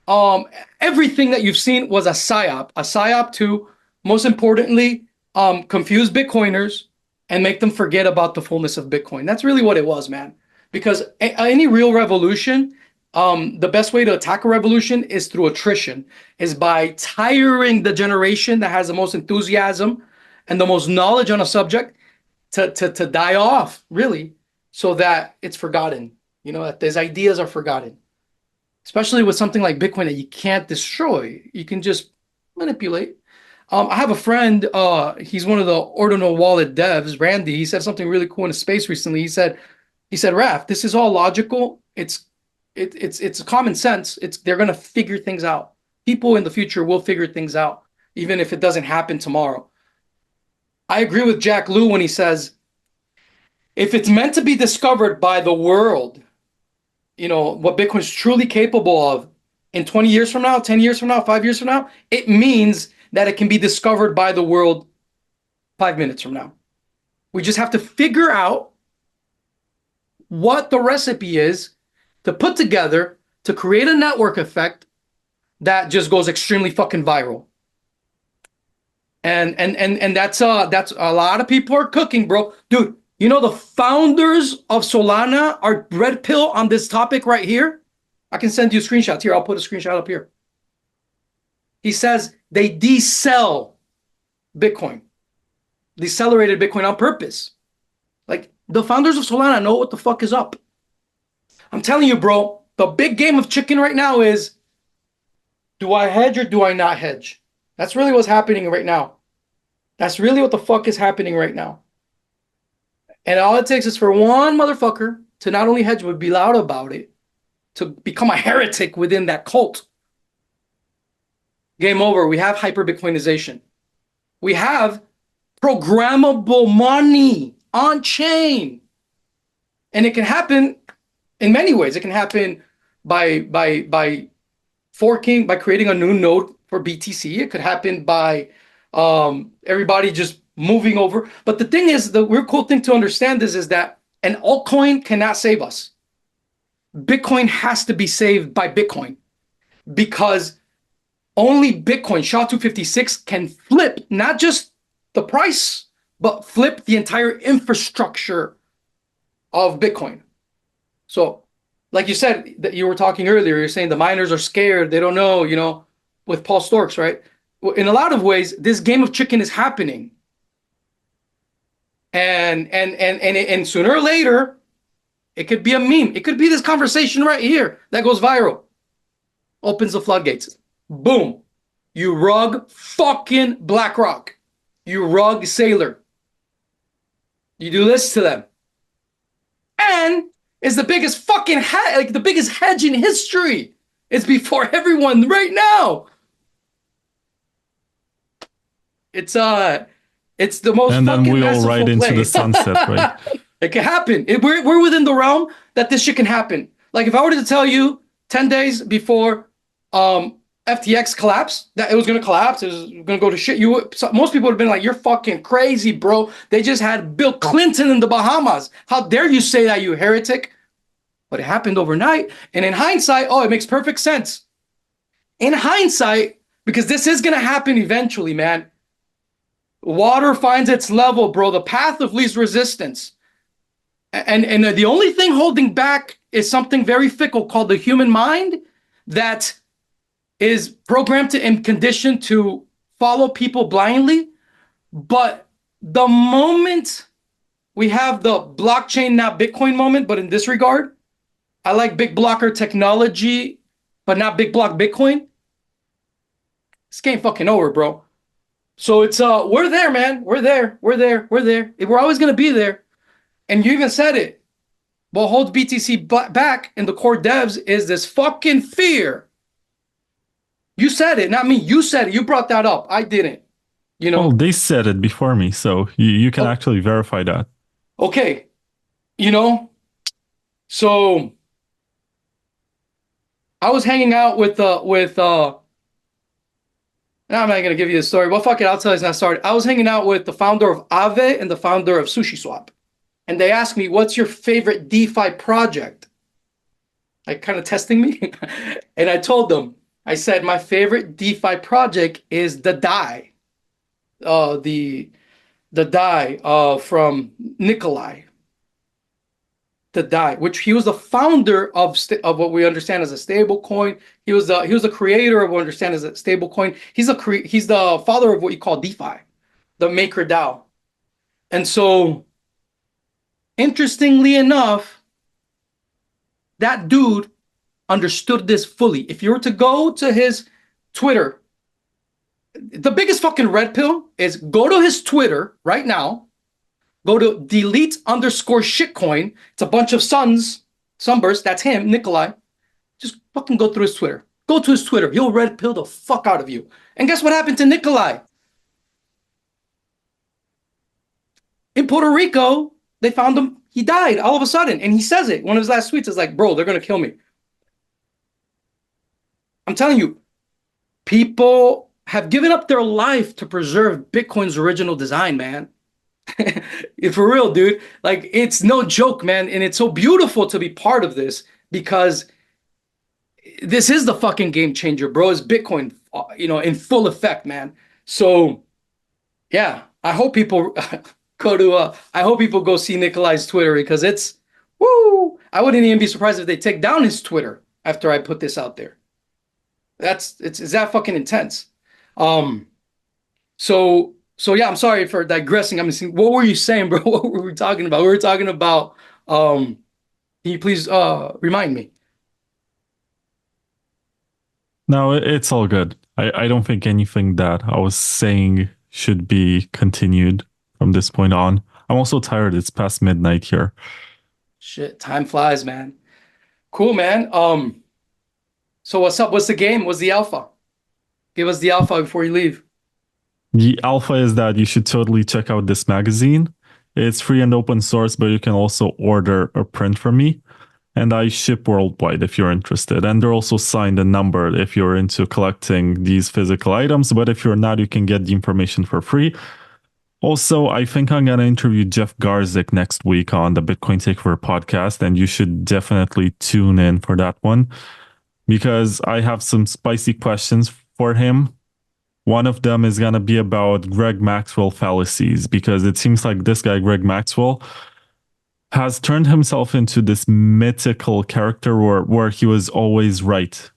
um, everything that you've seen was a psyop. A psyop to, most importantly, confuse Bitcoiners and make them forget about the fullness of Bitcoin. That's really what it was, man. Because any real revolution, the best way to attack a revolution is through attrition, is by tiring the generation that has the most enthusiasm and the most knowledge on a subject to die off, really, so that it's forgotten. You know, that these ideas are forgotten, especially with something like Bitcoin that you can't destroy. You can just manipulate. I have a friend, he's one of the Ordinal Wallet devs, Randy. He said something really cool in a space recently. He said, Raf, this is all logical. It's common sense. They're gonna figure things out. People in the future will figure things out, even if it doesn't happen tomorrow. I agree with Jack Lew when he says, if it's meant to be discovered by the world, what Bitcoin is truly capable of in 20 years from now, 10 years from now, 5 years from now, it means that it can be discovered by the world 5 minutes from now. We just have to figure out what the recipe is to put together to create a network effect that just goes extremely fucking viral. And that's a lot of people are cooking, bro. Dude, the founders of Solana are red pill on this topic right here. I can send you screenshots here. I'll put a screenshot up here. He says they decel Bitcoin, decelerated Bitcoin on purpose. Like, the founders of Solana know what the fuck is up. I'm telling you, bro, the big game of chicken right now is, do I hedge or do I not hedge? That's really what's happening right now. That's really what the fuck is happening right now. And all it takes is for one motherfucker to not only hedge, but be loud about it, to become a heretic within that cult. Game over. We have hyper-Bitcoinization. We have programmable money on chain. And it can happen in many ways. It can happen by forking, by creating a new node for BTC. It could happen by everybody just moving over. But the thing is, the real cool thing to understand is that an altcoin cannot save us. Bitcoin has to be saved by Bitcoin, because only Bitcoin, SHA-256, can flip not just the price, but flip the entire infrastructure of Bitcoin. So, like you said, that you were talking earlier, you're saying the miners are scared, they don't know, with Paul Storks, right? In a lot of ways, this game of chicken is happening. And sooner or later, it could be a meme. It could be this conversation right here that goes viral. Opens the floodgates. Boom. You rug fucking BlackRock. You rug Sailor. You do this to them. And it's the biggest fucking the biggest hedge in history. It's before everyone right now. It's the most and then fucking we all ride into the sunset, right? It can happen. We're within the realm that this shit can happen. Like, if I were to tell you 10 days before FTX collapsed, that it was going to collapse, it was going to go to shit, most people would have been like, you're fucking crazy, bro. They just had Bill Clinton in the Bahamas. How dare you say that, you heretic? But it happened overnight. And in hindsight, it makes perfect sense. In hindsight, because this is going to happen eventually, man. Water finds its level, bro. The path of least resistance. And the only thing holding back is something very fickle called the human mind, that is programmed and conditioned to follow people blindly. But the moment we have the blockchain, not Bitcoin moment, but in this regard, I like big blocker technology, but not big block Bitcoin. This game fucking over, bro. So it's we're there, man. We're there. We're always gonna be there. And you even said it. What holds BTC back in the core devs is this fucking fear. You said it, not me. You said it. You brought that up. I didn't. Well, they said it before me, so you can actually verify that. Okay. So I was hanging out with now I'm not gonna give you the story. Well, fuck it, I'll tell you it's not started. I was hanging out with the founder of Aave and the founder of SushiSwap. and they asked me, "What's your favorite DeFi project?" Like kind of testing me. And I told them, I said, my favorite DeFi project is the DAI, the DAI from Nikolai, the DAI, which he was the founder of what we understand as a stable coin. He was the creator of what we understand as a stable coin. He's the father of what you call DeFi, the maker DAO. And so, interestingly enough, that dude understood this fully. If you were to go to his Twitter, the biggest fucking red pill is go to his Twitter right now, go to delete underscore shitcoin. It's a bunch of sunbursts. That's him, Nikolai. Just fucking go through his Twitter. Go to his Twitter. He'll red pill the fuck out of you. And guess what happened to Nikolai? In Puerto Rico, they found him. He died all of a sudden. And he says it. One of his last tweets is like, bro, they're going to kill me. I'm telling you, people have given up their life to preserve Bitcoin's original design, man. For real, dude. Like, it's no joke, man. And it's so beautiful to be part of this because this is the fucking game changer, bro. It's Bitcoin, in full effect, man. So, yeah, I hope people I hope people go see Nikolai's Twitter because it's, woo. I wouldn't even be surprised if they take down his Twitter after I put this out there. It's that fucking intense. Um, so yeah, I'm sorry for digressing. What were you saying, bro? What were we talking about? We were talking about can you please remind me? No, it's all good. I don't think anything that I was saying should be continued from this point on. I'm also tired. It's past midnight here. Shit, time flies, man. Cool, man. So what's up? What's the game? What's the alpha? Give us the alpha before you leave. The alpha is that you should totally check out this magazine. It's free and open source, but you can also order a print from me. And I ship worldwide if you're interested. And they're also signed and numbered if you're into collecting these physical items. But if you're not, you can get the information for free. Also, I think I'm going to interview Jeff Garzik next week on the Bitcoin Takeover podcast. And you should definitely tune in for that one because I have some spicy questions for him. One of them is going to be about Greg Maxwell fallacies because it seems like this guy, Greg Maxwell, has turned himself into this mythical character where he was always right.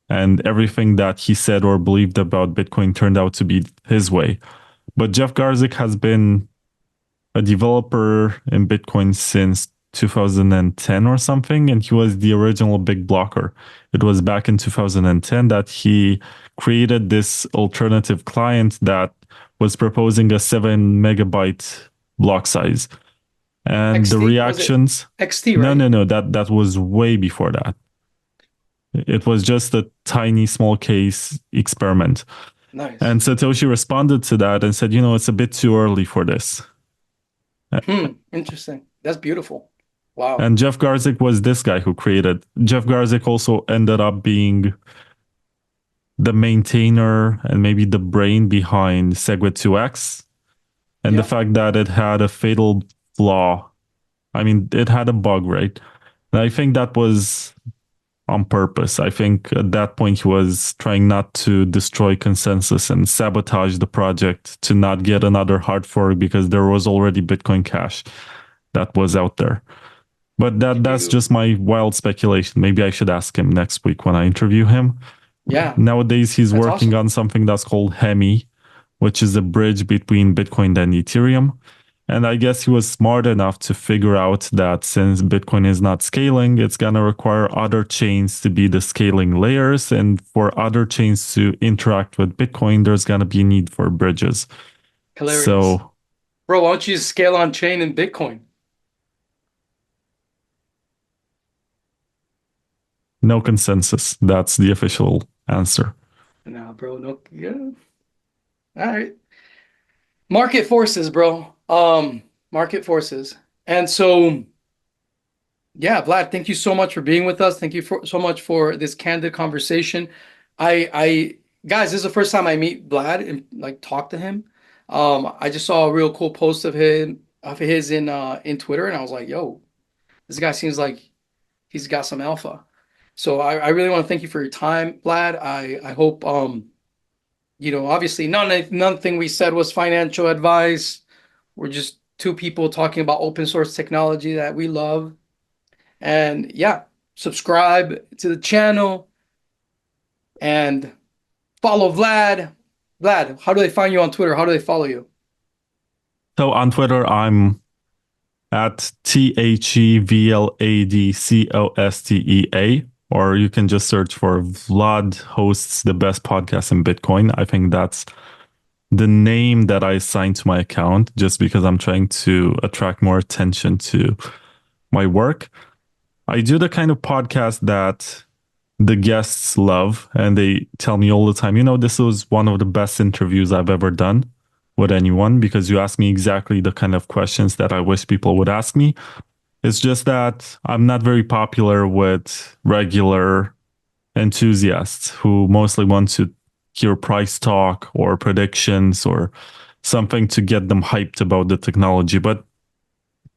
And everything that he said or believed about Bitcoin turned out to be his way. But Jeff Garzik has been a developer in Bitcoin since 2010 or something, and he was the original big blocker. It was back in 2010 that he created this alternative client that was proposing a 7 megabyte block size. And the XT, was it reactions, XT, no, right? no, no, that was way before that. It was just a tiny small case experiment. Nice. And Satoshi responded to that and said, it's a bit too early for this. Interesting. That's beautiful. Wow. And Jeff Garzik was this guy who created. Jeff Garzik also ended up being the maintainer and maybe the brain behind Segwit 2x. And the Yeah. fact that it had a fatal flaw. I mean, it had a bug, right? And I think that was on purpose. I think at that point he was trying not to destroy consensus and sabotage the project to not get another hard fork because there was already Bitcoin Cash that was out there. But that's just my wild speculation. Maybe I should ask him next week when I interview him. Yeah, Nowadays he's that's working awesome. on something that's called Hemi, which is a bridge between Bitcoin and Ethereum. And I guess he was smart enough to figure out that since Bitcoin is not scaling, it's going to require other chains to be the scaling layers. And for other chains to interact with Bitcoin, there's going to be a need for bridges. Hilarious. So, Bro, why don't you scale on chain in Bitcoin? no consensus. That's the official answer. Nah, bro, no. Yeah. All right. Market forces, bro. Market forces. And so, yeah, Vlad, thank you so much for being with us. Thank you so much for this candid conversation. Guys, this is the first time I meet Vlad and like talk to him. I just saw a real cool post of him of his in Twitter, and I was like, yo, this guy seems like he's got some alpha. So I really want to thank you for your time, Vlad. I hope obviously nothing we said was financial advice. We're just two people talking about open source technology that we love. And yeah, subscribe to the channel and follow Vlad. Vlad, how do they find you on Twitter? How do they follow you? So on Twitter, I'm at THEVLADCOSTEA, or you can just search for Vlad hosts the best podcast in Bitcoin. I think that's the name that I assigned to my account just because I'm trying to attract more attention to my work. I do the kind of podcast that the guests love, and they tell me all the time, this was one of the best interviews I've ever done with anyone because you ask me exactly the kind of questions that I wish people would ask me. It's just that I'm not very popular with regular enthusiasts who mostly want to hear price talk or predictions or something to get them hyped about the technology. But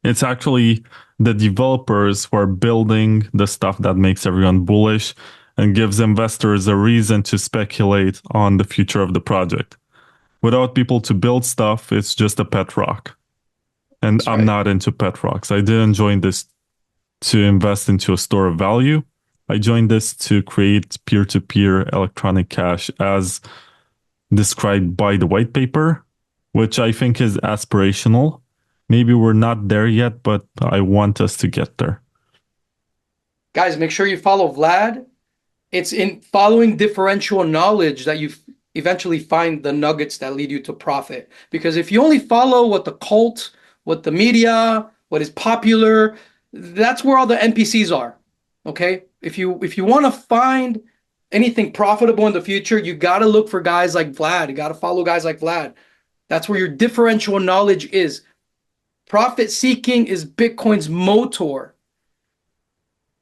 it's actually the developers who are building the stuff that makes everyone bullish and gives investors a reason to speculate on the future of the project. Without people to build stuff, it's just a pet rock. And That's I'm right. not into pet rocks. I didn't join this to invest into a store of value. I joined this to create peer-to-peer electronic cash as described by the white paper, which I think is aspirational. Maybe we're not there yet, but I want us to get there. Guys, make sure you follow Vlad. It's in following differential knowledge that you eventually find the nuggets that lead you to profit. Because if you only follow what the cult, what the media, what is popular, that's where all the NPCs are. Okay? If you want to find anything profitable in the future, you got to look for guys like Vlad. You got to follow guys like Vlad. That's where your differential knowledge is. Profit seeking is Bitcoin's motor.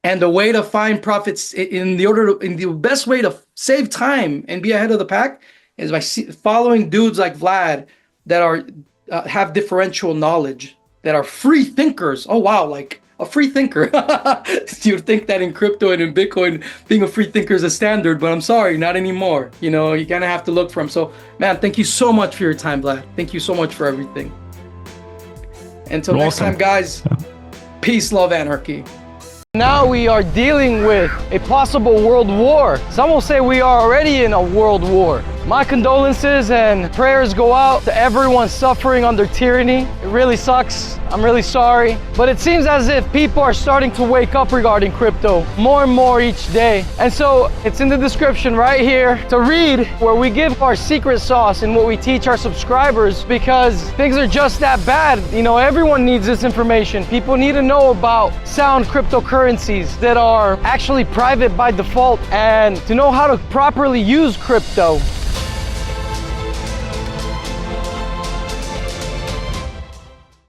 And the way to find profits in the best way to save time and be ahead of the pack is by following dudes like Vlad that are have differential knowledge, that are free thinkers. Oh wow, like a free thinker. You'd think that in crypto and in Bitcoin, being a free thinker is a standard, but I'm sorry, not anymore. You're gonna have to look for them. So, man, thank you so much for your time, Vlad. Thank you so much for everything. Until next time, guys. Peace, love, anarchy. Now we are dealing with a possible world war. Some will say we are already in a world war. My condolences and prayers go out to everyone suffering under tyranny. It really sucks. I'm really sorry. But it seems as if people are starting to wake up regarding crypto more and more each day. And so it's in the description right here to read, where we give our secret sauce and what we teach our subscribers, because things are just that bad. Everyone needs this information. People need to know about sound cryptocurrencies that are actually private by default, and to know how to properly use crypto.